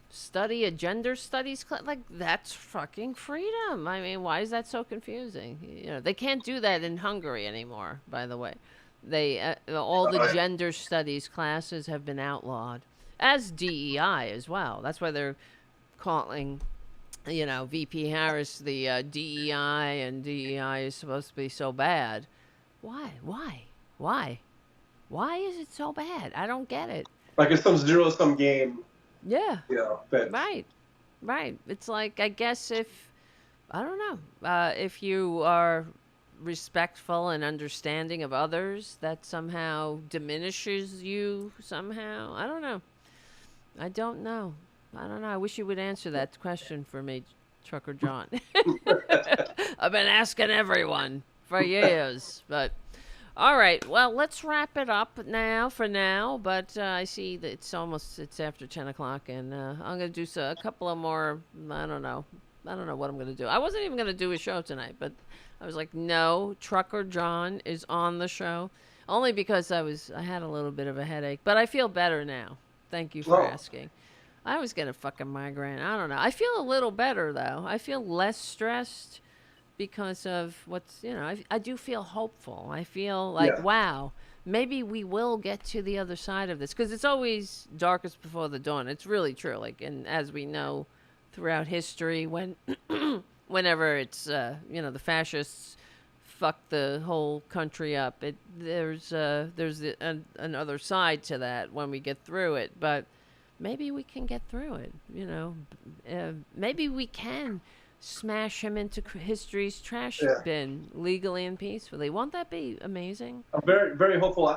study a gender studies class, like, that's fucking freedom. I mean, why is that so confusing? They can't do that in Hungary anymore, by the way. They all the gender studies classes have been outlawed, as DEI as well. That's why they're calling, VP Harris the DEI, and DEI is supposed to be so bad. Why is it so bad? I don't get it. Like it's some zero-sum game. Yeah. But... Right. It's like, I guess I don't know, if you are respectful and understanding of others, that somehow diminishes you somehow. I don't know. I wish you would answer that question for me, Trucker John. I've been asking everyone for years, but all right. Well, let's wrap it up for now. But I see that it's after 10 o'clock, and I'm going to do a couple of more. I don't know what I'm going to do. I wasn't even going to do a show tonight, but I was like, no, Trucker John is on the show. Only because I had a little bit of a headache, but I feel better now. Thank you for asking. I was getting a fucking migraine. I don't know. I feel a little better, though. I feel less stressed because of what's, I do feel hopeful. I feel like, wow, maybe we will get to the other side of this. Because it's always darkest before the dawn. It's really true. Like, and as we know throughout history, whenever it's, the fascists fuck the whole country up, there's another side to that when we get through it. But maybe we can get through it, maybe we can smash him into history's trash bin legally and peacefully. Won't that be amazing? I'm very, very hopeful.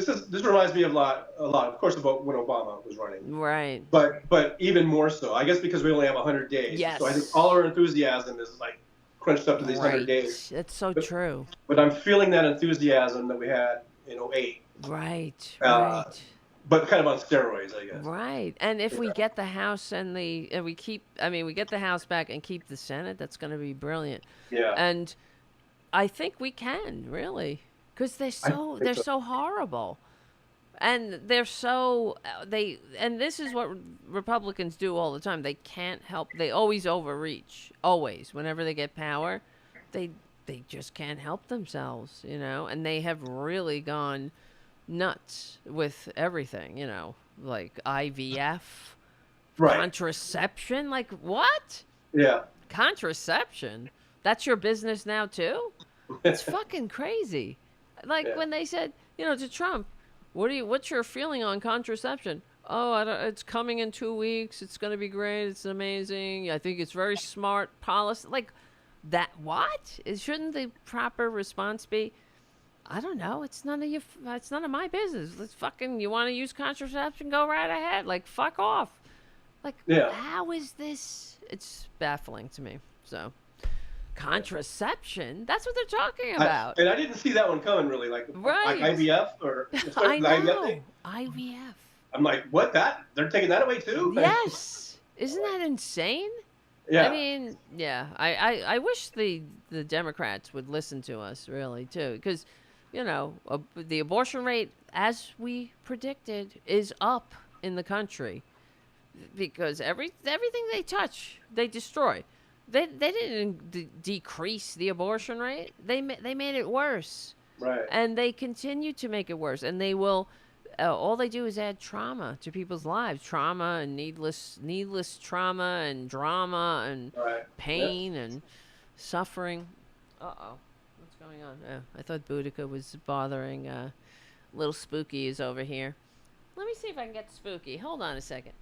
this reminds me of a lot, of course, about when Obama was running. Right. But even more so, I guess, because we only have 100 days. Yes. So I think all our enthusiasm is like crunched up to these 100 days. That's so true. But I'm feeling that enthusiasm that we had in 2008. Right. But kind of on steroids, I guess. Right. And if we get the House and we get the House back and keep the Senate, that's going to be brilliant. Yeah. And I think we can, really, because they're so horrible. And and this is what Republicans do all the time. They can't help. They always overreach. Always. Whenever they get power, they just can't help themselves, and they have really gone nuts with everything, like IVF, contraception. Like, what? Yeah. Contraception? That's your business now, too? It's fucking crazy. Like, when they said, to Trump, what's your feeling on contraception? Oh, it's coming in 2 weeks. It's going to be great. It's amazing. I think it's very smart policy. Like, that, what? Shouldn't the proper response be, I don't know. It's none of my business. Let's fucking, you want to use contraception? Go right ahead. Like, fuck off. Like, how is this? It's baffling to me. So, contraception? That's what they're talking about. And I didn't see that one coming, really. Like IVF or I know. IVF thing. IVF. I'm like, what? They're taking that away too? Yes. Isn't that insane? Yeah. I mean, yeah. I wish the Democrats would listen to us, really, too, because, the abortion rate, as we predicted, is up in the country because everything they touch, they destroy. They didn't decrease the abortion rate. They made it worse. Right. And they continue to make it worse. And they will. All they do is add trauma to people's lives. Trauma and needless trauma and drama and pain and suffering. Uh-oh. What's going on? Oh, I thought Boudica was bothering. Little Spooky is over here. Let me see if I can get Spooky. Hold on a second.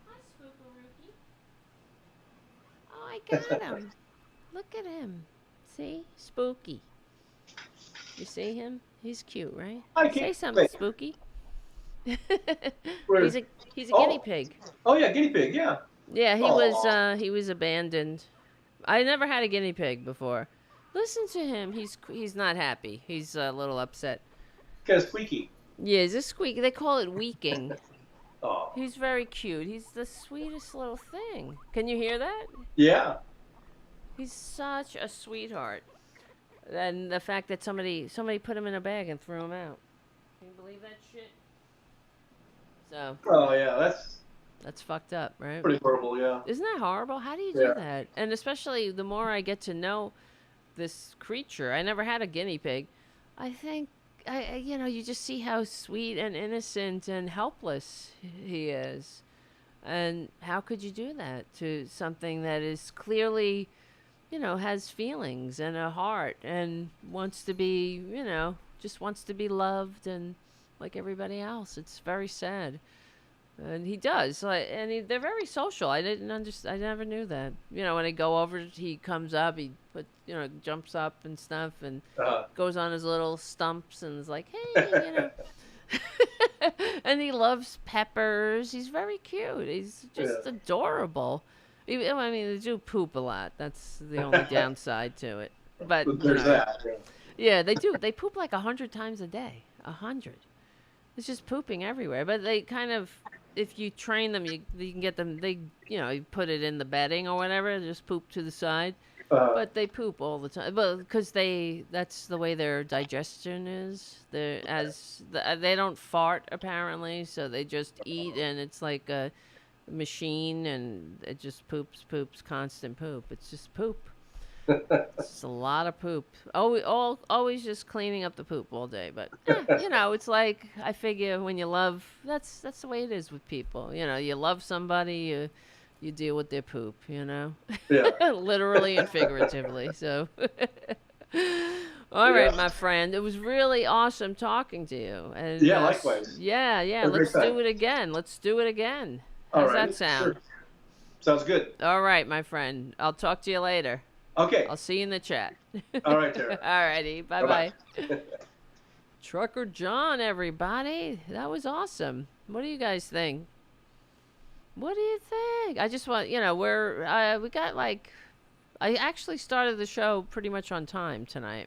Hi, Spookarookie. Oh, I got him. Look at him. See? Spooky. You see him? He's cute, right? Say something, Spooky. He's a guinea pig. Oh yeah, guinea pig. Yeah. Yeah, he was abandoned. I never had a guinea pig before. Listen to him. He's not happy. He's a little upset. Kind of squeaky. Yeah, he's a squeaky. They call it weaking. Oh. He's very cute. He's the sweetest little thing. Can you hear that? Yeah. He's such a sweetheart. And the fact that somebody put him in a bag and threw him out. Can you believe that shit? So. Oh yeah, that's fucked up, right? Pretty horrible, yeah. Isn't that horrible? How do you do that? And especially the more I get to know this creature, I never had a guinea pig. I think you just see how sweet and innocent and helpless he is. And how could you do that to something that is clearly, has feelings and a heart and wants to be, just wants to be loved and like everybody else. It's very sad. And he does. They're very social. I didn't understand. I never knew that. When I go over, he comes up, jumps up and stuff and goes on his little stumps and is like, hey, And he loves peppers. He's very cute. He's just adorable. I mean, they do poop a lot. That's the only downside to it. But there's that. Yeah, they do. They poop like 100 times a day. 100. It's just pooping everywhere. But they kind of, if you train them, you can get them. They, you put it in the bedding or whatever. They just poop to the side. But they poop all the time. Well, because that's the way their digestion is. They don't fart apparently, so they just eat, and it's like a machine, and it just poops, constant poop. It's just poop. It's a lot of poop. Always just cleaning up the poop all day. But it's like, I figure when you love, that's the way it is with people. You love somebody, you deal with their poop, Yeah. Literally and figuratively. So, all right, my friend. It was really awesome talking to you. And, likewise. Yeah. Let's do it again. How's that sound? Sure. Sounds good. All right, my friend. I'll talk to you later. Okay. I'll see you in the chat. All right, Tara. All righty. Bye-bye. Trucker John, everybody. That was awesome. What do you guys think? What do you think? I just want, we got like, I actually started the show pretty much on time tonight.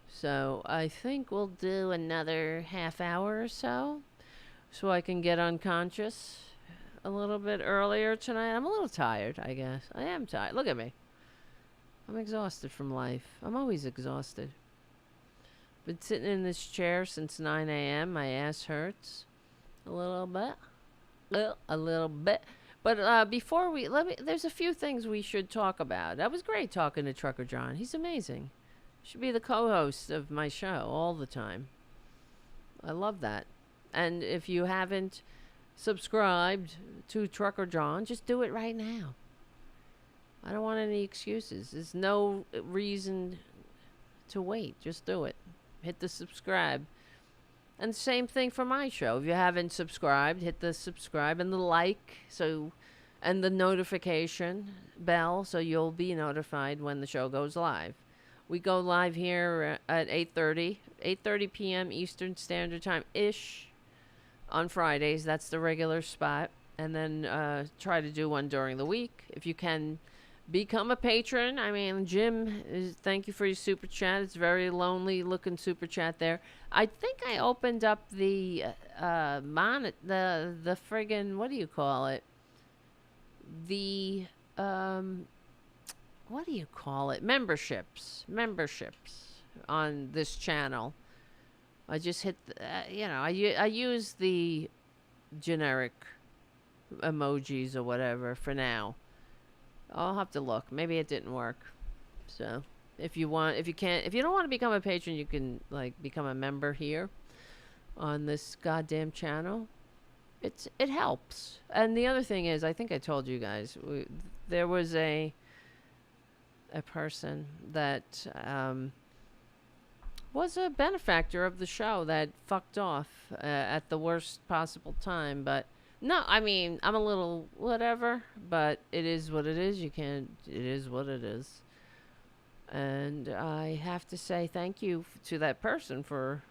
So I think we'll do another half hour or so I can get unconscious a little bit earlier tonight. I'm a little tired, I guess. I am tired. Look at me. I'm exhausted from life. I'm always exhausted. Been sitting in this chair since 9 a.m. My ass hurts a little bit. A little bit. But before there's a few things we should talk about. That was great talking to Trucker John. He's amazing. Should be the co-host of my show all the time. I love that. And if you haven't subscribed to Trucker John, just do it right now. I don't want any excuses. There's no reason to wait. Just do it. Hit the subscribe. And same thing for my show. If you haven't subscribed, hit the subscribe and the like, and the notification bell, so you'll be notified when the show goes live. We go live here at 8:30 p.m. Eastern Standard Time-ish on Fridays. That's the regular spot. And then try to do one during the week. If you can become a patron. I mean, Jim, thank you for your super chat. It's very lonely looking super chat there. I think I opened up the the friggin', what do you call it? The what do you call it? Memberships on this channel. I just hit I use the generic emojis or whatever for now. I'll have to look. Maybe it didn't work. So if you don't want to become a patron, you can become a member here on this goddamn channel. It helps. And the other thing is, I think I told you guys, there was a person that was a benefactor of the show that fucked off at the worst possible time, but no, I mean, I'm a little whatever, but it is what it is. It is what it is. And I have to say thank you to that person for,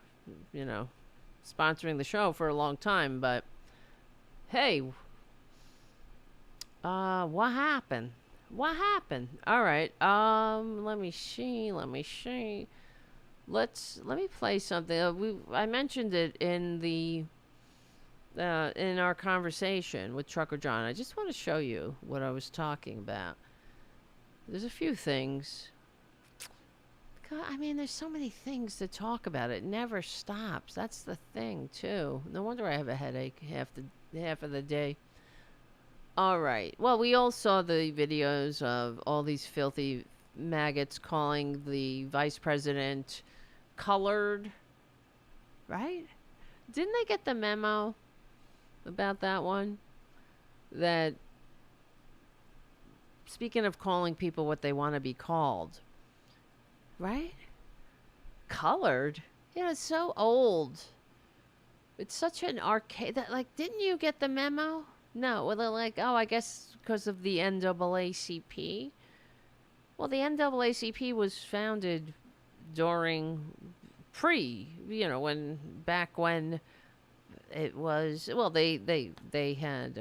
sponsoring the show for a long time. But, hey, what happened? What happened? All right, let me see. Let me play something. I mentioned it in our conversation with Trucker John. I just want to show you what I was talking about. There's a few things. God, I mean, there's so many things to talk about. It never stops. That's the thing, too. No wonder I have a headache half of the day. All right. Well, we all saw the videos of all these filthy maggots calling the vice president colored, right? Didn't they get the memo about that one? That, speaking of calling people what they want to be called, right? Colored? It's so old. It's such an archaic, didn't you get the memo? No, well, they're like, oh, I guess because of the NAACP. Well, the NAACP was founded during when it was, well, they had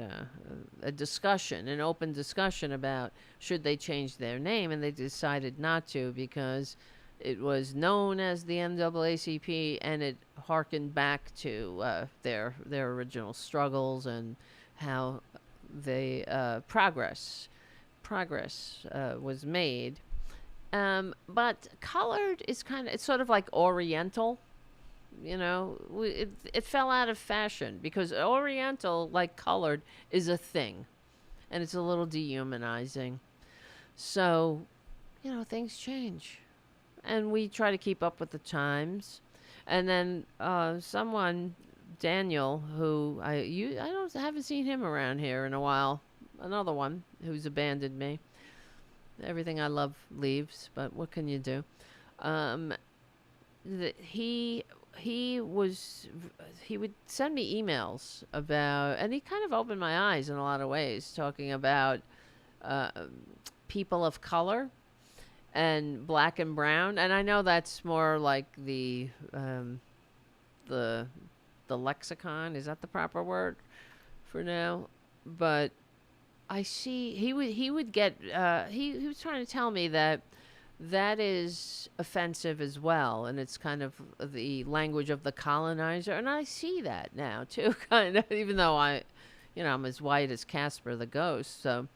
a discussion, an open discussion about should they change their name, and they decided not to because it was known as the NAACP, and it harkened back to their original struggles and how they progress was made. But colored is it's sort of like Oriental. It fell out of fashion because Oriental, like colored, is a thing, and it's a little dehumanizing. So, things change, and we try to keep up with the times. And then someone, Daniel, who I haven't seen him around here in a while. Another one who's abandoned me. Everything I love leaves, but what can you do? He would send me emails about, and he kind of opened my eyes in a lot of ways, talking about people of color and black and brown. And I know that's more like the the lexicon. Is that the proper word for now? But I see he would get he was trying to tell me that is offensive as well, and it's kind of the language of the colonizer, and I see that now too, kind of, even though I'm as white as Casper the Ghost, so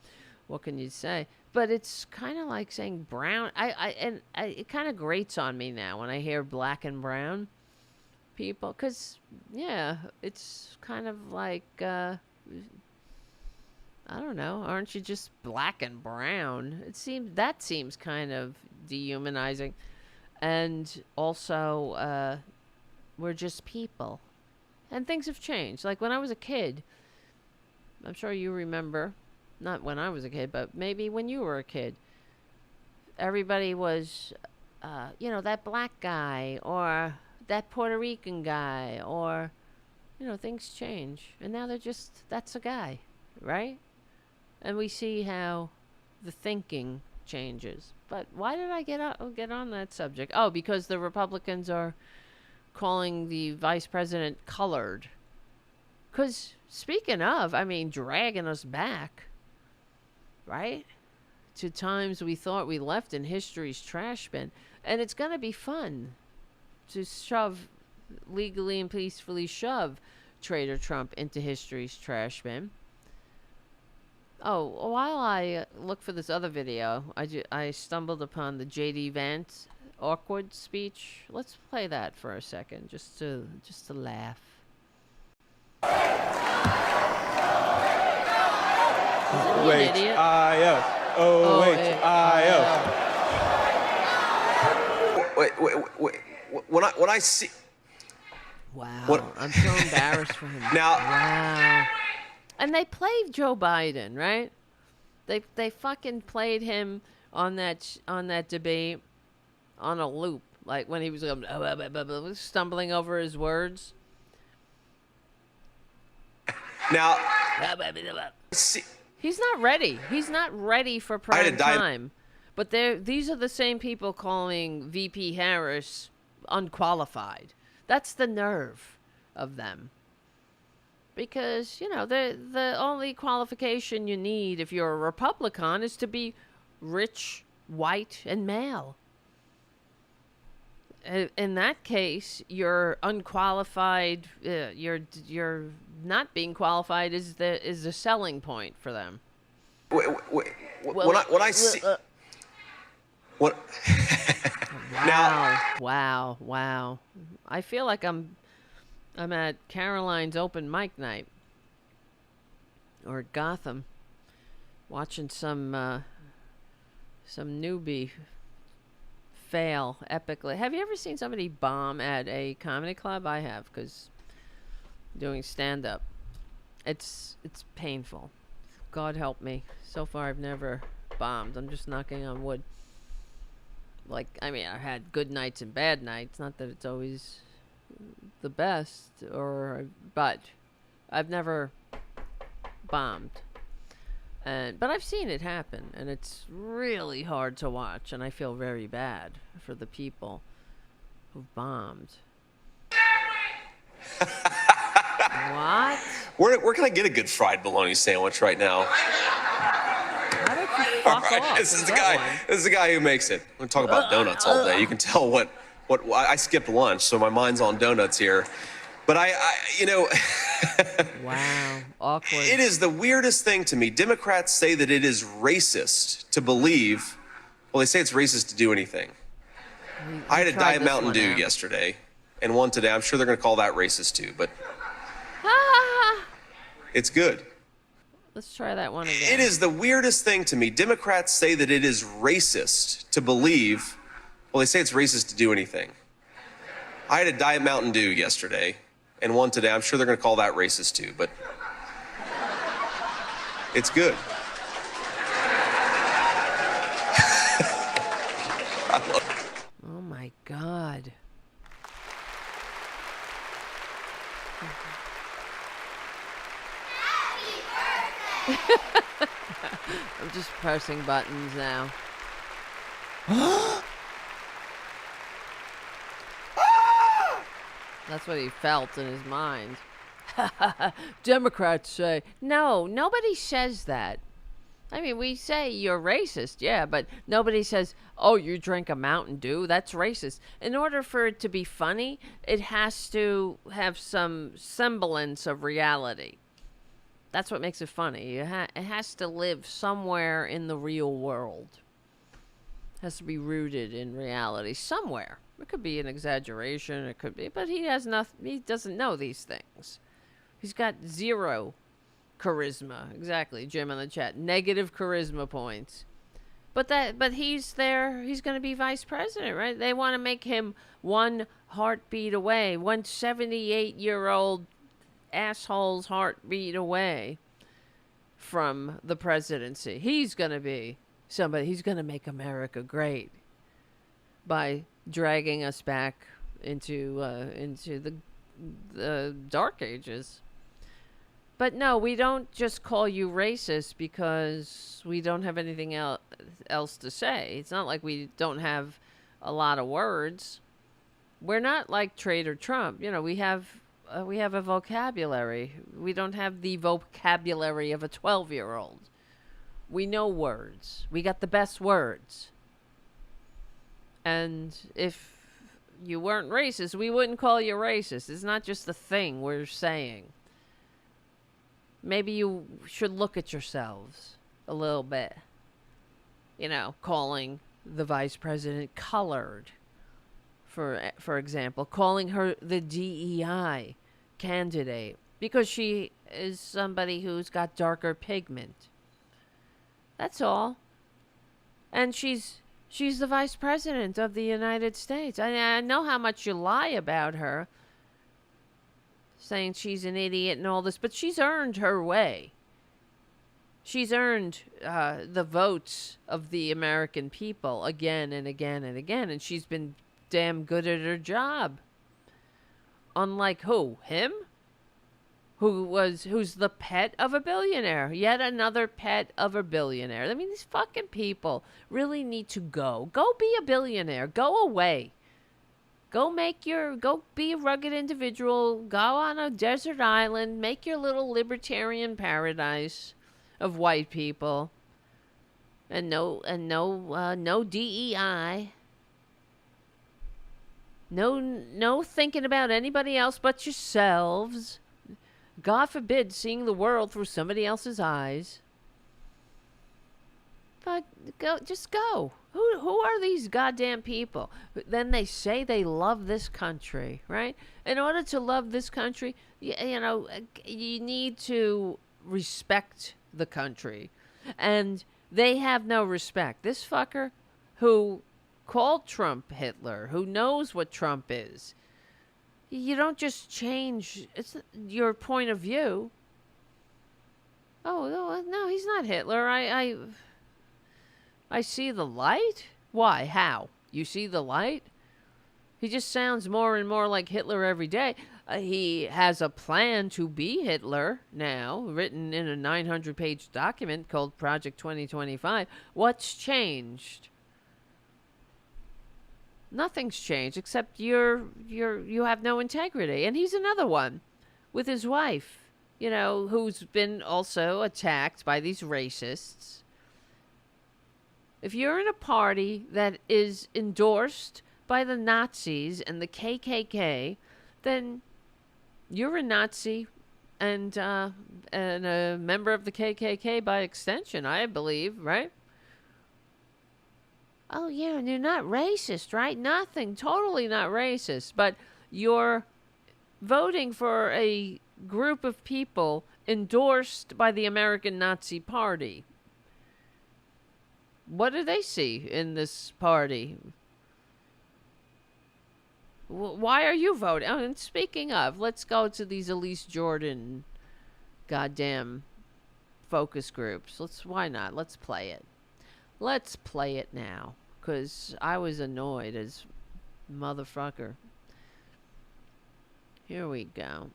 what can you say? But it's kind of like saying brown. It kind of grates on me now when I hear black and brown people, because it's kind of like I don't know, aren't you just black and brown? That seems kind of dehumanizing. And also we're just people, and things have changed. Like when I was a kid, I'm sure you remember, not when I was a kid, but maybe when you were a kid, everybody was that black guy or that Puerto Rican guy, or things change, and now that's a guy, right? And we see how the thinking changes. But why did I get on that subject? Oh, because the Republicans are calling the vice president colored. Because speaking of, dragging us back, right, to times we thought we left in history's trash bin. And it's going to be fun to legally and peacefully shove Traitor Trump into history's trash bin. Oh, while I look for this other video, I stumbled upon the J.D. Vance awkward speech. Let's play that for a second, just to laugh. O-H-I-O. O-H-I-O. Wait. When I see... Wow, I'm so embarrassed for him. Now... Wow. And they played Joe Biden, right? They fucking played him on that debate on a loop, like when he was stumbling over his words. Now, he's not ready. He's not ready for prime time. But these are the same people calling VP Harris unqualified. That's the nerve of them. Because, the only qualification you need if you're a Republican is to be rich, white, and male. In that case, you're unqualified. You're not being qualified is the selling point for them. When I see... What? Wow. I feel like I'm at Caroline's open mic night, or Gotham, watching some newbie fail epically. Have you ever seen somebody bomb at a comedy club? I have, because doing stand-up, it's painful. God help me. So far, I've never bombed. I'm just knocking on wood. I've had good nights and bad nights. Not that it's always the best, but I've never bombed, but I've seen it happen, and it's really hard to watch, and I feel very bad for the people who've bombed. What? Where can I get a good fried bologna sandwich right now? How did you fuck off? This is the guy who makes it. We're talking about donuts all day. You can tell what I skipped lunch, so my mind's on donuts here. But Wow, awkward. It is the weirdest thing to me. Democrats say that it is racist to believe, they say it's racist to do anything. I had a Diet Mountain Dew yesterday, and one today. I'm sure they're going to call that racist too, but it's good. Let's try that one again. It is the weirdest thing to me. Democrats say that it is racist to believe, they say it's racist to do anything. I had a Diet Mountain Dew yesterday, and one today. I'm sure they're going to call that racist too, but it's good. Oh my God. I'm just pressing buttons now. That's what he felt in his mind. Democrats say. No, nobody says that. I mean, we say you're racist, yeah, but nobody says, oh, you drink a Mountain Dew? That's racist. In order for it to be funny, it has to have some semblance of reality. That's what makes it funny. It has to live somewhere in the real world. It has to be rooted in reality somewhere. It could be an exaggeration, it could be, but he has nothing. He doesn't know these things. He's got zero charisma. Exactly, Jim in the chat. Negative charisma points. But he's there. He's going to be vice president, right? They want to make him one heartbeat away, one 78-year-old asshole's heartbeat away from the presidency. He's going to be somebody. He's going to make America great by dragging us back into the Dark Ages. But no, we don't just call you racist because we don't have anything else to say. It's not like we don't have a lot of words. We're not like Traitor Trump. You know, we have a vocabulary. We don't have the vocabulary of a 12-year-old. We know words. We got the best words. And if you weren't racist, we wouldn't call you racist. It's not just a thing we're saying. Maybe you should look at yourselves a little bit. You know, calling the vice president colored, for example. Calling her the DEI candidate because she is somebody who's got darker pigment. That's all. And she's the vice president of the United States. I know how much you lie about her, saying she's an idiot and all this, but she's earned her way. She's earned the votes of the American people again and again and again, and she's been damn good at her job. Unlike who? Him? Who's the pet of a billionaire? Yet another pet of a billionaire. I mean, these fucking people really need to go. Go be a billionaire. Go away. Go be a rugged individual. Go on a desert island. Make your little libertarian paradise of white people. And no DEI. No thinking about anybody else but yourselves. God forbid seeing the world through somebody else's eyes. But just go. Who are these goddamn people? Then they say they love this country, right? In order to love this country, you know, you need to respect the country. And they have no respect. This fucker who called Trump Hitler, who knows what Trump is, you don't just change your point of view. Oh, no, he's not Hitler. I see the light? Why? How? You see the light? He just sounds more and more like Hitler every day. He has a plan to be Hitler now, written in a 900-page document called Project 2025. What's changed? Nothing's changed except you have no integrity. And he's another one with his wife, you know, who's been also attacked by these racists. If you're in a party that is endorsed by the Nazis and the KKK, then you're a Nazi and a member of the KKK by extension, I believe, right? Oh, yeah, and you're not racist, right? Nothing. Totally not racist. But you're voting for a group of people endorsed by the American Nazi Party. What do they see in this party? Why are you voting? Oh, and speaking of, let's go to these Elise Jordan goddamn focus groups. Why not? Let's play it. Let's play it now, because I was annoyed as motherfucker. Here we go.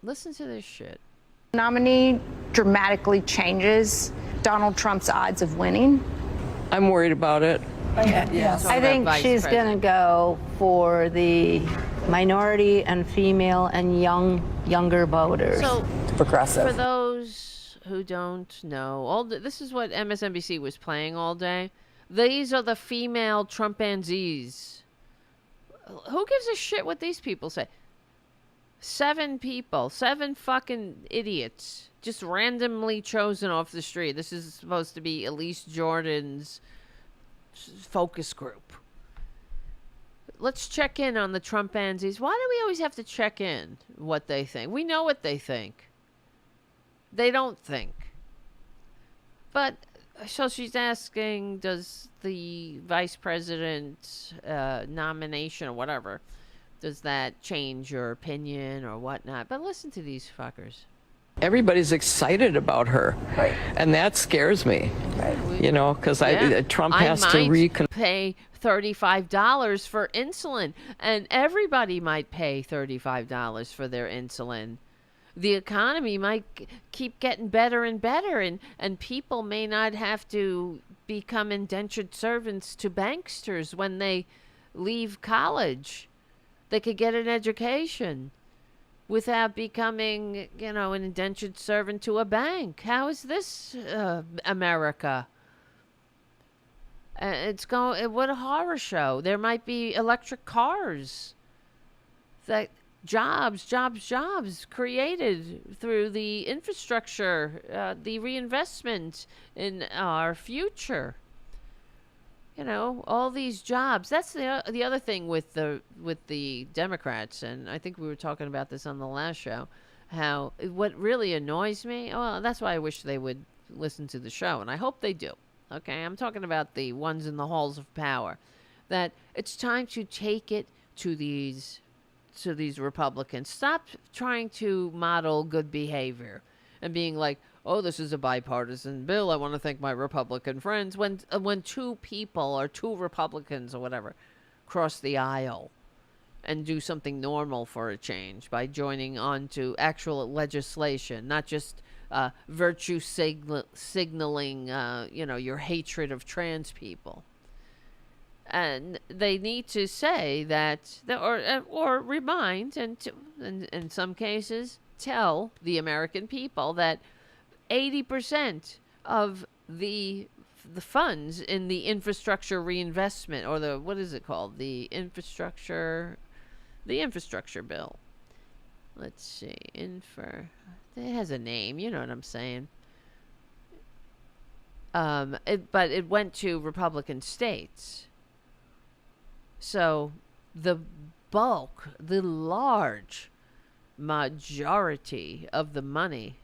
Listen to this shit. Nominee dramatically changes Donald Trump's odds of winning. I'm worried about it. Yeah. I think she's going to go for the minority and female and younger voters. So, Progressive. for those who don't know, this is what MSNBC was playing all day. These are the female Trumpanzees. Who gives a shit what these people say? 7 people, 7 fucking idiots, just randomly chosen off the street. This is supposed to be Elise Jordan's focus group. Let's check in on the Trumpanzees. Why do we always have to check in what they think? We know what they think. They don't think. But, so she's asking, does the vice president nomination or whatever, does that change your opinion or whatnot? But listen to these fuckers. Everybody's excited about her, Right. and that scares me. Right. You know, because Trump I has to might pay $35 for insulin, and everybody might pay $35 for their insulin. The economy might keep getting better and better, and people may not have to become indentured servants to banksters when they leave college. They could get an education without becoming, an indentured servant to a bank. How is this America? What a horror show. There might be electric cars. That jobs created through the infrastructure, the reinvestment in our future. All these jobs. That's the other thing with the Democrats, and I think we were talking about this on the last show. How what really annoys me. Well, that's why I wish they would listen to the show, and I hope they do. Okay, I'm talking about the ones in the halls of power. That it's time to take it to these Republicans. Stop trying to model good behavior and being like, oh, this is a bipartisan bill. I want to thank my Republican friends. When 2 people or 2 Republicans or whatever cross the aisle and do something normal for a change by joining on to actual legislation, not just virtue signaling, your hatred of trans people. And they need to say that, or remind, and in some cases, tell the American people that 80% of the funds in the infrastructure reinvestment, or the infrastructure bill. Let's see, it has a name, you know what I'm saying. But it went to Republican states. So the large majority of the money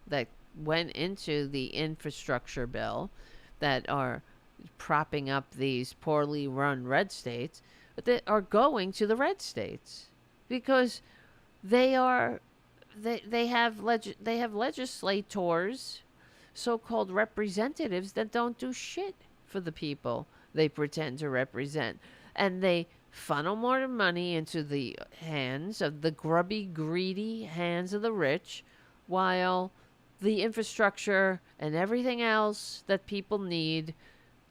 that went into the infrastructure bill that are propping up these poorly run red states, that are going to the red states because they have legislators, so-called representatives, that don't do shit for the people they pretend to represent. And they funnel more money into the hands of the grubby, greedy hands of the rich, while the infrastructure and everything else that people need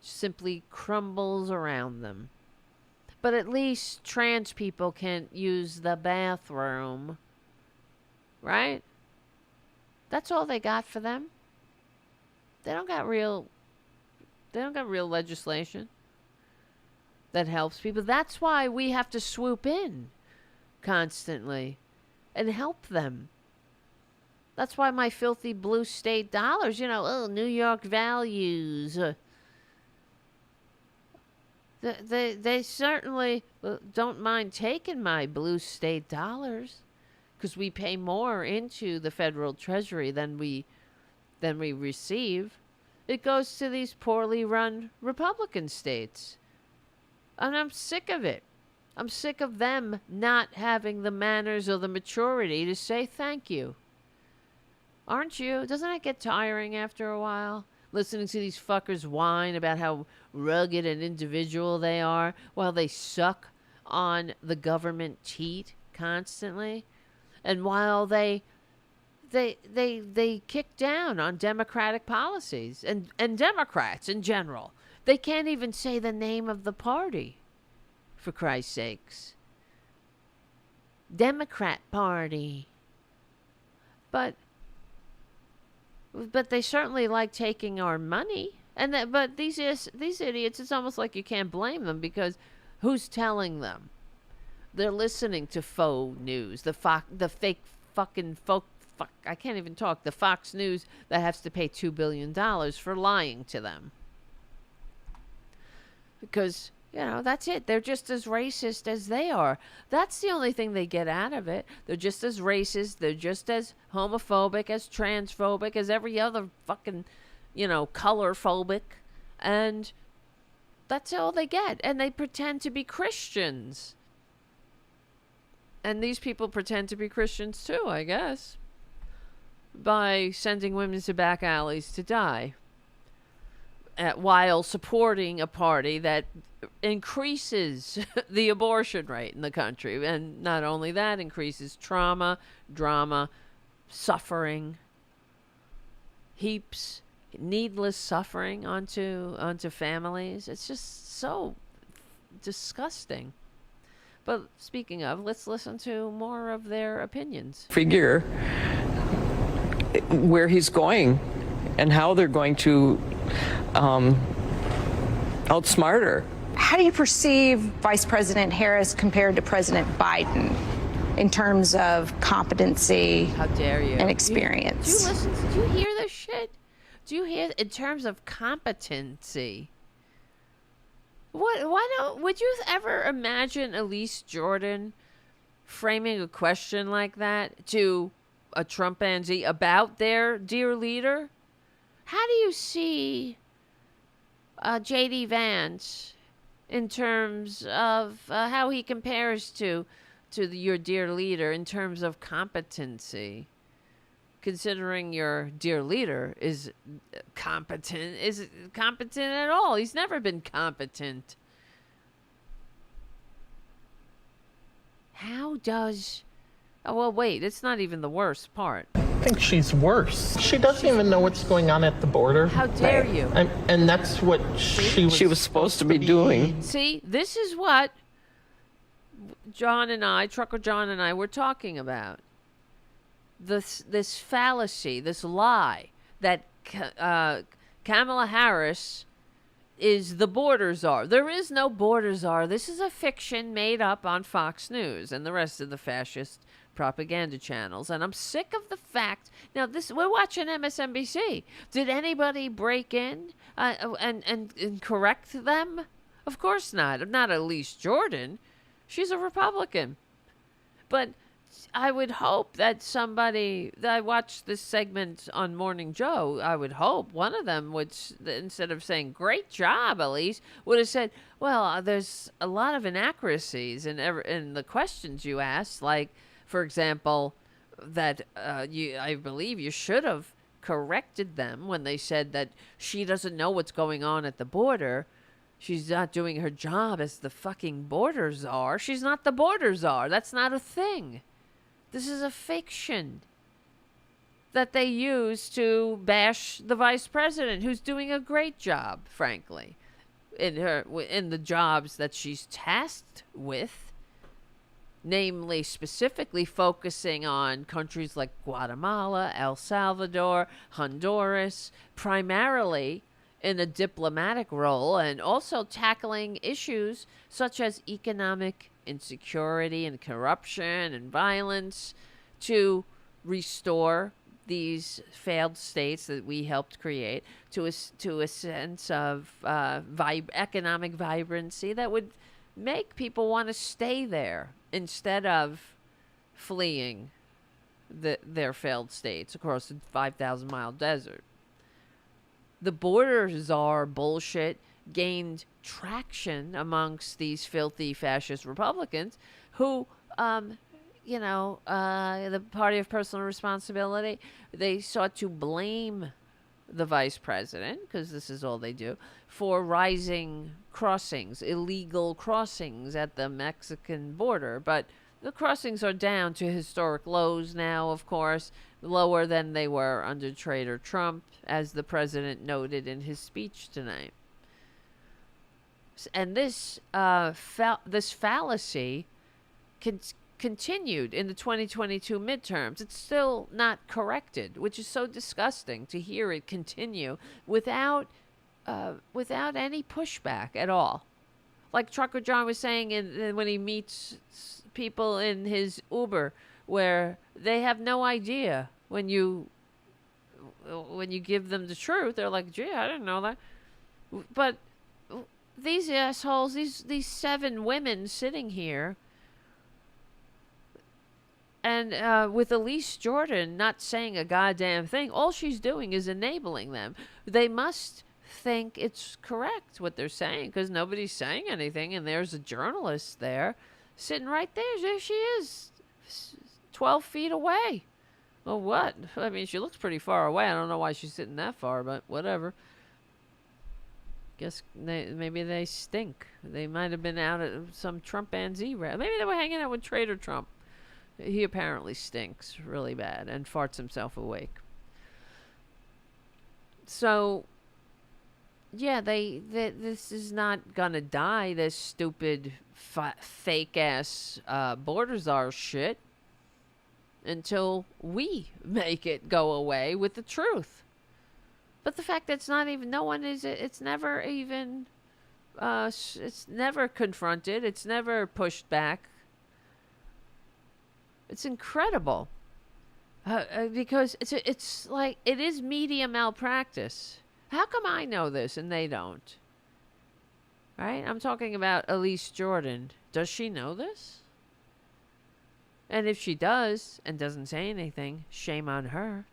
simply crumbles around them. But at least trans people can use the bathroom, right? That's all they got for them. They don't got real legislation that helps people. That's why we have to swoop in constantly and help them. That's why my filthy blue state dollars, New York values. They certainly don't mind taking my blue state dollars, because we pay more into the federal treasury than we receive. It goes to these poorly run Republican states. And I'm sick of it. I'm sick of them not having the manners or the maturity to say thank you. Aren't you? Doesn't that get tiring after a while? Listening to these fuckers whine about how rugged and individual they are while they suck on the government teat constantly. And while they kick down on democratic policies and Democrats in general. They can't even say the name of the party, for Christ's sakes. Democrat Party. But they certainly like taking our money. But these idiots, it's almost like you can't blame them, because who's telling them? They're listening to faux news, the fake fucking I can't even talk. The Fox News that has to pay $2 billion for lying to them. Because, that's it. They're just as racist as they are. That's the only thing they get out of it. They're just as racist. They're just as homophobic, as transphobic, as every other fucking, color phobic. And that's all they get. And they pretend to be Christians. And these people pretend to be Christians too, I guess, by sending women to back alleys to die, while supporting a party that increases the abortion rate in the country. And not only that, increases trauma, drama, suffering, heaps, needless suffering onto families. It's just so disgusting. But speaking of, let's listen to more of their opinions. Figure where he's going and how they're going to outsmart her. How do you perceive Vice President Harris compared to President Biden in terms of competency? How dare you? And experience? Do you hear this shit? Do you hear in terms of competency? Would you ever imagine Elise Jordan framing a question like that to a Trumpanzee about their dear leader? How do you see J.D. Vance in terms of how he compares to your dear leader in terms of competency? Considering your dear leader is competent at all. He's never been competent. How does... Oh, well, wait, it's not even the worst part. I think she's worse. She doesn't even know what's going on at the border. How dare you? And that's what she was supposed to be doing. See, this is what Trucker John and I were talking about. This fallacy, this lie that Kamala Harris is the border czar. There is no border czar. This is a fiction made up on Fox News and the rest of the fascist propaganda channels. And I'm sick of the fact. Now, we're watching MSNBC. Did anybody break in and correct them? Of course not. Not Elise Jordan. She's a Republican. But I would hope that I watched this segment on Morning Joe, I would hope one of them would, instead of saying, great job, Elise, would have said, well, there's a lot of inaccuracies in the questions you asked. Like, for example, that I believe you should have corrected them when they said that she doesn't know what's going on at the border. She's not doing her job as the fucking border czar. She's not the border czar. That's not a thing. This is a fiction that they use to bash the vice president, who's doing a great job, frankly, in the jobs that she's tasked with, namely specifically focusing on countries like Guatemala, El Salvador, Honduras, primarily in a diplomatic role, and also tackling issues such as economic insecurity and corruption and violence to restore these failed states that we helped create to a sense of economic vibrancy that would make people want to stay there instead of fleeing their failed states across the 5,000-mile desert. The border czar bullshit gained traction amongst these filthy fascist Republicans who, the party of personal responsibility, they sought to blame the vice president, because this is all they do, for rising crossings, illegal crossings at the Mexican border. But the crossings are down to historic lows now, of course, lower than they were under Traitor Trump, as the president noted in his speech tonight. And this fallacy continued in the 2022 midterms. It's still not corrected, which is so disgusting to hear it continue without any pushback at all. Like Trucker John was saying when he meets people in his Uber, where they have no idea when you give them the truth. They're like, gee, I didn't know that. But these assholes, these 7 women sitting here, and with Elise Jordan not saying a goddamn thing, all she's doing is enabling them. They must think it's correct what they're saying, because nobody's saying anything, and there's a journalist there sitting right there. There she is, 12 feet away. Well, what? I mean, she looks pretty far away. I don't know why she's sitting that far, but whatever. Guess maybe they stink. They might have been out at some Trumpanzee rally. Maybe they were hanging out with Traitor Trump. He apparently stinks really bad and farts himself awake. So, yeah, this is not gonna die, this stupid fake-ass border czar shit, until we make it go away with the truth. But the fact that it's not even, it's never even, it's never confronted, it's never pushed back. It's incredible. Because it's like, it is media malpractice. How come I know this and they don't? Right? I'm talking about Elise Jordan. Does she know this? And if she does and doesn't say anything, shame on her.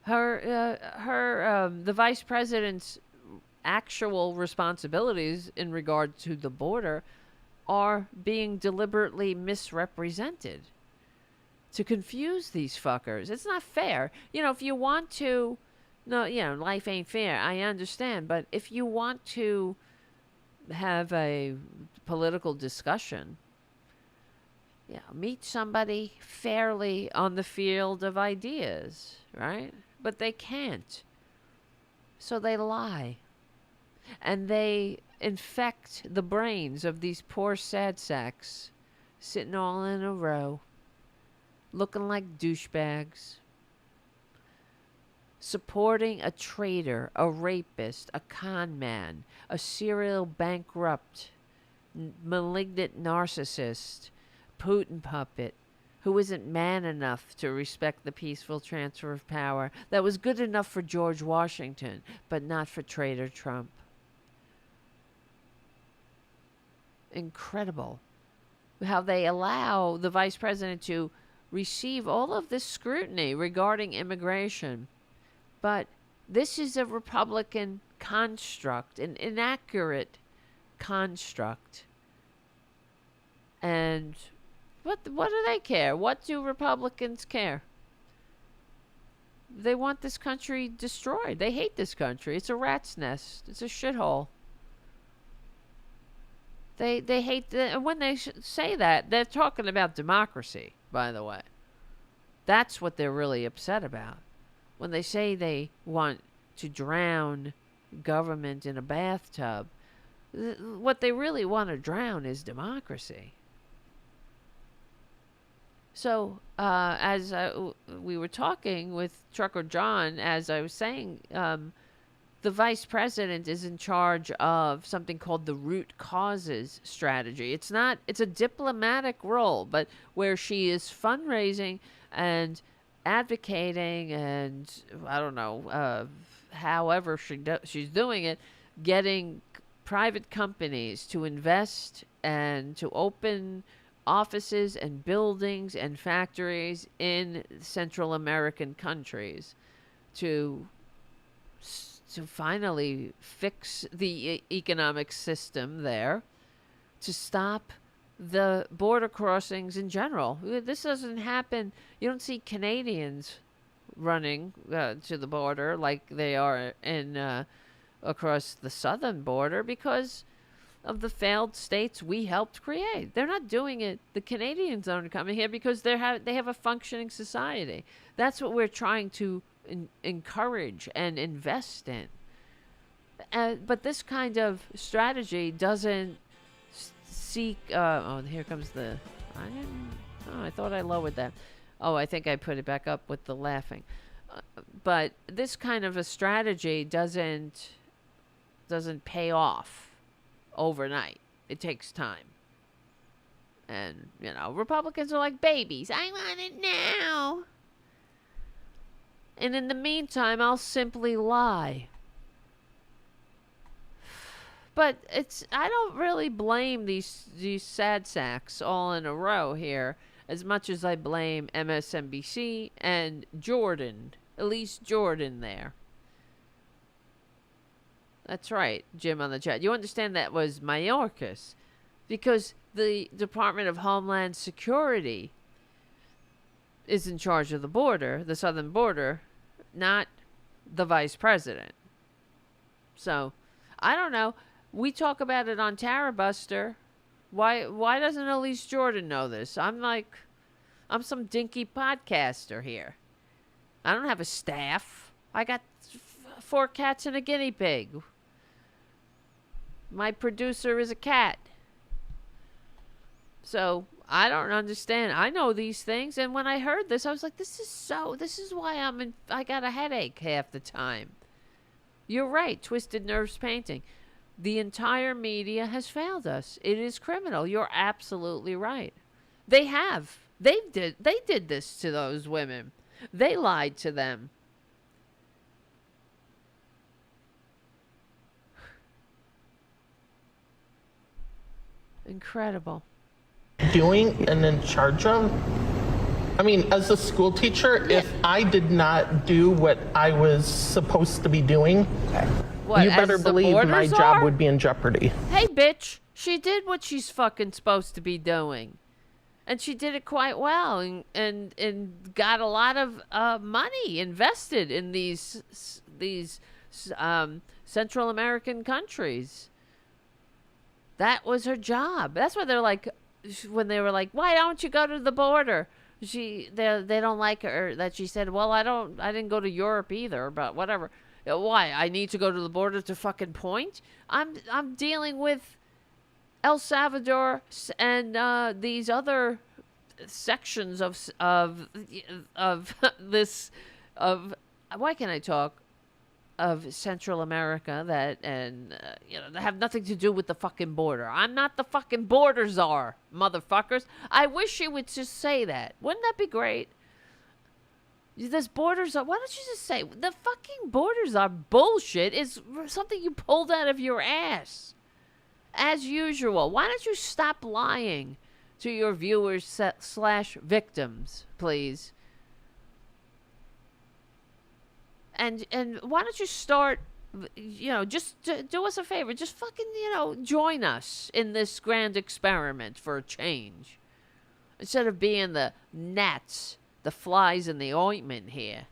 The vice president's actual responsibilities in regard to the border are being deliberately misrepresented to confuse these fuckers. It's not fair. If you want to, life ain't fair. I understand. But if you want to have a political discussion, meet somebody fairly on the field of ideas, right? But they can't. So they lie. And they infect the brains of these poor sad sacks sitting all in a row, looking like douchebags, supporting a traitor, a rapist, a con man, a serial bankrupt, malignant narcissist, Putin puppet, who isn't man enough to respect the peaceful transfer of power that was good enough for George Washington, but not for Traitor Trump. Incredible how they allow the vice president to receive all of this scrutiny regarding immigration. But this is a Republican construct, an inaccurate construct. And what do they care? What do Republicans care? They want this country destroyed. They hate this country. It's a rat's nest. It's a shithole. They hate and when they say that, they're talking about democracy, by the way. That's what they're really upset about. When they say they want to drown government in a bathtub, what they really want to drown is democracy. So, as we were talking with Trucker John, as I was saying, the vice president is in charge of something called the root causes strategy. It's a diplomatic role, but where she is fundraising and advocating and, I don't know, however she's doing it, getting private companies to invest and to open offices and buildings and factories in Central American countries to finally fix the economic system there, to stop the border crossings in general. This doesn't happen. You don't see Canadians running to the border like they are in across the southern border because of the failed states we helped create. They're not doing it. The Canadians aren't coming here because they have a functioning society. That's what we're trying to encourage and invest in. But this kind of strategy doesn't seek. Here comes the. I thought I lowered that. Oh, I think I put it back up with the laughing. But this kind of a strategy doesn't pay off overnight. It takes time. And, Republicans are like babies. I want it now. And in the meantime, I'll simply lie. But I don't really blame these sad sacks all in a row here as much as I blame MSNBC and Jordan. At least Jordan there. That's right, Jim on the chat. You understand that was Mayorkas. Because the Department of Homeland Security is in charge of the border, the southern border, not the vice president. So, I don't know. We talk about it on Tarabuster. Why doesn't Elise Jordan know this? I'm some dinky podcaster here. I don't have a staff. I got 4 cats and a guinea pig. My producer is a cat. So, I don't understand. I know these things, and when I heard this, I was like, this is why I got a headache half the time. You're right, Twisted Nerves Painting. The entire media has failed us. It is criminal. You're absolutely right. They have. They did this to those women. They lied to them. Incredible. Doing and in charge of? I mean, as a school teacher, if I did not do what I was supposed to be doing, you better believe my job would be in jeopardy. Hey, bitch, she did what she's fucking supposed to be doing. And she did it quite well and got a lot of money invested in these Central American countries. That was her job. That's why they're like, when they were like, why don't you go to the border? They don't like her that she said, well, I didn't go to Europe either, but whatever. Why? I need to go to the border to fucking point? I'm dealing with El Salvador and these other sections of this why can't I talk? Of Central America that have nothing to do with the fucking border. I'm not the fucking border czar, motherfuckers. I wish she would just say that. Wouldn't that be great? This borders are. Why don't you just say the fucking borders are bullshit? Is something you pulled out of your ass, as usual. Why don't you stop lying to your viewers / victims, please? And why don't you start, just do us a favor. Just fucking, join us in this grand experiment for a change. Instead of being the gnats, the flies in the ointment here.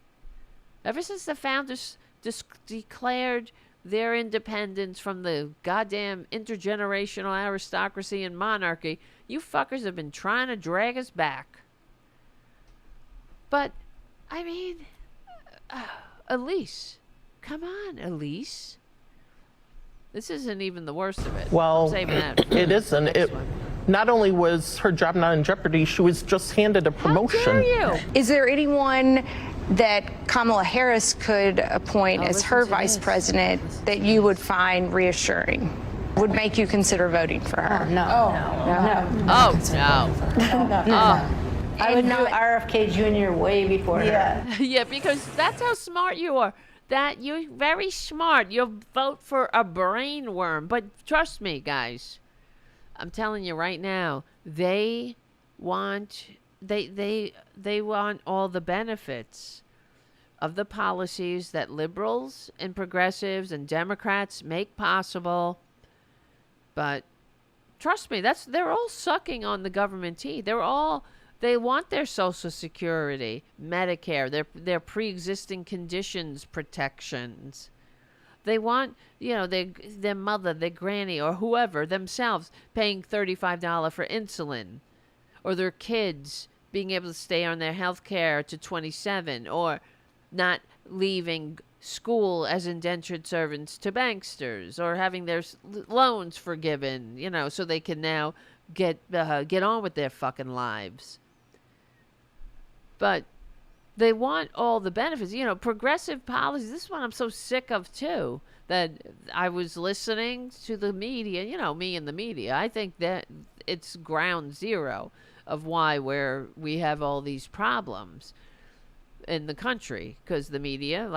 Ever since the founders declared their independence from the goddamn intergenerational aristocracy and monarchy, you fuckers have been trying to drag us back. But, I mean... Elise. Come on, Elise. This isn't even the worst of it. Well, I'm saving that for it isn't. Not only was her job not in jeopardy, she was just handed a promotion. How dare you? Is there anyone that Kamala Harris could appoint as her vice president that you would find reassuring? Would make you consider voting for her? No. I would do RFK Jr. way before her. Yeah, because that's how smart you are. That you're very smart. You'll vote for a brainworm. But trust me, guys. I'm telling you right now, they want all the benefits of the policies that liberals and progressives and Democrats make possible. But trust me, they're all sucking on the government tea. They want their Social Security, Medicare, their pre-existing conditions protections. They want, their mother, their granny, or whoever, themselves, paying $35 for insulin. Or their kids being able to stay on their health care to 27, or not leaving school as indentured servants to banksters, or having their loans forgiven, so they can now get on with their fucking lives. But they want all the benefits, progressive policies. This is what I'm so sick of too, that I was listening to the media, me and the media. I think that it's ground zero of why we have all these problems in the country, because the media,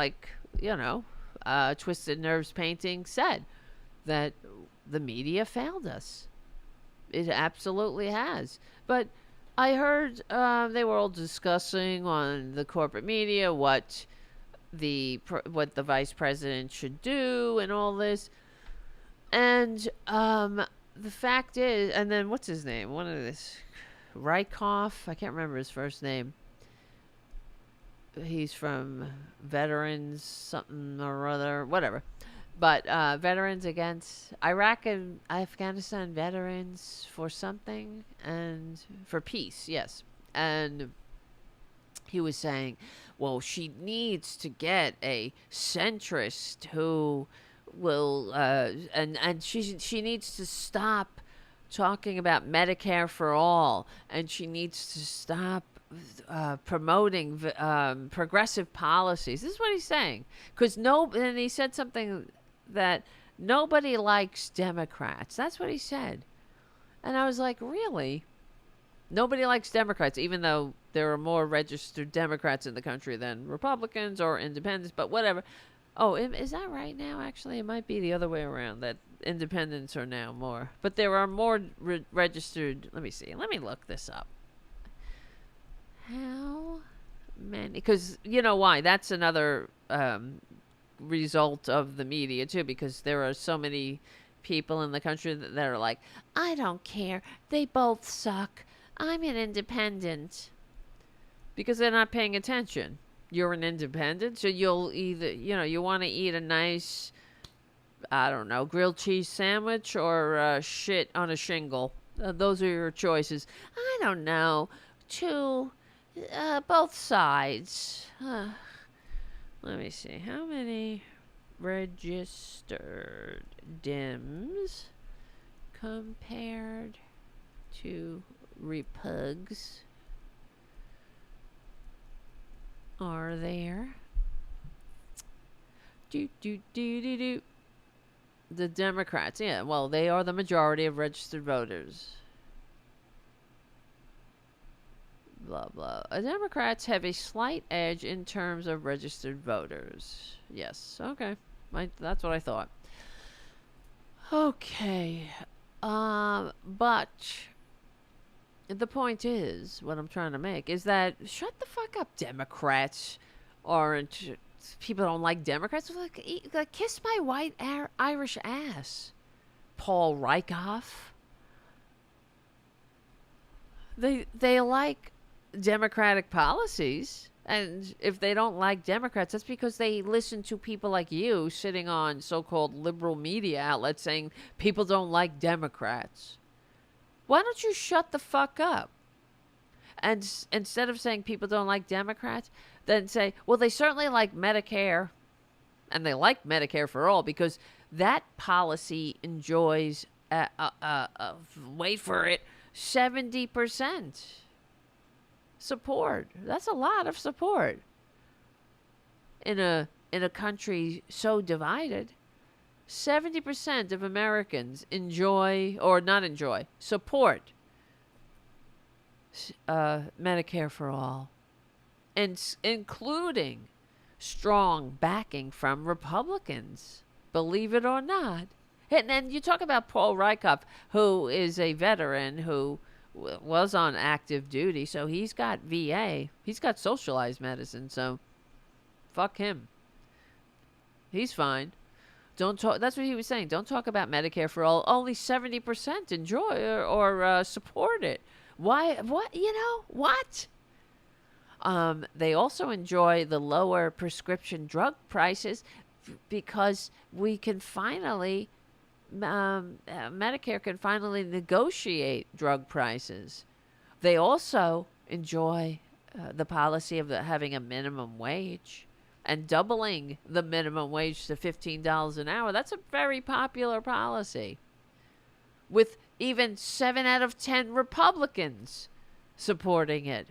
Twisted Nerves Painting said that the media failed us. It absolutely has. But I heard they were all discussing on the corporate media what the vice president should do and all this. And the fact is, and then what's his name? One of this Rykoff, I can't remember his first name. He's from Veterans something or other, whatever. But Veterans Against Iraq and Afghanistan Veterans for something, and for peace, yes. And he was saying, well, she needs to get a centrist who will, and she needs to stop talking about Medicare for all, and she needs to stop promoting progressive policies. This is what he's saying. And he said something that nobody likes Democrats. That's what he said. And I was like, really? Nobody likes Democrats, even though there are more registered Democrats in the country than Republicans or independents, but whatever. Oh, is that right now? Actually, it might be the other way around, that independents are now more. But there are more registered. Let me see. Let me look this up. How many? Because you know why? That's another result of the media, too, because there are so many people in the country that are like, I don't care. They both suck. I'm an independent. Because they're not paying attention. You're an independent, so you'll either, you want to eat a nice, I don't know, grilled cheese sandwich or shit on a shingle. Those are your choices. I don't know. Both sides. Let me see. How many registered Dems compared to Repugs are there? The Democrats, yeah, well, they are the majority of registered voters. Blah, blah. Democrats have a slight edge in terms of registered voters. Yes, okay. That's what I thought. Okay. But the point is, what I'm trying to make, is that shut the fuck up, Democrats. People don't like Democrats. Like kiss my white Irish ass, Paul Rykoff. They like Democratic policies, and if they don't like Democrats, that's because they listen to people like you sitting on so-called liberal media outlets saying people don't like Democrats. Why don't you shut the fuck up? And instead of saying people don't like Democrats, then say, well, they certainly like Medicare, and they like Medicare for all because that policy enjoys, wait for it, 70% support. That's a lot of support in a country so divided. 70% of Americans support Medicare for all, and including strong backing from Republicans, believe it or not. And then you talk about Paul Rykoff, who is a veteran who was on active duty, so he's got VA. He's got socialized medicine, so fuck him. He's fine. Don't talk. That's what he was saying. Don't talk about Medicare for all. Only 70% enjoy or support it. Why? What? What? They also enjoy the lower prescription drug prices because we can finally, Medicare can finally negotiate drug prices. They also enjoy the policy of having a minimum wage. and doubling the minimum wage to $15 an hour. That's a very popular policy, with even 7 out of 10 Republicans supporting it.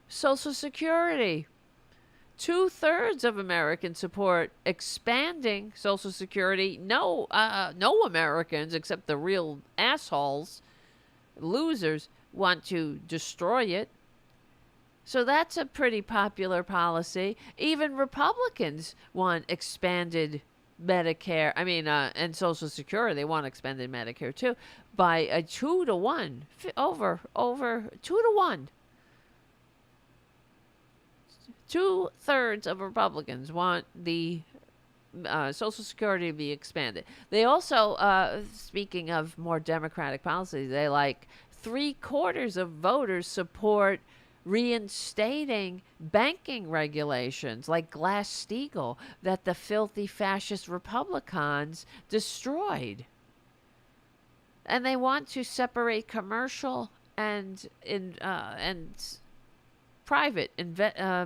Social Security. 2/3 of Americans support expanding Social Security. No Americans, except the real assholes, losers, want to destroy it. So that's a pretty popular policy. Even Republicans want expanded Medicare. And Social Security. They want expanded Medicare too, by a 2-to-1, over 2-to-1. 2/3 of Republicans want the Social Security to be expanded. They also, speaking of more democratic policies, they 3/4 of voters support reinstating banking regulations like Glass-Steagall that the filthy fascist Republicans destroyed. And they want to separate commercial and private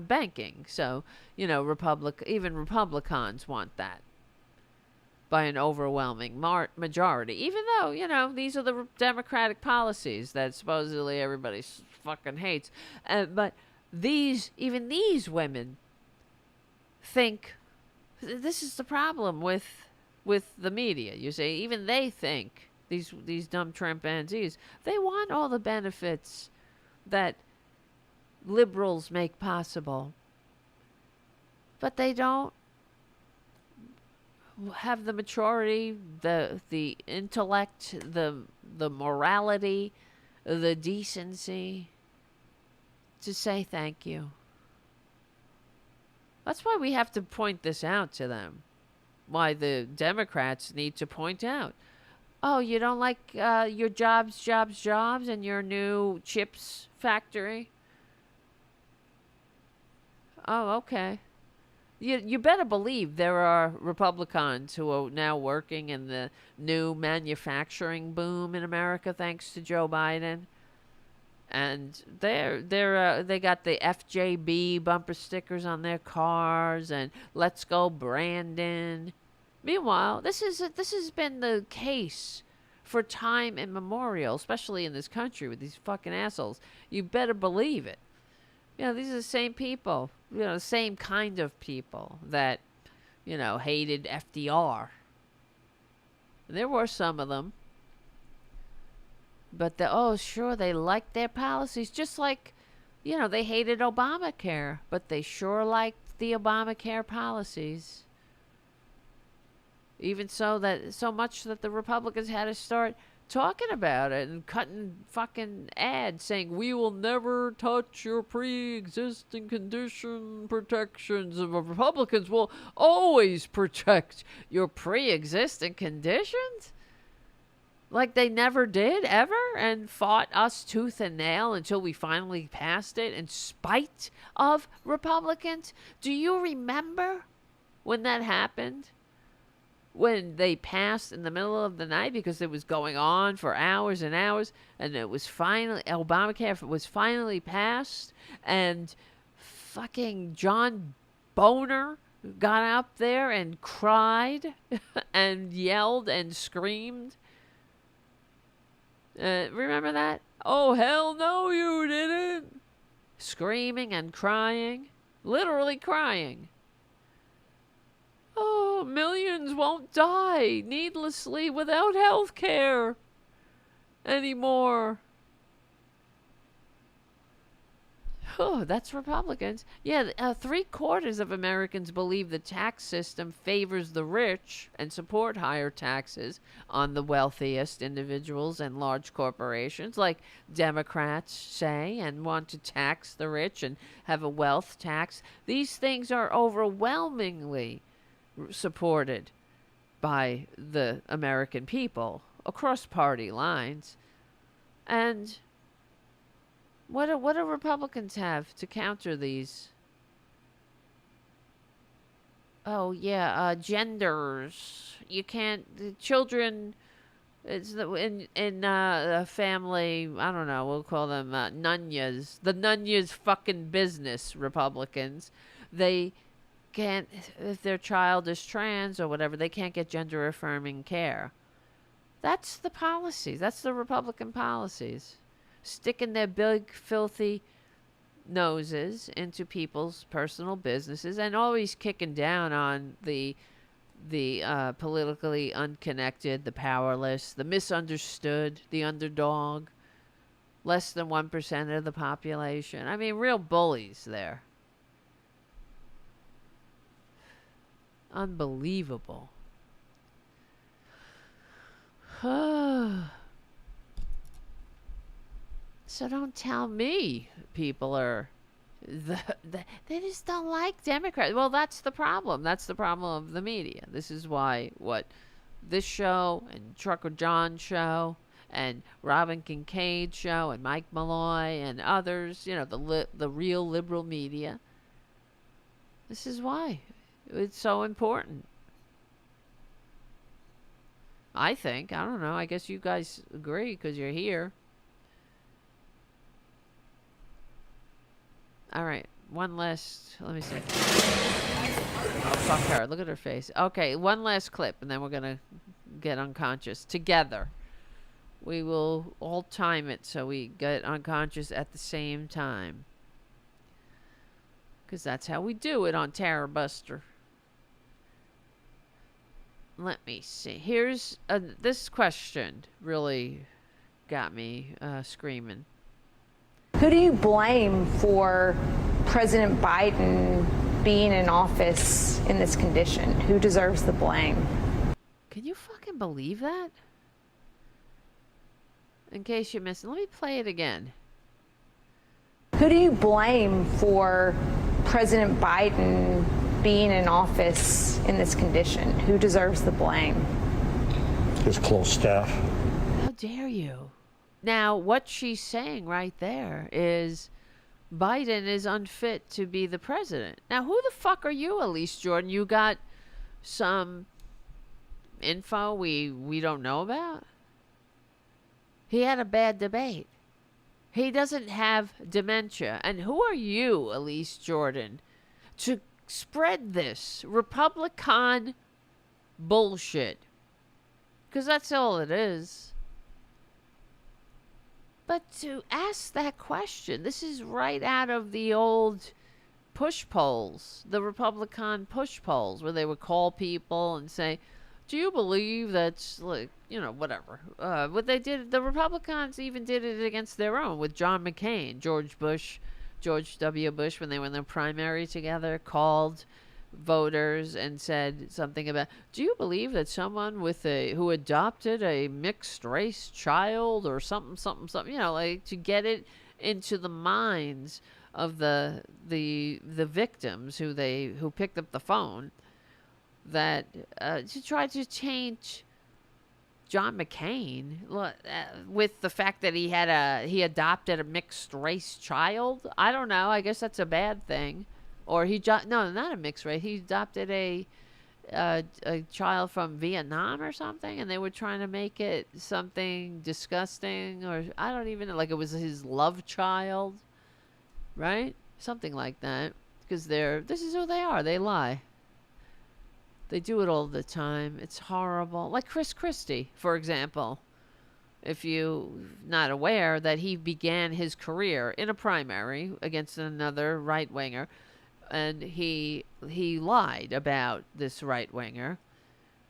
banking. So, even Republicans want that by an overwhelming majority. Even though, these are the Democratic policies that supposedly everybody fucking hates. But even these women think, this is the problem with the media. You see, even they think, these dumb chimpanzees, they want all the benefits that liberals make possible, but they don't have the maturity, the intellect, the morality, the decency to say thank you. That's why we have to point this out to them. Why the Democrats need to point out, oh, you don't like your jobs and your new chips factory? Oh, okay. You better believe there are Republicans who are now working in the new manufacturing boom in America thanks to Joe Biden. And they got the FJB bumper stickers on their cars and "Let's Go Brandon." Meanwhile, this has been the case for time immemorial, especially in this country with these fucking assholes. You better believe it. These are the same people, the same kind of people that, hated FDR. There were some of them. But they liked their policies. Just like, they hated Obamacare, but they sure liked the Obamacare policies. Even so much that the Republicans had to start talking about it and cutting fucking ads saying, we will never touch your pre-existing condition protections. The Republicans will always protect your pre-existing conditions. Like they never did, ever, and fought us tooth and nail until we finally passed it in spite of Republicans. Do you remember when that happened? When they passed in the middle of the night because it was going on for hours and hours, and it was finally, Obamacare was finally passed, and fucking John Boner got up there and cried and yelled and screamed. Remember that? Oh, hell no, you didn't. Screaming and crying. Literally crying. Oh, millions won't die needlessly without health care anymore. Oh, that's Republicans. Yeah, 3/4 of Americans believe the tax system favors the rich and support higher taxes on the wealthiest individuals and large corporations, like Democrats say, and want to tax the rich and have a wealth tax. These things are overwhelmingly supported by the American people across party lines. And what do Republicans have to counter these? Oh, yeah, genders. You can't, children, it's in a family, I don't know, we'll call them nunyas. The nunyas fucking business, Republicans. They can't, if their child is trans or whatever, they can't get gender affirming care. That's the policies. That's the Republican policies. Sticking their big, filthy noses into people's personal businesses and always kicking down on the politically unconnected, the powerless, the misunderstood, the underdog, less than 1% of the population. I mean, real bullies there. Unbelievable. So don't tell me people are they just don't like Democrats. Well, that's the problem. That's the problem of the media. This is why this show and Trucker John show and Robin Kincaid show and Mike Malloy and others, the real liberal media. This is why it's so important. I think. I don't know. I guess you guys agree because you're here. All right. One last. Let me see. Oh, fuck her. Look at her face. Okay. One last clip, and then we're going to get unconscious together. We will all time it so we get unconscious at the same time. Because that's how we do it on Tarabuster. Let me see. Here's this question really got me screaming. Who do you blame for President Biden being in office in this condition? Who deserves the blame? Can you fucking believe that? In case you missed it, let me play it again. Who do you blame for President Biden being in office in this condition? Who deserves the blame? His close staff. How dare you? Now, what she's saying right there is Biden is unfit to be the president. Now, who the fuck are you, Elise Jordan? You got some info we don't know about? He had a bad debate. He doesn't have dementia. And who are you, Elise Jordan, to spread this Republican bullshit? Because that's all it is. But to ask that question, this is right out of the old push polls, the Republican push polls, where they would call people and say, do you believe that's, like, whatever. What they did, the Republicans even did it against their own with John McCain, George W. Bush, when they were in their primary together, called voters and said something about, do you believe that someone who adopted a mixed race child or something, like to get it into the minds of the victims who picked up the phone, that to try to change John McCain with the fact that he adopted a mixed race child. I don't know. I guess that's a bad thing. Or no, not a mixed race. He adopted a child from Vietnam or something, and they were trying to make it something disgusting, or I don't even know, like it was his love child, right? Something like that. Because this is who they are. They lie. They do it all the time. It's horrible. Like Chris Christie, for example. If you're not aware that he began his career in a primary against another right-winger, and he lied about this right-winger,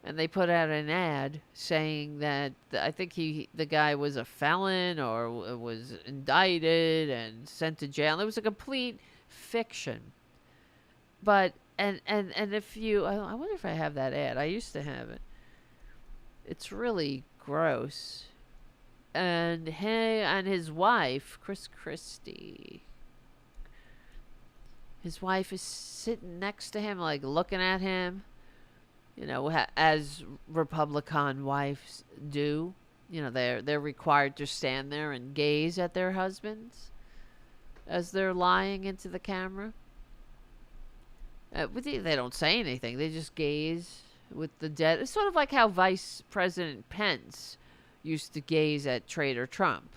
and they put out an ad saying that I think the guy was a felon or was indicted and sent to jail. It was a complete fiction. But and if you, I wonder if I have that ad. I used to have it. It's really gross. And his wife, Chris Christie, his wife is sitting next to him, like looking at him, as Republican wives do. They're required to stand there and gaze at their husbands as they're lying into the camera. They don't say anything. They just gaze with the dead. It's sort of like how Vice President Pence used to gaze at Traitor Trump.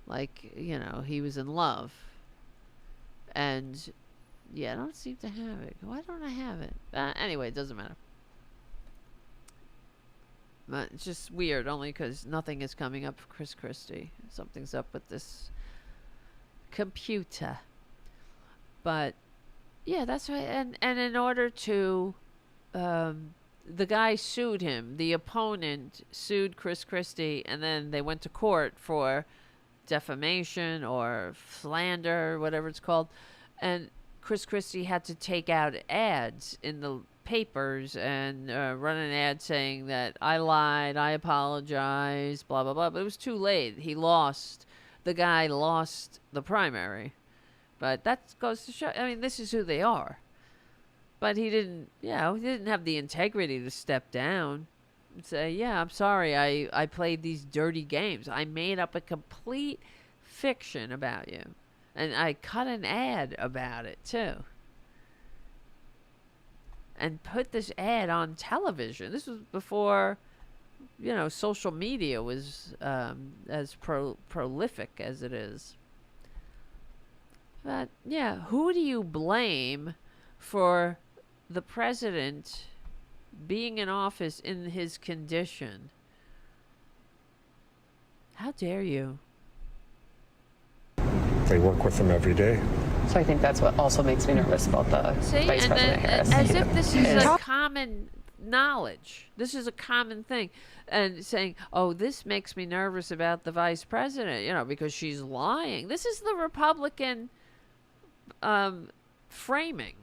Like, he was in love. And Yeah, I don't seem to have it. Why don't I have it? Anyway, it doesn't matter. But it's just weird, only because nothing is coming up for Chris Christie. Something's up with this computer. But yeah, that's right. And in order to, the guy sued him. The opponent sued Chris Christie, and then they went to court for defamation or slander, whatever it's called. And Chris Christie had to take out ads in the papers and run an ad saying that I lied, I apologize, blah, blah, blah. But it was too late. He lost. The guy lost the primary. But that goes to show, I mean, this is who they are. But he didn't, he didn't have the integrity to step down and say, yeah, I'm sorry, I played these dirty games. I made up a complete fiction about you. And I cut an ad about it, too. And put this ad on television. This was before, social media was as prolific as it is. But, yeah, who do you blame for the president being in office in his condition? How dare you? They work with them every day. So I think that's what also makes me nervous about the Vice President Harris. As if this is a common knowledge. This is a common thing. And saying, oh, this makes me nervous about the vice president, because she's lying. This is the Republican framing.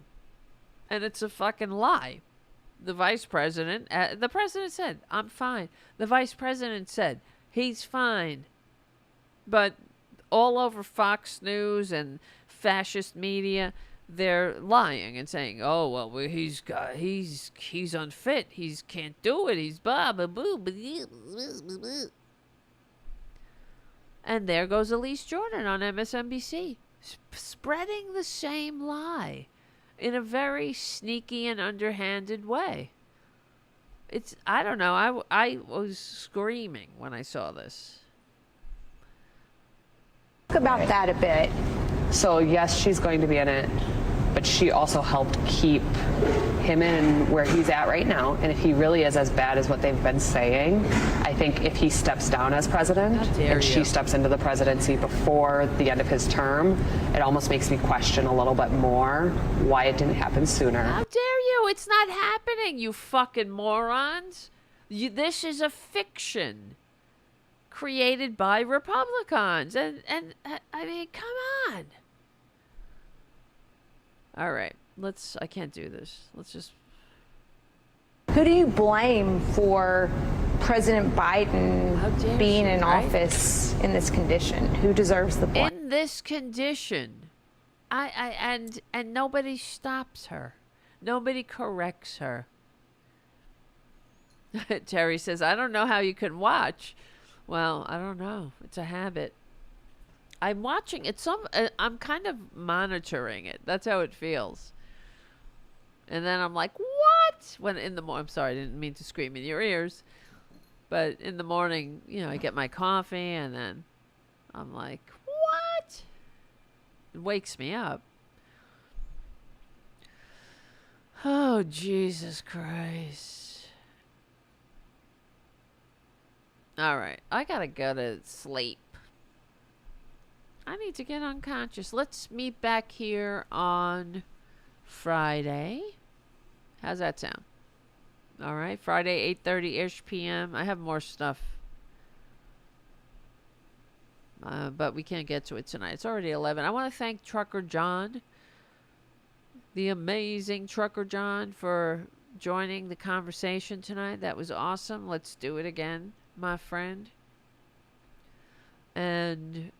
And it's a fucking lie. The vice president, the president said, I'm fine. The vice president said, he's fine. But all over Fox News and fascist media, they're lying and saying, "Oh well, he's unfit. He can't do it. He's blah blah blah blah." And there goes Elise Jordan on MSNBC, spreading the same lie in a very sneaky and underhanded way. I don't know. I was screaming when I saw this. Talk about that a bit. So yes, she's going to be in it, but she also helped keep him in where he's at right now. And if he really is as bad as what they've been saying, I think if he steps down as president and she steps into the presidency before the end of his term, it almost makes me question a little bit more why it didn't happen sooner. How dare you? It's not happening, you fucking morons. This is a fiction created by Republicans. And I mean, come on. All right, I can't do this. Let's just. Who do you blame for President Biden being in office in this condition? Who deserves the blame? In this condition, and nobody stops her. Nobody corrects her. Terry says, I don't know how you can watch. Well, I don't know. It's a habit. I'm watching it. I'm kind of monitoring it. That's how it feels. And then I'm like, what? When in the morning, I'm sorry, I didn't mean to scream in your ears. But in the morning, I get my coffee and then I'm like, what? It wakes me up. Oh, Jesus Christ. All right, I gotta go to sleep. I need to get unconscious. Let's meet back here on Friday. How's that sound? All right, Friday, 8:30-ish p.m. I have more stuff. But we can't get to it tonight. It's already 11. I want to thank Trucker John, the amazing Trucker John, for joining the conversation tonight. That was awesome. Let's do it again, my friend. And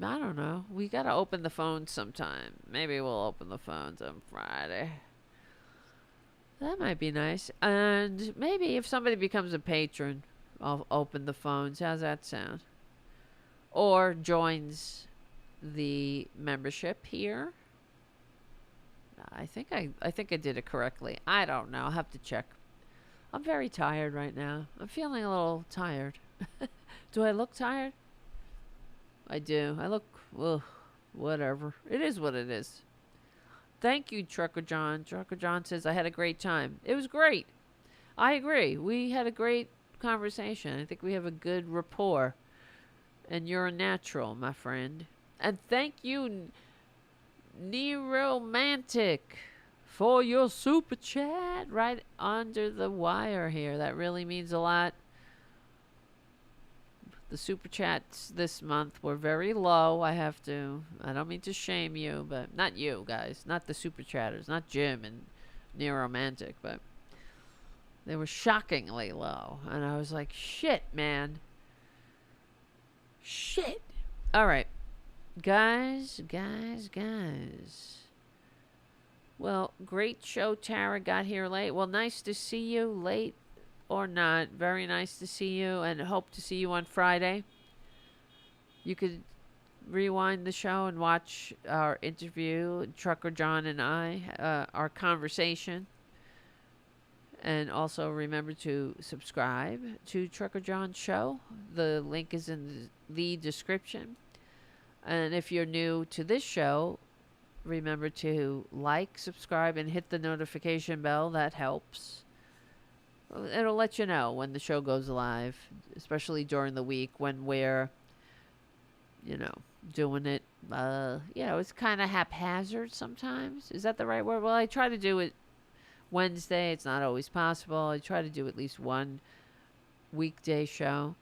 I don't know. We got to open the phones sometime. Maybe we'll open the phones on Friday. That might be nice. And maybe if somebody becomes a patron, I'll open the phones. How's that sound? Or joins the membership here. I think I did it correctly. I don't know. I'll have to check. I'm very tired right now. I'm feeling a little tired. Do I look tired? I do. I look, ugh, whatever. It is what it is. Thank you, Trucker John. Trucker John says, I had a great time. It was great. I agree. We had a great conversation. I think we have a good rapport. And you're a natural, my friend. And thank you, Neromantic, for your super chat right under the wire here. That really means a lot. The super chats this month were very low. I don't mean to shame you, but not you guys, not the super chatters, not Jim and Neromantic, but they were shockingly low. And I was like, shit, man. Shit. All right. Guys. Well, great show. Tara got here late. Well, nice to see you late or not. Very nice to see you, and hope to see you on Friday. You could rewind the show and watch our interview, Trucker John and I, our conversation. And also remember to subscribe to Trucker John's show. The link is in the description. And if you're new to this show, remember to like, subscribe, and hit the notification bell. That helps. It'll let you know when the show goes live, especially during the week when we're, doing it. It's kind of haphazard sometimes. Is that the right word? Well, I try to do it Wednesday. It's not always possible. I try to do at least one weekday show.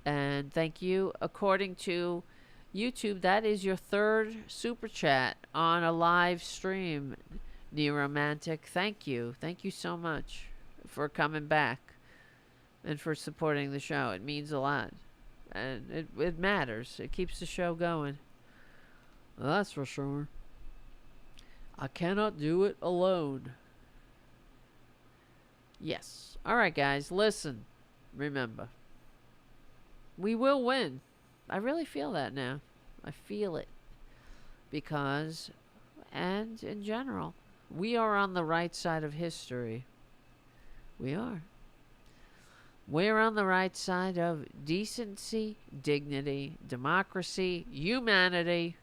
And thank you. According to YouTube, that is your third super chat on a live stream, Neromantic. Thank you. Thank you so much for coming back and for supporting the show. It means a lot. And it matters. It keeps the show going. Well, that's for sure. I cannot do it alone. Yes. All right, guys. Listen. Remember. We will win. I really feel that now. I feel it. Because, and in general, we are on the right side of history. We are. We're on the right side of decency, dignity, democracy, humanity.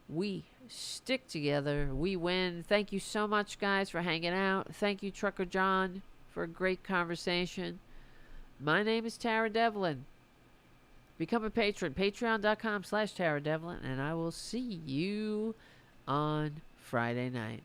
We stick together. We win. Thank you so much, guys, for hanging out. Thank you, Trucker John, for a great conversation. My name is Tara Devlin. Become a patron. Patreon.com/Tara Devlin. And I will see you on Friday night.